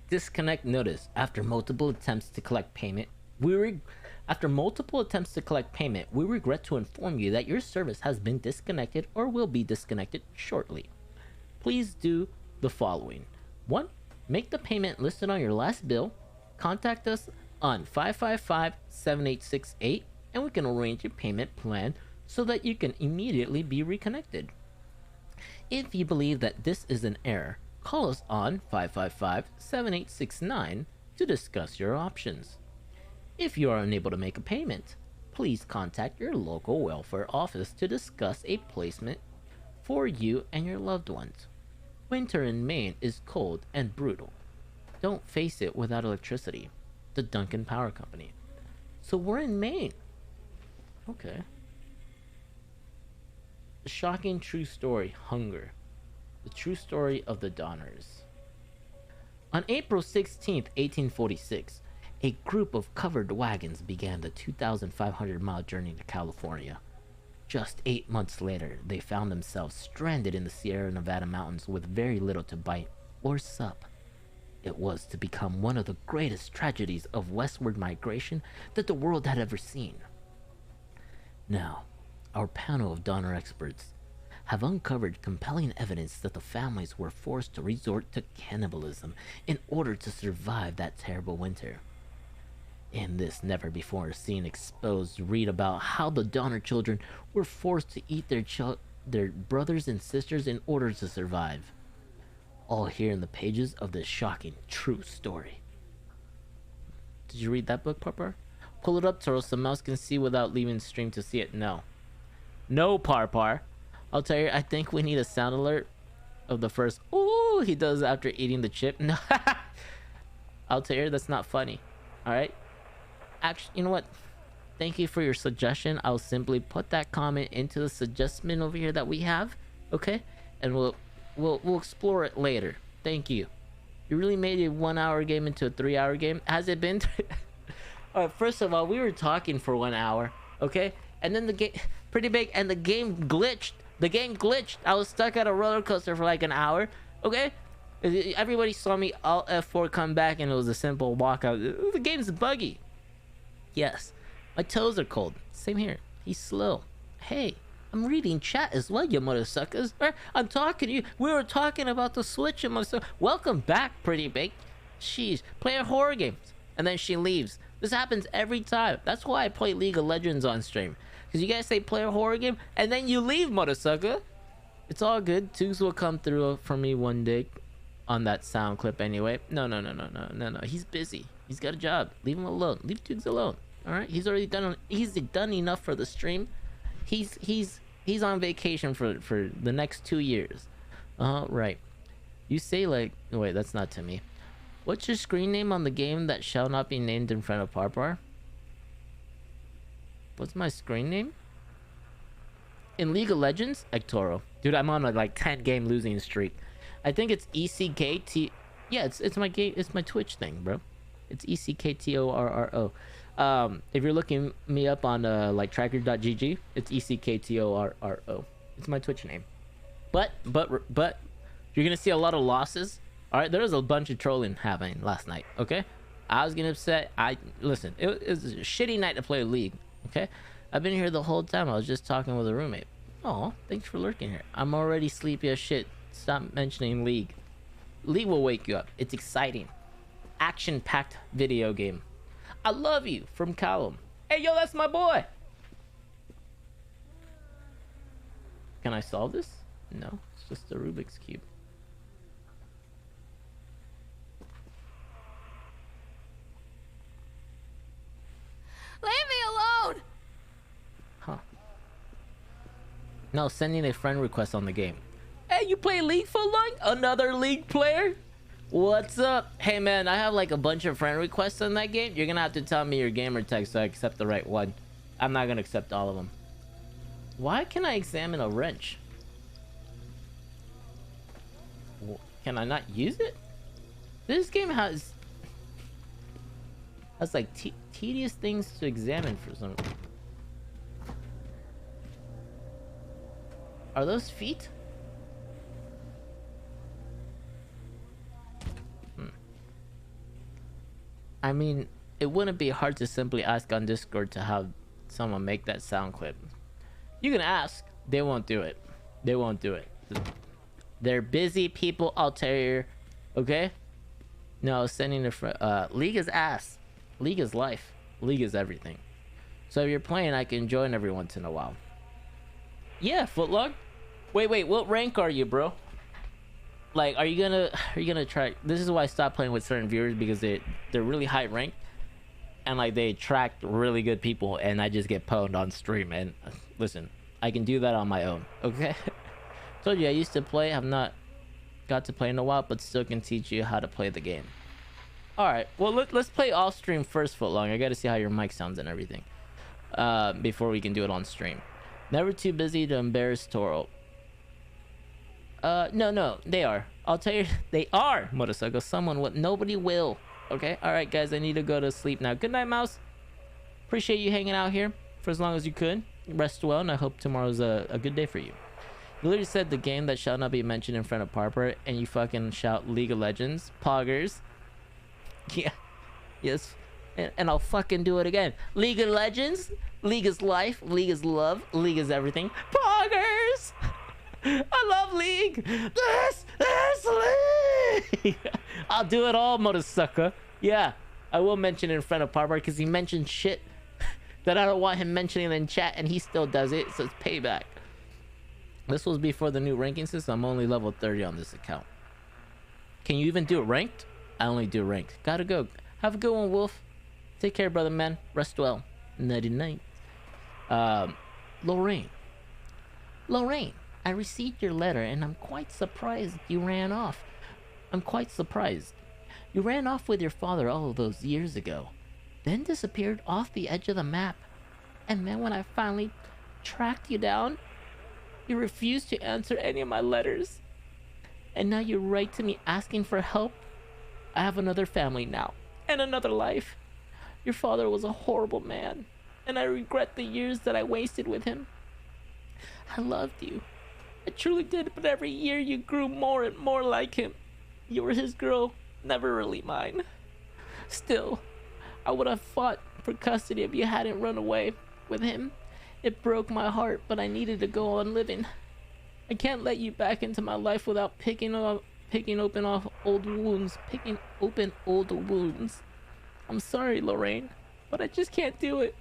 Disconnect notice. After multiple attempts to collect payment, we regret to inform you that your service has been disconnected or will be disconnected shortly. Please do the following. 1. Make the payment listed on your last bill. Contact us on 555-7868 and we can arrange a payment plan so that you can immediately be reconnected. If you believe that this is an error, call us on 555-7869 to discuss your options. If you are unable to make a payment, please contact your local welfare office to discuss a placement for you and your loved ones. Winter in Maine is cold and brutal. Don't face it without electricity. The Duncan Power Company. So we're in Maine. Okay. The shocking true story, Hunger. The true story of the Donners. On April 16th, 1846, a group of covered wagons began the 2,500-mile journey to California. Just 8 months later, they found themselves stranded in the Sierra Nevada mountains with very little to bite or sup. It was to become one of the greatest tragedies of westward migration that the world had ever seen. Now, our panel of Donner experts have uncovered compelling evidence that the families were forced to resort to cannibalism in order to survive that terrible winter. In this never-before-seen exposed, read about how the Donner children were forced to eat their brothers and sisters in order to survive. All here in the pages of this shocking, true story. Did you read that book, Parpar? Pull it up, Toro, so Mouse can see without leaving stream to see it. No. No, Parpar. I'll tell you, I think we need a sound alert of the first ooh he does after eating the chip. No. I'll tell you, that's not funny. Alright? Actually, you know what? Thank you for your suggestion. I'll simply put that comment into the suggestion over here that we have. Okay? And we'll explore it later. Thank you. You really made a 1 hour game into a 3 hour game. Has it been? Alright, first of all, we were talking for 1 hour. Okay? And then the game pretty big and the game glitched. The game glitched. I was stuck at a roller coaster for like an hour. Okay? Everybody saw me Alt F4 come back and it was a simple walkout. The game's buggy. Yes. My toes are cold. Same here. He's slow. Hey, I'm reading chat as well, you mother suckers. I'm talking to you. We were talking about the Switch, you mother. Welcome back, pretty big. Sheesh. Playing horror games. And then she leaves. This happens every time. That's why I play League of Legends on stream. Because you guys say play a horror game, and then you leave, mother sucker. It's all good. Toogs will come through for me one day on that sound clip anyway. No. He's busy. He's got a job. Leave him alone. Leave Toogs alone. All right. He's already done. He's done enough for the stream. He's on vacation for the next 2 years. Right. You say like wait, that's not to me. What's your screen name on the game that shall not be named in front of Parpar? What's my screen name? In League of Legends, EckTorro. Dude, I'm on a like 10 game losing streak. I think it's ECKT. Yeah, it's my game. It's my Twitch thing, bro. It's ECKTORRO. If you're looking me up on like tracker.gg, it's ECKTORRO. It's my Twitch name. But you're gonna see a lot of losses. All right, there was a bunch of trolling happening last night. Okay, I was getting upset. Listen. It was a shitty night to play League. Okay, I've been here the whole time. I was just talking with a roommate. Oh, thanks for lurking here. I'm already sleepy as shit. Stop mentioning League. League will wake you up. It's exciting. Action-packed video game. I love you from Callum. Hey, yo, that's my boy. Can I solve this? No, it's just a Rubik's Cube. Leave me alone! Huh. No, sending a friend request on the game. Hey, you play League for long? Another League player? What's up? Hey man, I have like a bunch of friend requests in that game. You're gonna have to tell me your gamer tag so I accept the right one. I'm not gonna accept all of them. Why can I examine a wrench? Can I not use it? This game has like tedious things to examine for some. Are those feet? I mean, it wouldn't be hard to simply ask on Discord to have someone make that sound clip. You can ask. They won't do it. They won't do it. They're busy people, I'll tell you. Okay? No, sending a friend. League is ass. League is life. League is everything. So if you're playing, I can join every once in a while. Yeah, Footlog. Wait, what rank are you, bro? Like, are you gonna try? This is why I stopped playing with certain viewers, because they're really high ranked, and like they attract really good people, and I just get pwned on stream. And listen, I can do that on my own. Okay. Told you I used to play. Have not got to play in a while, but still can teach you how to play the game. All right. Well, let's play off stream first, Footlong. I got to see how your mic sounds and everything. Before we can do it on stream. Never too busy to embarrass Toro. No, they are. I'll tell you, they are, Motorcycle. Someone what nobody will. Okay? Alright, guys, I need to go to sleep now. Good night, Mouse. Appreciate you hanging out here for as long as you could. Rest well, and I hope tomorrow's a good day for you. You literally said the game that shall not be mentioned in front of Parper, and you fucking shout League of Legends. Poggers. Yeah. Yes. And I'll fucking do it again. League of Legends. League is life. League is love. League is everything. Poggers! I love League. This is League. I'll do it all, Motorsucker. Yeah, I will mention it in front of Parbar because he mentioned shit that I don't want him mentioning in chat, and he still does it. So it's payback. This was before the new ranking system. I'm only level 30 on this account. Can you even do it ranked? I only do ranked. Gotta go. Have a good one, Wolf. Take care, brother, man. Rest well. Nighty night. Lorraine, I received your letter and I'm quite surprised you ran off. I'm quite surprised. You ran off with your father all those years ago, then disappeared off the edge of the map. And then when I finally tracked you down, you refused to answer any of my letters. And now you write to me asking for help. I have another family now, and another life. Your father was a horrible man, and I regret the years that I wasted with him. I loved you. I truly did, but every year you grew more and more like him. You were his girl, never really mine. Still, I would have fought for custody if you hadn't run away with him. It broke my heart, but I needed to go on living. I can't let you back into my life without picking open old wounds. I'm sorry, Lorraine, but I just can't do it.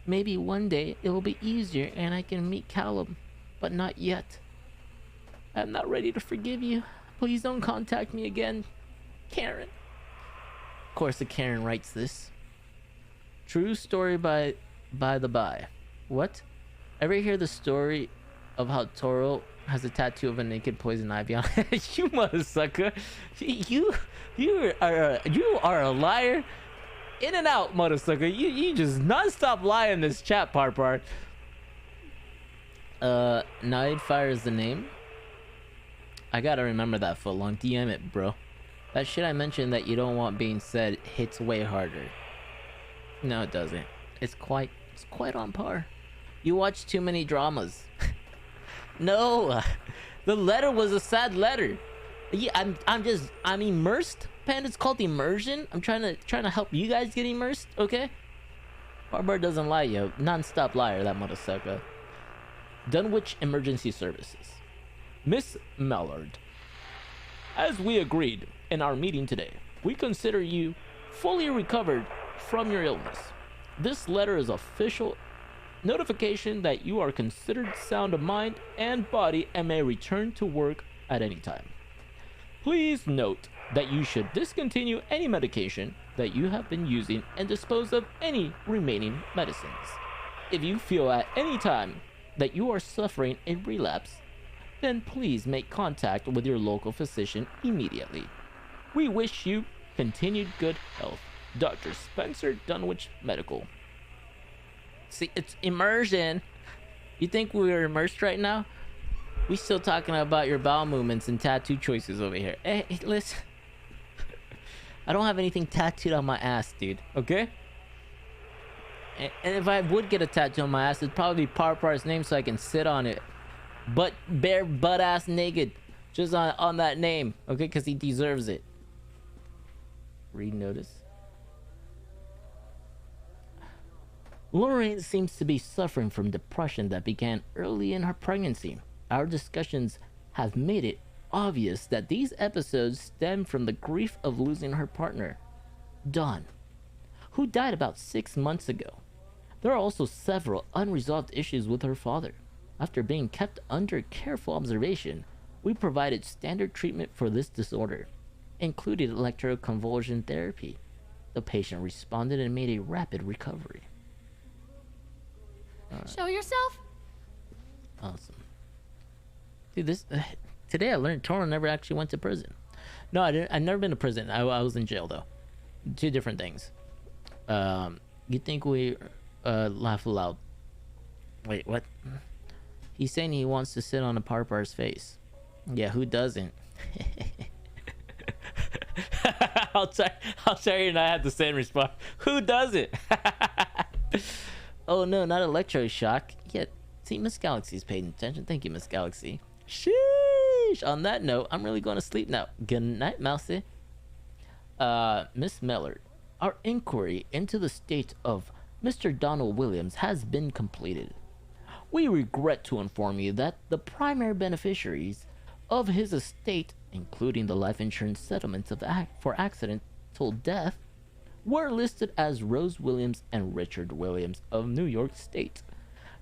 Maybe one day it will be easier and I can meet Callum, but not yet. I'm not ready to forgive you. Please don't contact me again. Karen. Of course, the Karen writes this. True story by the by. What? Ever hear the story of how Toro has a tattoo of a naked poison ivy on it? You motherfucker. You are a liar. In and out, motherfucker. You just non-stop lie in this chat, part. Nightfire is the name. I gotta remember that for long. DM it, bro. That shit I mentioned that you don't want being said hits way harder. No, it doesn't. It's quite on par. You watch too many dramas. No, the letter was a sad letter. Yeah, I'm immersed. Pan, it's called immersion. I'm trying to help you guys get immersed. Okay. Barbar doesn't lie, yo. Non-stop liar, that motherfucker. Dunwich Emergency Services. Miss Mallard, as we agreed in our meeting today, we consider you fully recovered from your illness. This letter is official notification that you are considered sound of mind and body and may return to work at any time. Please note that you should discontinue any medication that you have been using and dispose of any remaining medicines. If you feel at any time that you are suffering a relapse, then please make contact with your local physician immediately. We wish you continued good health. Dr. Spencer Dunwich Medical. See, it's immersion. You think we're immersed right now? We still talking about your bowel movements and tattoo choices over here. Hey, listen. I don't have anything tattooed on my ass, dude. Okay? And if I would get a tattoo on my ass, it'd probably be Parpar's name so I can sit on it. But bare butt ass naked. Just on that name. Okay? Because he deserves it. Read notice. Lorraine seems to be suffering from depression that began early in her pregnancy. Our discussions have made it obvious that these episodes stem from the grief of losing her partner, Dawn, who died about 6 months ago. There are also several unresolved issues with her father. After being kept under careful observation, we provided standard treatment for this disorder, including electroconvulsion therapy. The patient responded and made a rapid recovery. Show yourself? Awesome. Dude, this today I learned Toro never actually went to prison. No, I didn't. I've never been to prison. I was in jail though. Two different things. You think we laugh aloud? Wait, what? He's saying he wants to sit on a Parpar's face. Yeah, who doesn't? I'll tell you, and I have the same response. Who doesn't? Oh no, not electroshock. Yeah, see, Miss Galaxy's paying attention. Thank you, Miss Galaxy. Sheesh. On that note, I'm really going to sleep now. Good night, Mousy. Miss Mellard, our inquiry into the state of Mr. Donald Williams has been completed. We regret to inform you that the primary beneficiaries of his estate, including the life insurance settlements for accidental death, were listed as Rose Williams and Richard Williams of New York State.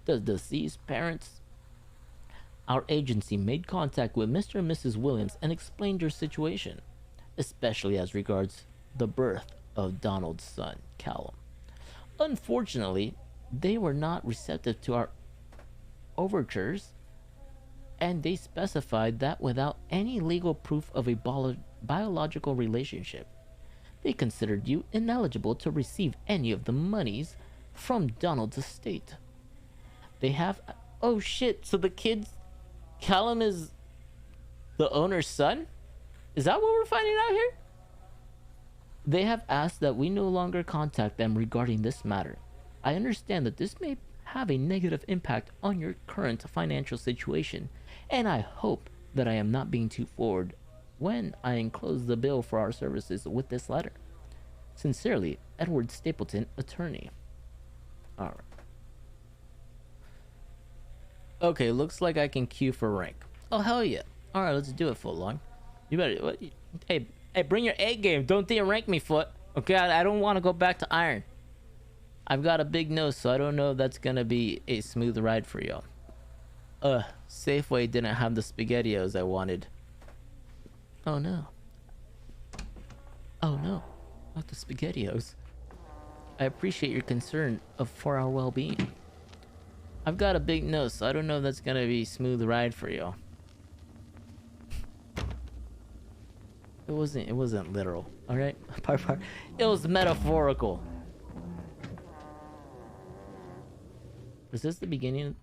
The deceased parents. Our agency made contact with Mr. and Mrs. Williams and explained your situation, especially as regards the birth of Donald's son, Callum. Unfortunately, they were not receptive to our overtures, and they specified that without any legal proof of a biological relationship, they considered you ineligible to receive any of the monies from Donald's estate. They have... Oh shit, so the kids... Callum is the owner's son? Is that what we're finding out here? They have asked that we no longer contact them regarding this matter. I understand that this may have a negative impact on your current financial situation, and I hope that I am not being too forward when I enclose the bill for our services with this letter. Sincerely, Edward Stapleton, attorney. Alright. Okay, looks like I can queue for rank. Oh, hell yeah. Alright, let's do it, Footlong. You better... What, hey, bring your A game. Don't de-rank me, Foot. Okay, I don't want to go back to Iron. I've got a big nose, so I don't know if that's gonna be a smooth ride for y'all. Safeway didn't have the SpaghettiOs I wanted. Oh no. Oh no. Not the SpaghettiOs. I appreciate your concern for our well-being. I've got a big nose, so I don't know if that's gonna be a smooth ride for y'all. It wasn't literal, alright? It was metaphorical. Is this the beginning?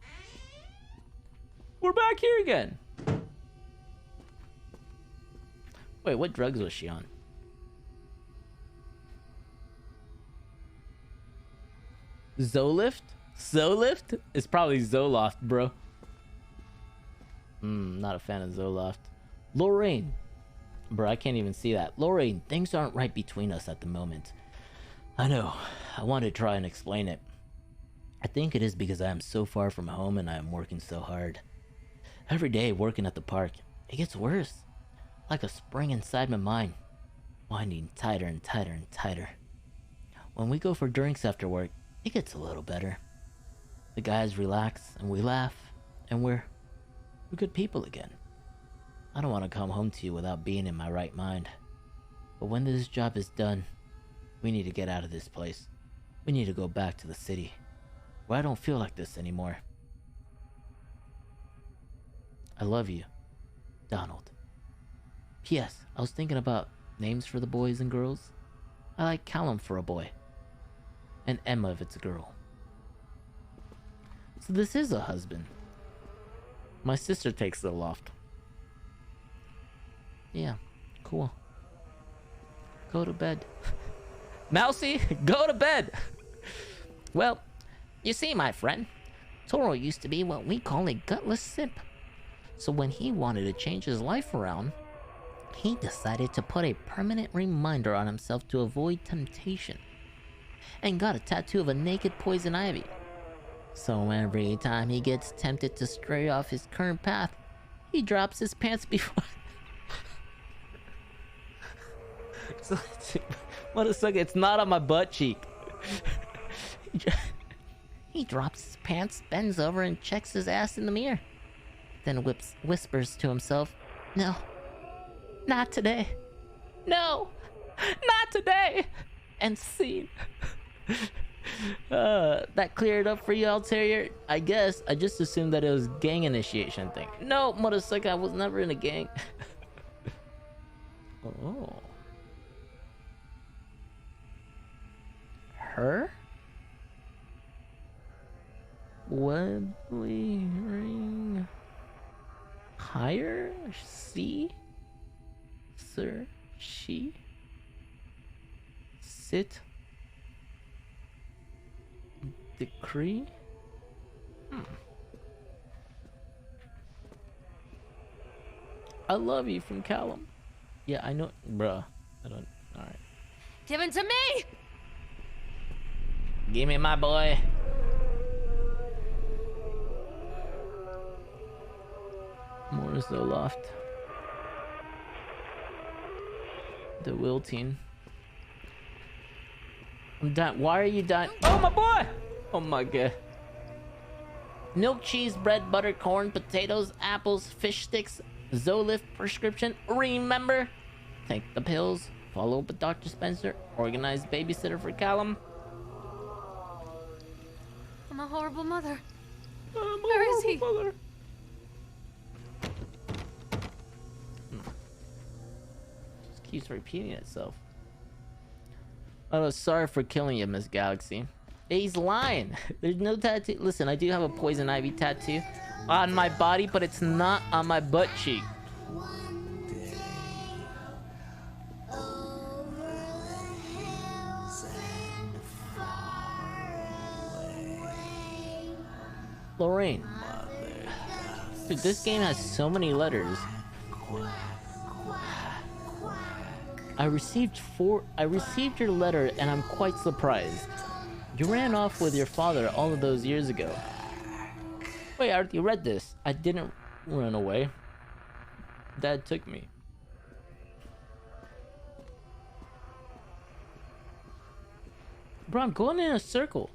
We're back here again. Wait, what drugs was she on? Zolift? Zolift? It's probably Zoloft, bro. Not a fan of Zoloft. Lorraine. Bro, I can't even see that. Lorraine, things aren't right between us at the moment. I know. I want to try and explain it. I think it is because I am so far from home and I am working so hard. Every day working at the park, it gets worse. Like a spring inside my mind, winding tighter and tighter and tighter. When we go for drinks after work, it gets a little better. The guys relax and we laugh, and we're good people again. I don't want to come home to you without being in my right mind. But when this job is done, we need to get out of this place. We need to go back to the city, where I don't feel like this anymore. I love you, Donald. P.S. I was thinking about names for the boys and girls. I like Callum for a boy, and Emma if it's a girl. So this is a husband. My sister takes the loft. Yeah, cool. Go to bed. Mousy, go to bed! Well, you see, my friend, Toro used to be what we call a gutless simp. So when he wanted to change his life around, he decided to put a permanent reminder on himself to avoid temptation, and got a tattoo of a naked poison ivy. So every time he gets tempted to stray off his current path, he drops his pants before... What a sucker, it's not on my butt cheek. He drops his pants, bends over, and checks his ass in the mirror. Then whispers to himself, "No, not today. No, not today." And scene. That cleared up for you, Altair? I guess. I just assumed that it was gang initiation thing. No, motherfucker, I was never in a gang. Oh. her? Webley ring. Hire? See? Sir? She? Sit? Decree? I love you from Callum. Yeah, I know. Bruh. I don't. Alright. Give it to me! Give me my boy. Morris Loft. The wilting. I'm done. Why are you done? Oh my boy! Oh my god. Milk, cheese, bread, butter, corn, potatoes, apples, fish sticks, Zolif prescription. Remember? Take the pills. Follow up with Dr. Spencer. Organize babysitter for Callum. I'm a horrible mother. Where is he? Mother. Just keeps repeating itself. Oh, sorry for killing you, Miss Galaxy. He's lying. There's no tattoo. Listen, I do have a poison ivy tattoo on my body, but it's not on my butt cheek. Lorraine. Dude, this game has so many letters. I received your letter and I'm quite surprised. You ran off with your father all of those years ago. Wait, I already read this. I didn't run away. Dad took me. Bro, I'm going in a circle.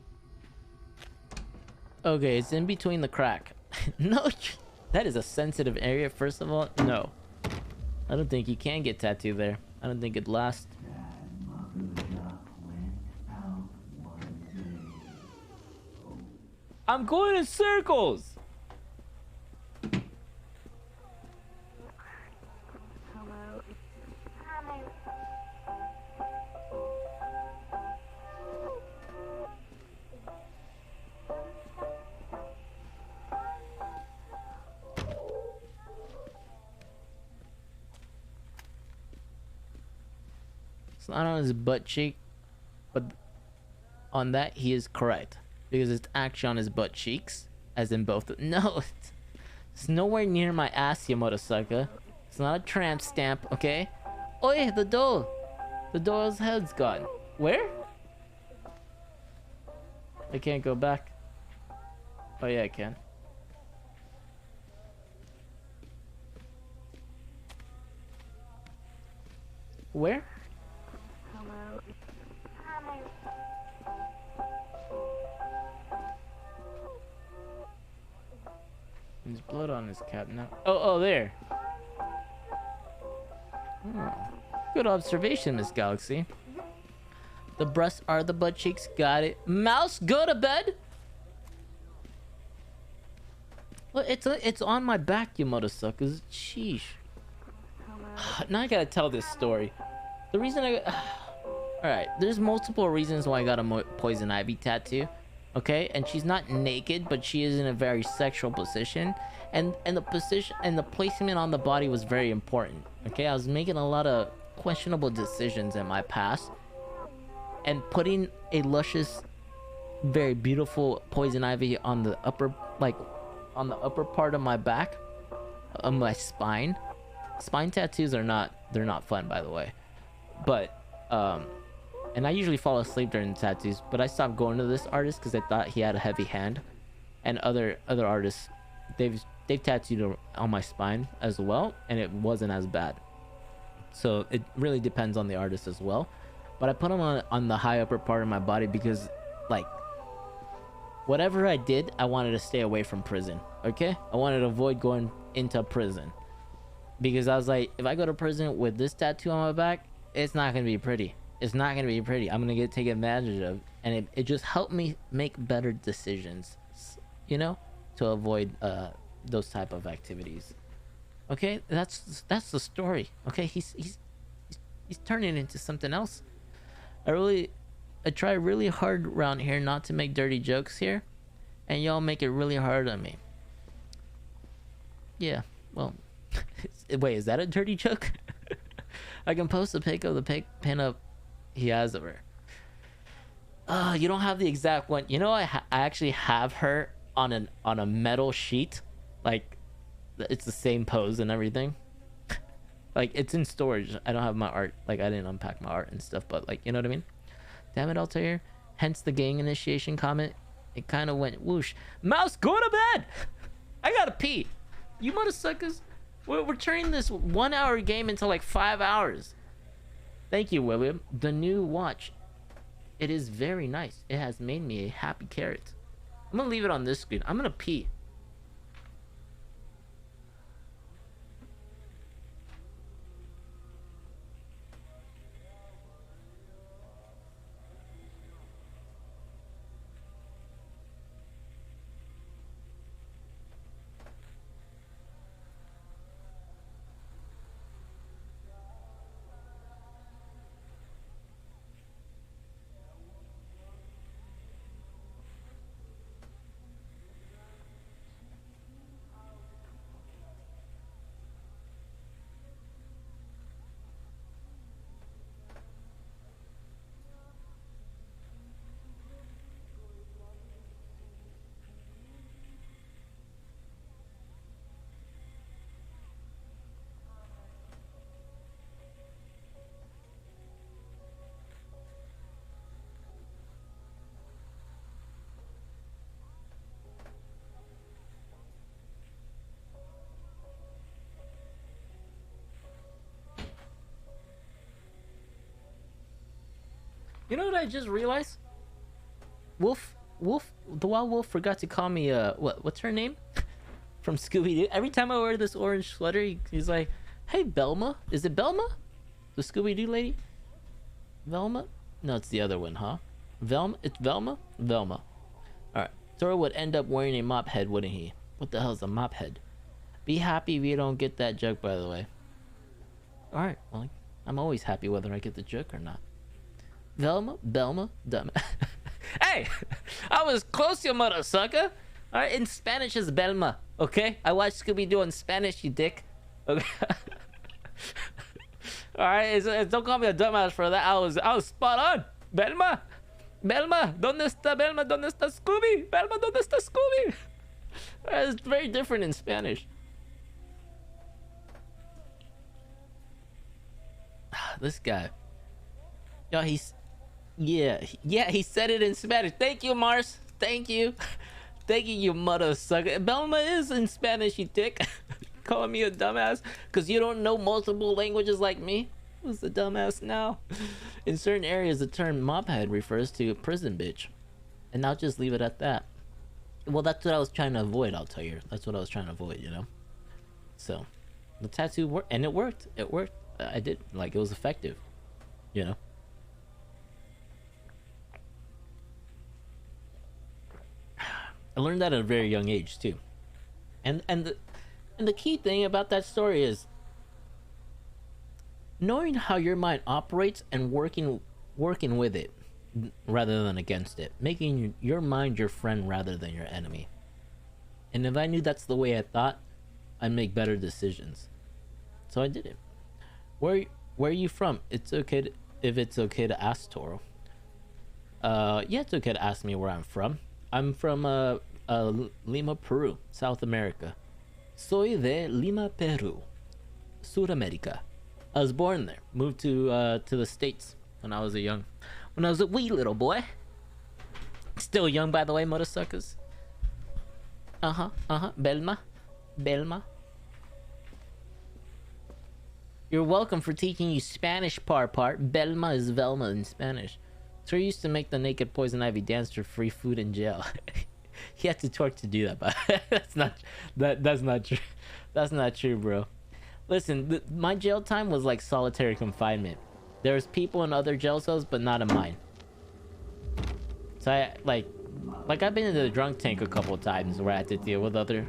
Okay, it's in between the crack. No, that is a sensitive area, first of all. No. I don't think you can get tattooed there. I don't think it'd last. I'm going in circles! It's not on his butt cheek, but on that he is correct. Because it's actually on his butt cheeks, as in both. No, it's nowhere near my ass, you motherfucker. It's not a tramp stamp, okay? Oi, the doll! The doll's head's gone. Where? I can't go back. Oh yeah, I can. Where? There's blood on his cap now. Oh, there. Oh. Good observation, Miss Galaxy. The breasts are the butt cheeks. Got it. Mouse, go to bed. Well, it's on my back, you motherfuckers. Sheesh. Now I gotta tell this story. The reason I... Alright, there's multiple reasons why I got a poison ivy tattoo. Okay, and she's not naked, but she is in a very sexual position, and the position and the placement on the body was very important. Okay, I was making a lot of questionable decisions in my past, and putting a luscious, very beautiful poison ivy on the upper, like, on the upper part of my back, on my spine. Spine tattoos are they're not fun, by the way, but and I usually fall asleep during the tattoos, but I stopped going to this artist because I thought he had a heavy hand. And other artists, they've tattooed on my spine as well, and it wasn't as bad. So it really depends on the artist as well. But I put them on the high upper part of my body because, like, whatever I did, I wanted to stay away from prison. Okay, I wanted to avoid going into prison because I was like, if I go to prison with this tattoo on my back, it's not gonna be pretty. It's not gonna be pretty. I'm gonna get taken advantage of, and it just helped me make better decisions, you know, to avoid those type of activities. Okay, that's the story. Okay, he's turning into something else. I really I try really hard around here not to make dirty jokes here, and y'all make it really hard on me. Yeah, well, wait, is that a dirty joke? I can post a pic of the pin-up he has of her. You don't have the exact one. You know, I actually have her on a metal sheet, like it's the same pose and everything. Like it's in storage. I don't have my art. Like I didn't unpack my art and stuff, but like you know what I mean. Damn it, Altair. Hence the gang initiation comment. It kind of went whoosh. Mouse, go to bed. I gotta pee. You motherfuckers. We're turning this 1 hour game into like 5 hours. Thank you, William. The new watch. It is very nice. It has made me a happy carrot. I'm gonna leave it on this screen. I'm gonna pee. You know what I just realized? Wolf, the wild wolf forgot to call me, what's her name? From Scooby-Doo. Every time I wear this orange sweater, he's like, hey, Belma. Is it Belma? The Scooby-Doo lady? Velma? No, it's the other one, huh? Velma? It's Velma? Velma. Alright. Thor would end up wearing a mop head, wouldn't he? What the hell is a mop head? Be happy if you don't get that joke, by the way. Alright, well, I'm always happy whether I get the joke or not. Velma, Belma, dumb. Hey, I was close, you mother sucker. All right, in Spanish is Belma. Okay, I watched Scooby-Doo in Spanish, you dick. Okay. All right, don't call me a dumbass for that. I was spot on. Belma, Belma, ¿dónde está Belma? ¿Dónde está Scooby? Belma, ¿dónde está Scooby? It's very different in Spanish. This guy. Yo, he said it in Spanish. Thank you, Mars. Thank you. Thank you, you mother sucker. Belma is in Spanish, you dick. Calling me a dumbass because you don't know multiple languages like me. Who's the dumbass now? In certain areas, the term mophead refers to a prison bitch. And I'll just leave it at that. Well, that's what I was trying to avoid, I'll tell you. That's what I was trying to avoid, you know? So, the tattoo worked. And it worked. It worked. I did. Like, it was effective. You know? I learned that at a very young age too, and the key thing about that story is knowing how your mind operates and working with it rather than against it, making your mind your friend rather than your enemy. And if I knew that's the way I thought, I'd make better decisions. So I did it. Where are you from? It's okay if it's okay to ask, Toro. Yeah, it's okay to ask me where I'm from. I'm from Lima, Peru, South America. Soy de Lima, Peru, Sudamerica. I was born there. Moved to the States when I was a wee little boy. Still young, by the way, motherfuckers. Belma. You're welcome for teaching you Spanish, part. Belma is Velma in Spanish. So he used to make the naked poison ivy dance for free food in jail. He had to twerk to do that, but that's not true. That's not true, bro. Listen, my jail time was like solitary confinement. There's people in other jail cells, but not in mine. So I like I've been in the drunk tank a couple of times where I had to deal with other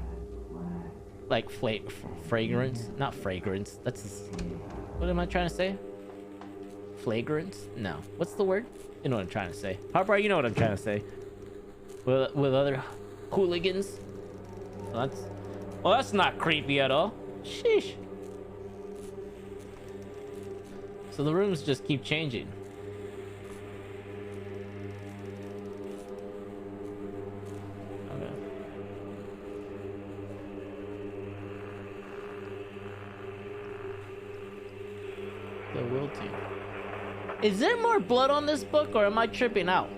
like fragrance, not fragrance. That's what am I trying to say? Flagrant? No. What's the word? You know what I'm trying to say. Harper, you know what I'm trying to say. With other hooligans. Well, that's not creepy at all. Sheesh. So the rooms just keep changing. Okay. The wilting. Is there more blood on this book, or am I tripping out?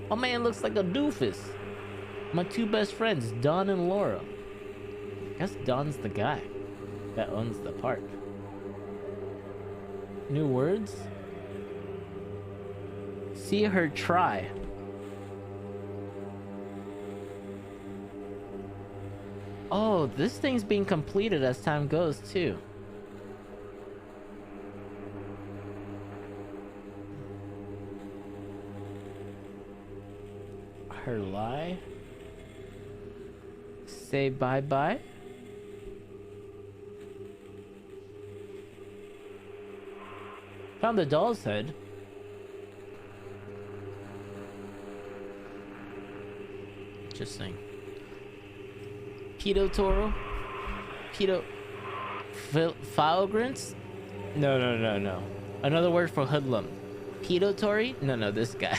My man looks like a doofus. My two best friends, Don and Laura. I guess Don's the guy that owns the park. New words? See her try. Oh, this thing's being completed as time goes too. Her lie. Say bye-bye. Found the doll's head. Interesting. EckTorro? Flagrants? No. Another word for hoodlum. Pedatory? No, this guy.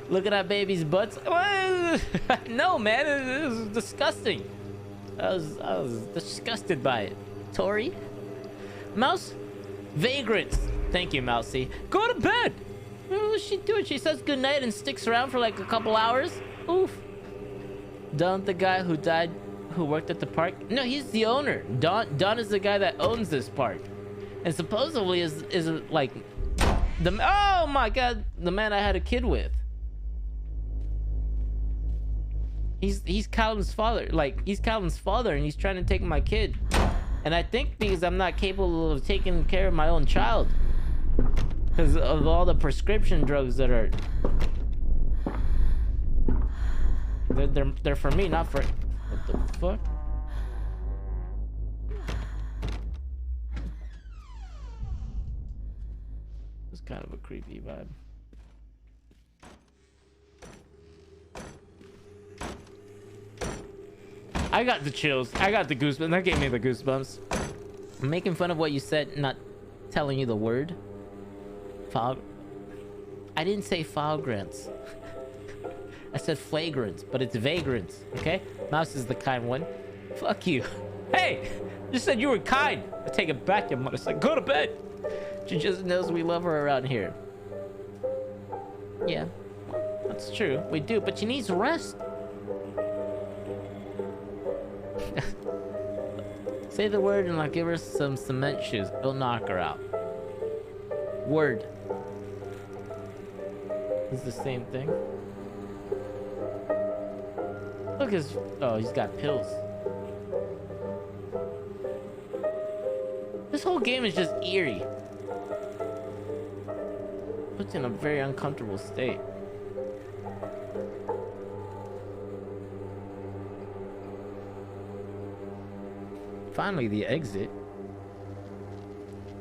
Look at that baby's butts. No, man, it was disgusting. I was disgusted by it. Tory? Mouse? Vagrants. Thank you, Mousy. Go to bed. What's she doing? She says goodnight and sticks around for like a couple hours. Oof. Don, the guy who died, who worked at the park? No, he's the owner. Don is the guy that owns this park, and supposedly is like the, oh my god, the man I had a kid with. He's Calvin's father. Like, he's Calvin's father, and he's trying to take my kid. And I think because I'm not capable of taking care of my own child, because of all the prescription drugs that are, they're for me, not for. What the fuck? It's kind of a creepy vibe. I got the chills. I got the goosebumps. That gave me the goosebumps. I'm making fun of what you said, not telling you the word. I didn't say flagrants. I said flagrants, but it's vagrants, okay? Mouse is the kind one. Fuck you. Hey! You said you were kind. I take it back, your mother. It's like, go to bed. She just knows we love her around here. Yeah, that's true. We do, but she needs rest. Say the word and I'll give her some cement shoes. It'll knock her out. Word. It's the same thing. Look, oh, he's got pills. This whole game is just eerie. Puts in a very uncomfortable state. Finally, the exit.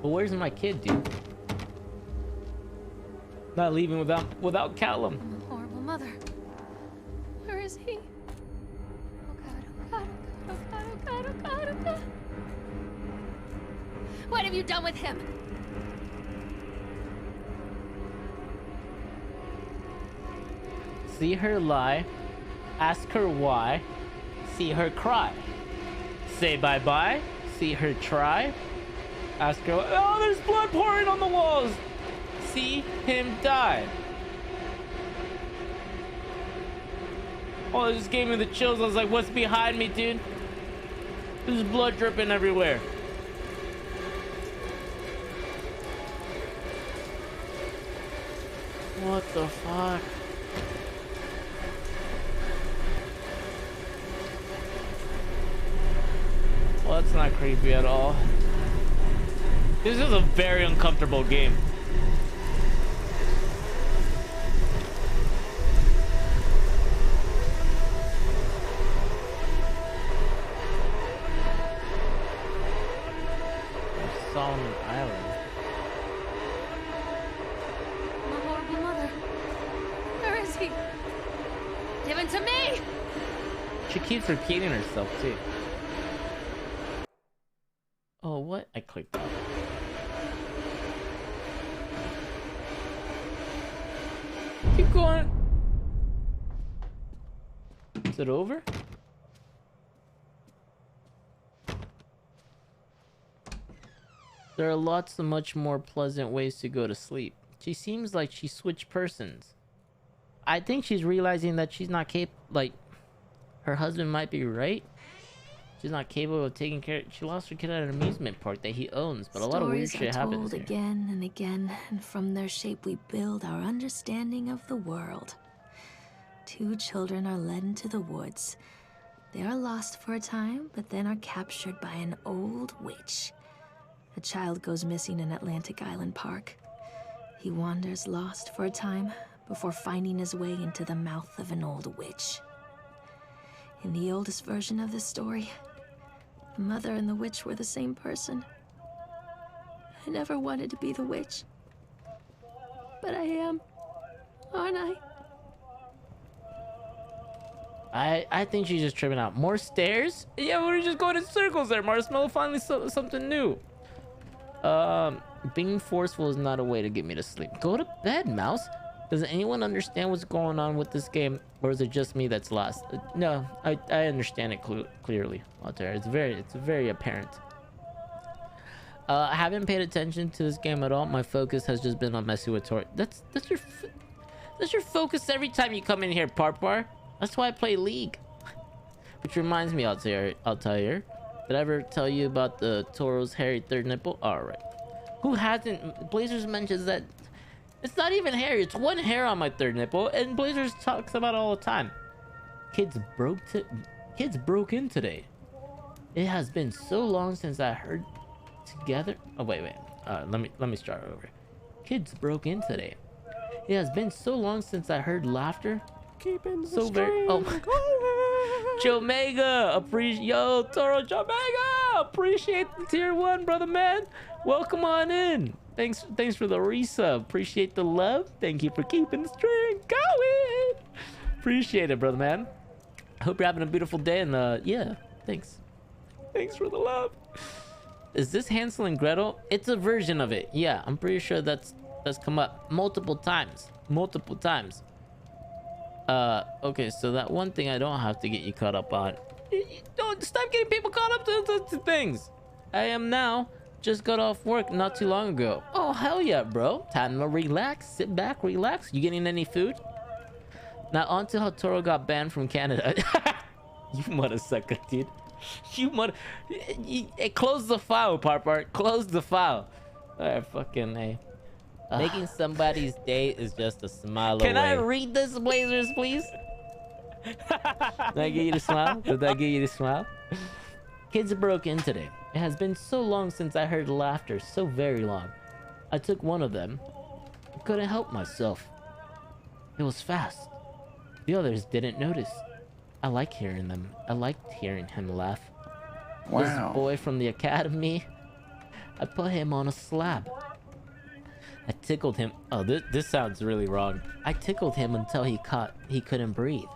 But where's my kid, dude? Not leaving without Callum. I'm a horrible mother. Where is he? Oh God, oh God, oh God, oh God, oh God, oh God. What have you done with him? See her lie. Ask her why. See her cry. Say bye-bye. See her try. Ask her, oh, there's blood pouring on the walls. See him die. Oh, it just gave me the chills. I was like, what's behind me, dude? There's blood dripping everywhere. What the fuck? Well, that's not creepy at all. This is a very uncomfortable game. Solomon Island. My horrible mother. Where is he? Give him to me! She keeps repeating herself too. Oh, what? I clicked off. Keep going. Is it over? There are lots of much more pleasant ways to go to sleep. She seems like she switched persons. I think she's realizing that she's not like, her husband might be right. She's not capable of taking care. She lost her kid at an amusement park that he owns, but a lot of weird shit happens here. Again and again, and from their shape we build our understanding of the world. 2 children are led into the woods. They are lost for a time, but then are captured by an old witch. A child goes missing in Atlantic Island Park. He wanders lost for a time before finding his way into the mouth of an old witch. In the oldest version of this story, the mother and the witch were the same person. I never wanted to be the witch, but I am, aren't I? I think she's just tripping out. More stairs? Yeah, we're just going in circles there, Marshmallow. Finally, something new. Being forceful is not a way to get me to sleep. Go to bed, Mouse. Does anyone understand what's going on with this game, or is it just me that's lost? No, I understand it clearly, Altair. It's very apparent. I haven't paid attention to this game at all. My focus has just been on messing with Tori. That's your focus every time you come in here, Parpar. That's why I play League. Which reminds me, Altair, did I ever tell you about the Toro's hairy third nipple? All right. Who hasn't? Blazers mentions that it's not even hairy. It's one hair on my third nipple, and Blazers talks about it all the time. Kids broke in today. It has been so long since I heard together. Oh wait. Let me start over. Kids broke in today. It has been so long since I heard laughter. Keeping the So very. Oh. Jomega, yo, Toro Jomega, appreciate the tier 1, brother man. Welcome on in. Thanks for the resub. Appreciate the love. Thank you for keeping the string going. Appreciate it, brother man. Hope you're having a beautiful day, and yeah, thanks for the love. Is this Hansel and Gretel? It's a version of it. Yeah, I'm pretty sure that's come up multiple times. Okay, so that one thing I don't have to get you caught up on. Don't stop getting people caught up to things. I am now. Just got off work not too long ago. Oh, hell yeah, bro. Time to relax. Sit back, relax. You getting any food? Now on to how Toro got banned from Canada. You mother sucker, dude. You mother... Close the file, Parpar. Close the file. Alright, fucking A. Making somebody's day is just a smile away. Can I read this, Blazers, please? Did I get you to smile? Did I get you to smile? Kids broke in today. It has been so long since I heard laughter, so very long. I took one of them. I couldn't help myself. It was fast. The others didn't notice. I like hearing them. I liked hearing him laugh. Wow. This boy from the academy, I put him on a slab. I tickled him. Oh, this sounds really wrong. I tickled him until he couldn't breathe.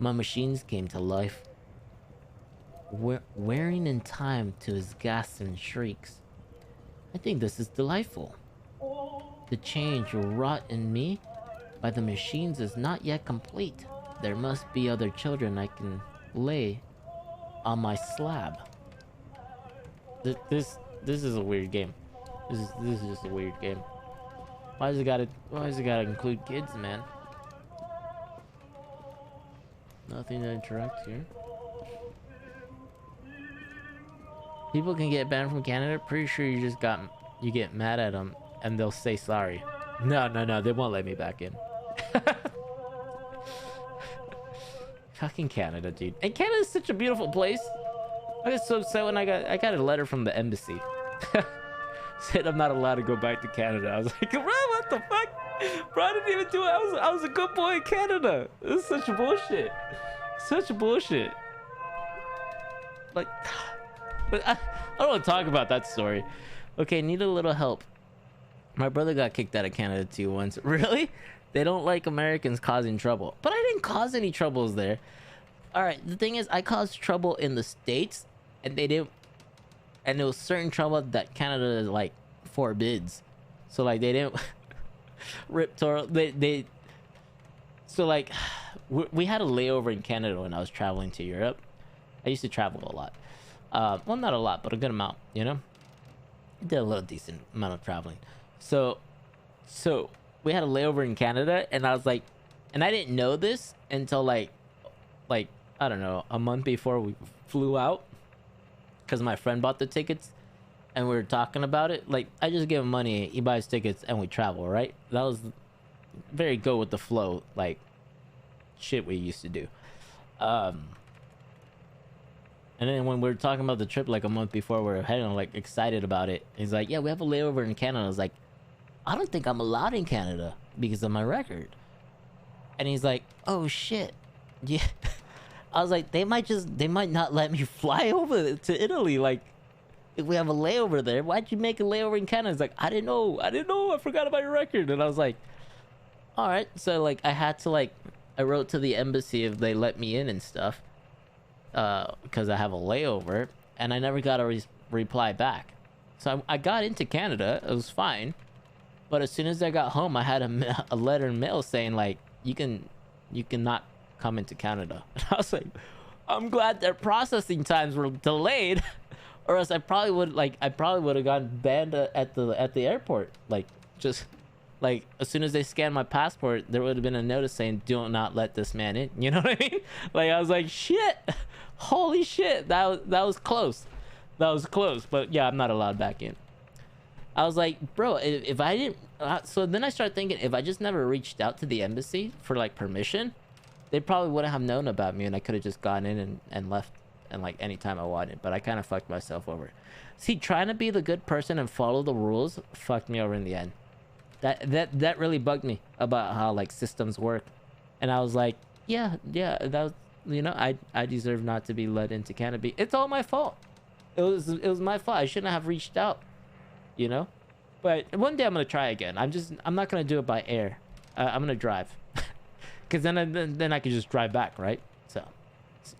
My machines came to life, wearing in time to his gasps and shrieks. I think this is delightful. The change wrought in me by the machines is not yet complete. There must be other children I can lay on my slab. This is a weird game. This is just a weird game. Why does it gotta include kids, man? Nothing to interact here. People can get banned from Canada. Pretty sure you get mad at them and they'll say sorry. No, they won't let me back in. Fucking Canada, dude. And Canada's such a beautiful place. I got so upset when I got a letter from the embassy. Said I'm not allowed to go back to Canada. I was like, bro, what the fuck? Bro, I didn't even do it. I was a good boy in Canada. This is such bullshit. Such bullshit. Like, but I don't want to talk about that story. Okay, need a little help. My brother got kicked out of Canada too once. Really? They don't like Americans causing trouble. But I didn't cause any troubles there. Alright, the thing is, I caused trouble in the States, and they didn't. And there was certain trouble that Canada, like, forbids. So, like, they didn't rip Toro. So, like, we had a layover in Canada when I was traveling to Europe. I used to travel a lot. Well, not a lot, but a good amount, you know? I did a little decent amount of traveling. So we had a layover in Canada, and I was like, and I didn't know this until like I don't know, a month before we flew out, because my friend bought the tickets, and we were talking about it. Like, I just give him money, he buys tickets, and we travel, right? That was very go with the flow, like shit we used to do. And then when we were talking about the trip like a month before, we were heading, like, excited about it. He's like, yeah, we have a layover in Canada. I was like, I don't think I'm allowed in Canada because of my record. And he's like, oh shit. Yeah. I was like, they might not let me fly over to Italy. Like, if we have a layover there, why'd you make a layover in Canada? He's like, I didn't know, I forgot about your record. And I was like, all right. So, like, I had to, like, I wrote to the embassy if they let me in and stuff, because I have a layover, and I never got a reply back. So I got into Canada, it was fine, but as soon as I got home, I had a letter in mail saying, like, you cannot come into Canada. And I was like, I'm glad their processing times were delayed, or else I probably would have gotten banned at the airport. Like, just like, as soon as they scanned my passport, there would have been a notice saying, do not let this man in. You know what I mean? Like, I was like, shit, holy shit, that was close. That was close. But yeah, I'm not allowed back in. I was like, bro, if I didn't, so then I started thinking, if I just never reached out to the embassy for, like, permission, they probably wouldn't have known about me, and I could have just gone in and left, and, like, anytime I wanted. But I kind of fucked myself over. See, trying to be the good person and follow the rules fucked me over in the end. That really bugged me about how, like, systems work. And I was like, yeah, that was, you know, I deserve not to be let into Canada. It's all my fault. It was my fault. I shouldn't have reached out, you know? But one day I'm gonna try again. I'm not gonna do it by air. I'm gonna drive, because then I can just drive back, right? So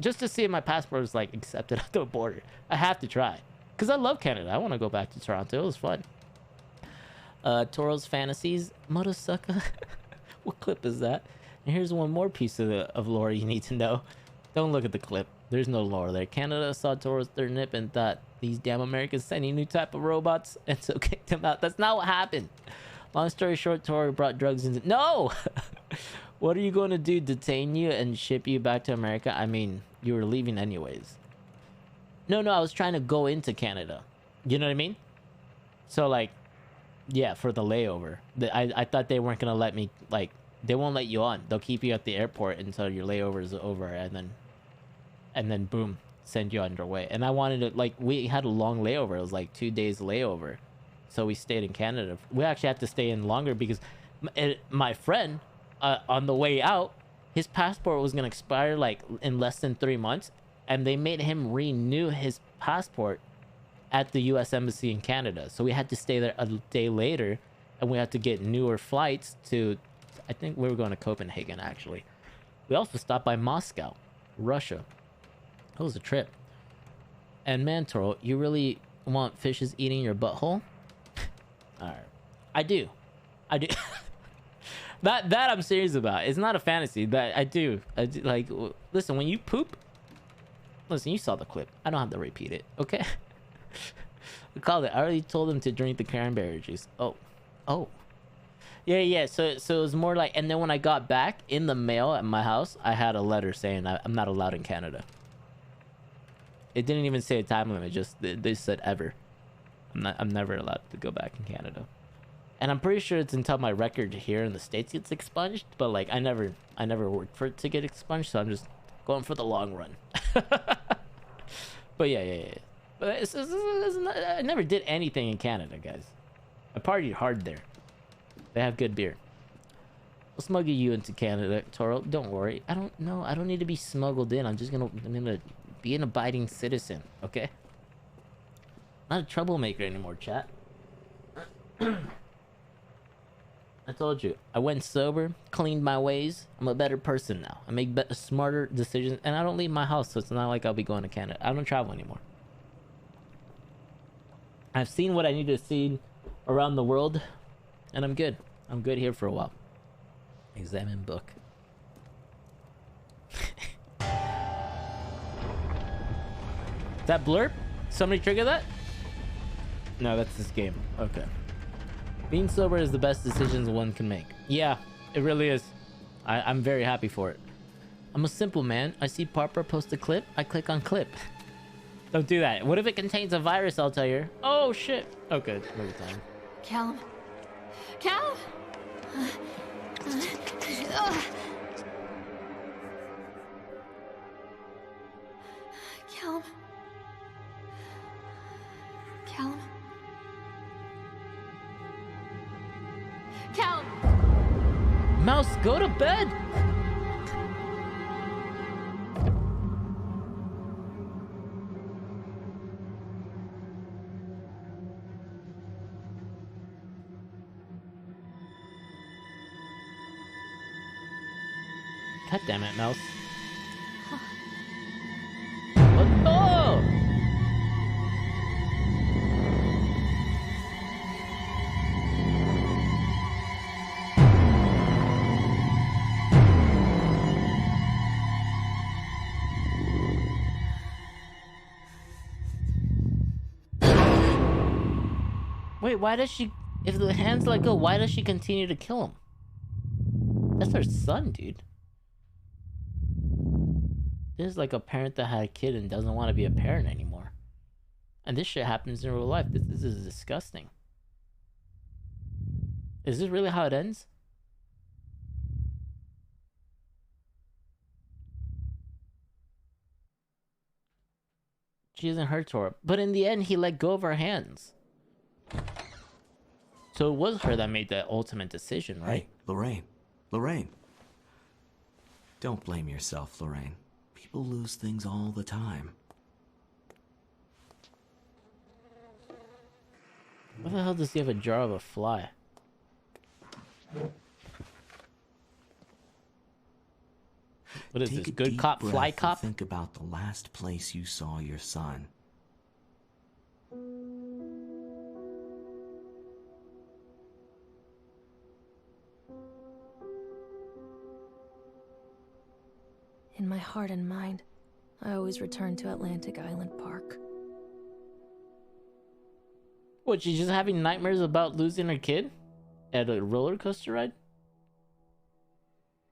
just to see if my passport is, like, accepted at the border. I have to try, because I love Canada. I want to go back to Toronto. It was fun. Toro's Fantasies, Motosuka. What clip is that? And here's one more piece of lore you need to know. Don't look at the clip. There's no lore there. Canada saw Toro's third nip and thought, these damn Americans sending a new type of robots, and so kicked him out. That's not what happened. Long story short, Toro brought drugs into... No! What are you going to do? Detain you and ship you back to America? I mean, you were leaving anyways. No, I was trying to go into Canada. You know what I mean? So, like, yeah, for the layover. I thought they weren't gonna let me, like, they won't let you on. They'll keep you at the airport until your layover is over, and then boom, send you underway. And I wanted to, like, we had a long layover. It was like 2 days layover, so we stayed in Canada. We actually had to stay in longer because my friend, on the way out, his passport was gonna expire, like, in less than 3 months, and they made him renew his passport at the U.S. Embassy in Canada. So we had to stay there a day later, and we had to get newer flights to, I think we were going to Copenhagen, actually. We also stopped by Moscow, Russia. That was a trip. And man, Toro, you really want fishes eating your butthole? Alright. I do. That I'm serious about. It's not a fantasy. That I do. Like, listen, when you poop, listen, you saw the clip. I don't have to repeat it, okay? We called it. I already told him to drink the cranberry juice. Oh. Yeah. So it was more like, and then when I got back in the mail at my house, I had a letter saying I'm not allowed in Canada. It didn't even say a time limit. Just they said ever. I'm never allowed to go back in Canada. And I'm pretty sure it's until my record here in the States gets expunged. But, like, I never worked for it to get expunged, so I'm just going for the long run. But yeah. But I never did anything in Canada, guys. I partied hard there. They have good beer. I'll smuggle you into Canada, Toro. Don't worry. I don't need to be smuggled in. I'm gonna be an abiding citizen, okay? Not a troublemaker anymore, chat. I told you, I went sober, cleaned my ways. I'm a better person now. I make smarter decisions, and I don't leave my house, so it's not like I'll be going to Canada. I don't travel anymore. I've seen what I need to see around the world, and I'm good. I'm good here for a while. Examine book. That blurb? Somebody trigger that? No, that's this game. Okay. Being sober is the best decisions one can make. Yeah, it really is. I'm very happy for it. I'm a simple man. I see Parper post a clip. I click on clip. Don't do that. What if it contains a virus, I'll tell you? Oh, shit. Okay, movie time. Callum. Callum! Callum. Callum. Callum! Mouse, go to bed! God damn it, Mouse. What? Oh! Wait, why does she... If the hands let go, why does she continue to kill him? That's her son, dude. This is like a parent that had a kid and doesn't want to be a parent anymore. And this shit happens in real life. This is disgusting. Is this really how it ends? She isn't hurt to her. But in the end, he let go of her hands. So it was her that made the ultimate decision, right? Hey, Lorraine. Lorraine. Don't blame yourself, Lorraine. People lose things all the time. What the hell does he have a jar of a fly? What is this? Good cop, fly cop? Think about the last place you saw your son. In my heart and mind, I always return to Atlantic Island Park. What, she's just having nightmares about losing her kid? At a roller coaster ride?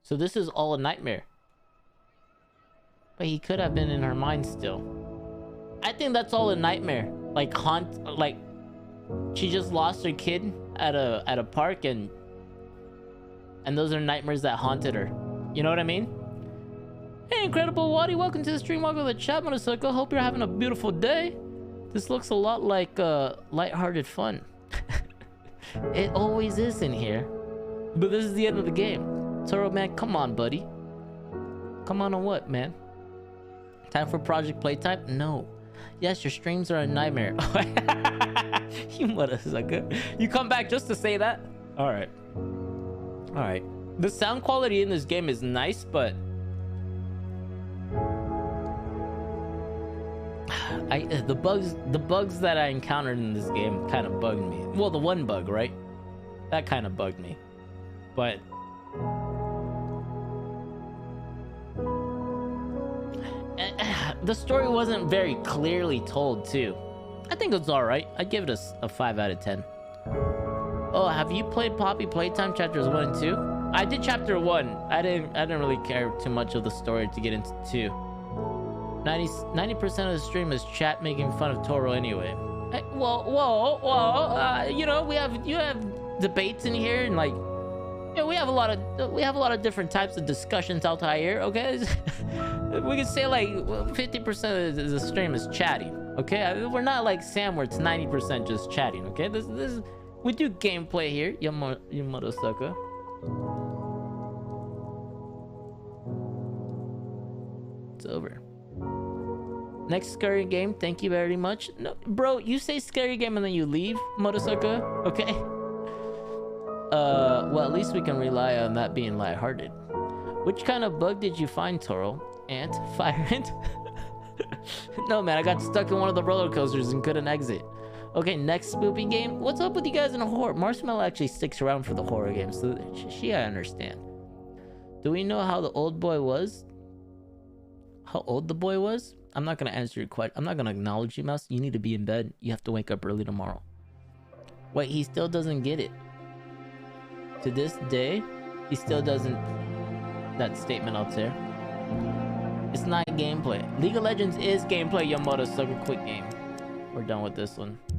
So this is all a nightmare. But he could have been in her mind still. I think that's all a nightmare. Like she just lost her kid at a park and those are nightmares that haunted her. You know what I mean? Hey, Incredible Waddy, welcome to the stream. Welcome to the chat, Motorcycle. Hope you're having a beautiful day. This looks a lot like lighthearted fun. It always is in here. But this is the end of the game. Toro, man, come on, buddy. Come on what, man? Time for Project Playtime? No. Yes, your streams are a nightmare. You motherfucker. You come back just to say that? Alright. Alright. The sound quality in this game is nice, but... the bugs that I encountered in this game kind of bugged me. Well, the one bug, right? That kind of bugged me. But the story wasn't very clearly told too. I think it's all right. I'd give it a 5 out of 10. Oh, have you played Poppy Playtime chapters 1 and 2? I did chapter 1. I didn't really care too much of the story to get into 2. 90% of the stream is chat making fun of Toro anyway. Hey, whoa, you know, you have debates in here, and like, you know, we have a lot of different types of discussions out here, okay? We can say like 50% of the stream is chatting, okay? We're not like Sam where it's 90% just chatting, okay? This is, we do gameplay here, you mother sucker. It's over. Next scary game. Thank you very much. No, bro, you say scary game and then you leave, Motosuka. Okay. Well, at least we can rely on that being lighthearted. Which kind of bug did you find, Toro? Ant? Fire ant? No, man, I got stuck in one of the roller coasters and couldn't exit. Okay, next spoopy game. What's up with you guys in a horror? Marshmallow actually sticks around for the horror games, so she I understand. Do we know how the old boy was? How old the boy was? I'm not gonna answer your question. I'm not gonna acknowledge you, Mouse. You need to be in bed. You have to wake up early tomorrow. Wait, he still doesn't get it. To this day, he still doesn't. That statement out there. It's not gameplay. League of Legends is gameplay, Yamamoto. Sucker quick game. We're done with this one.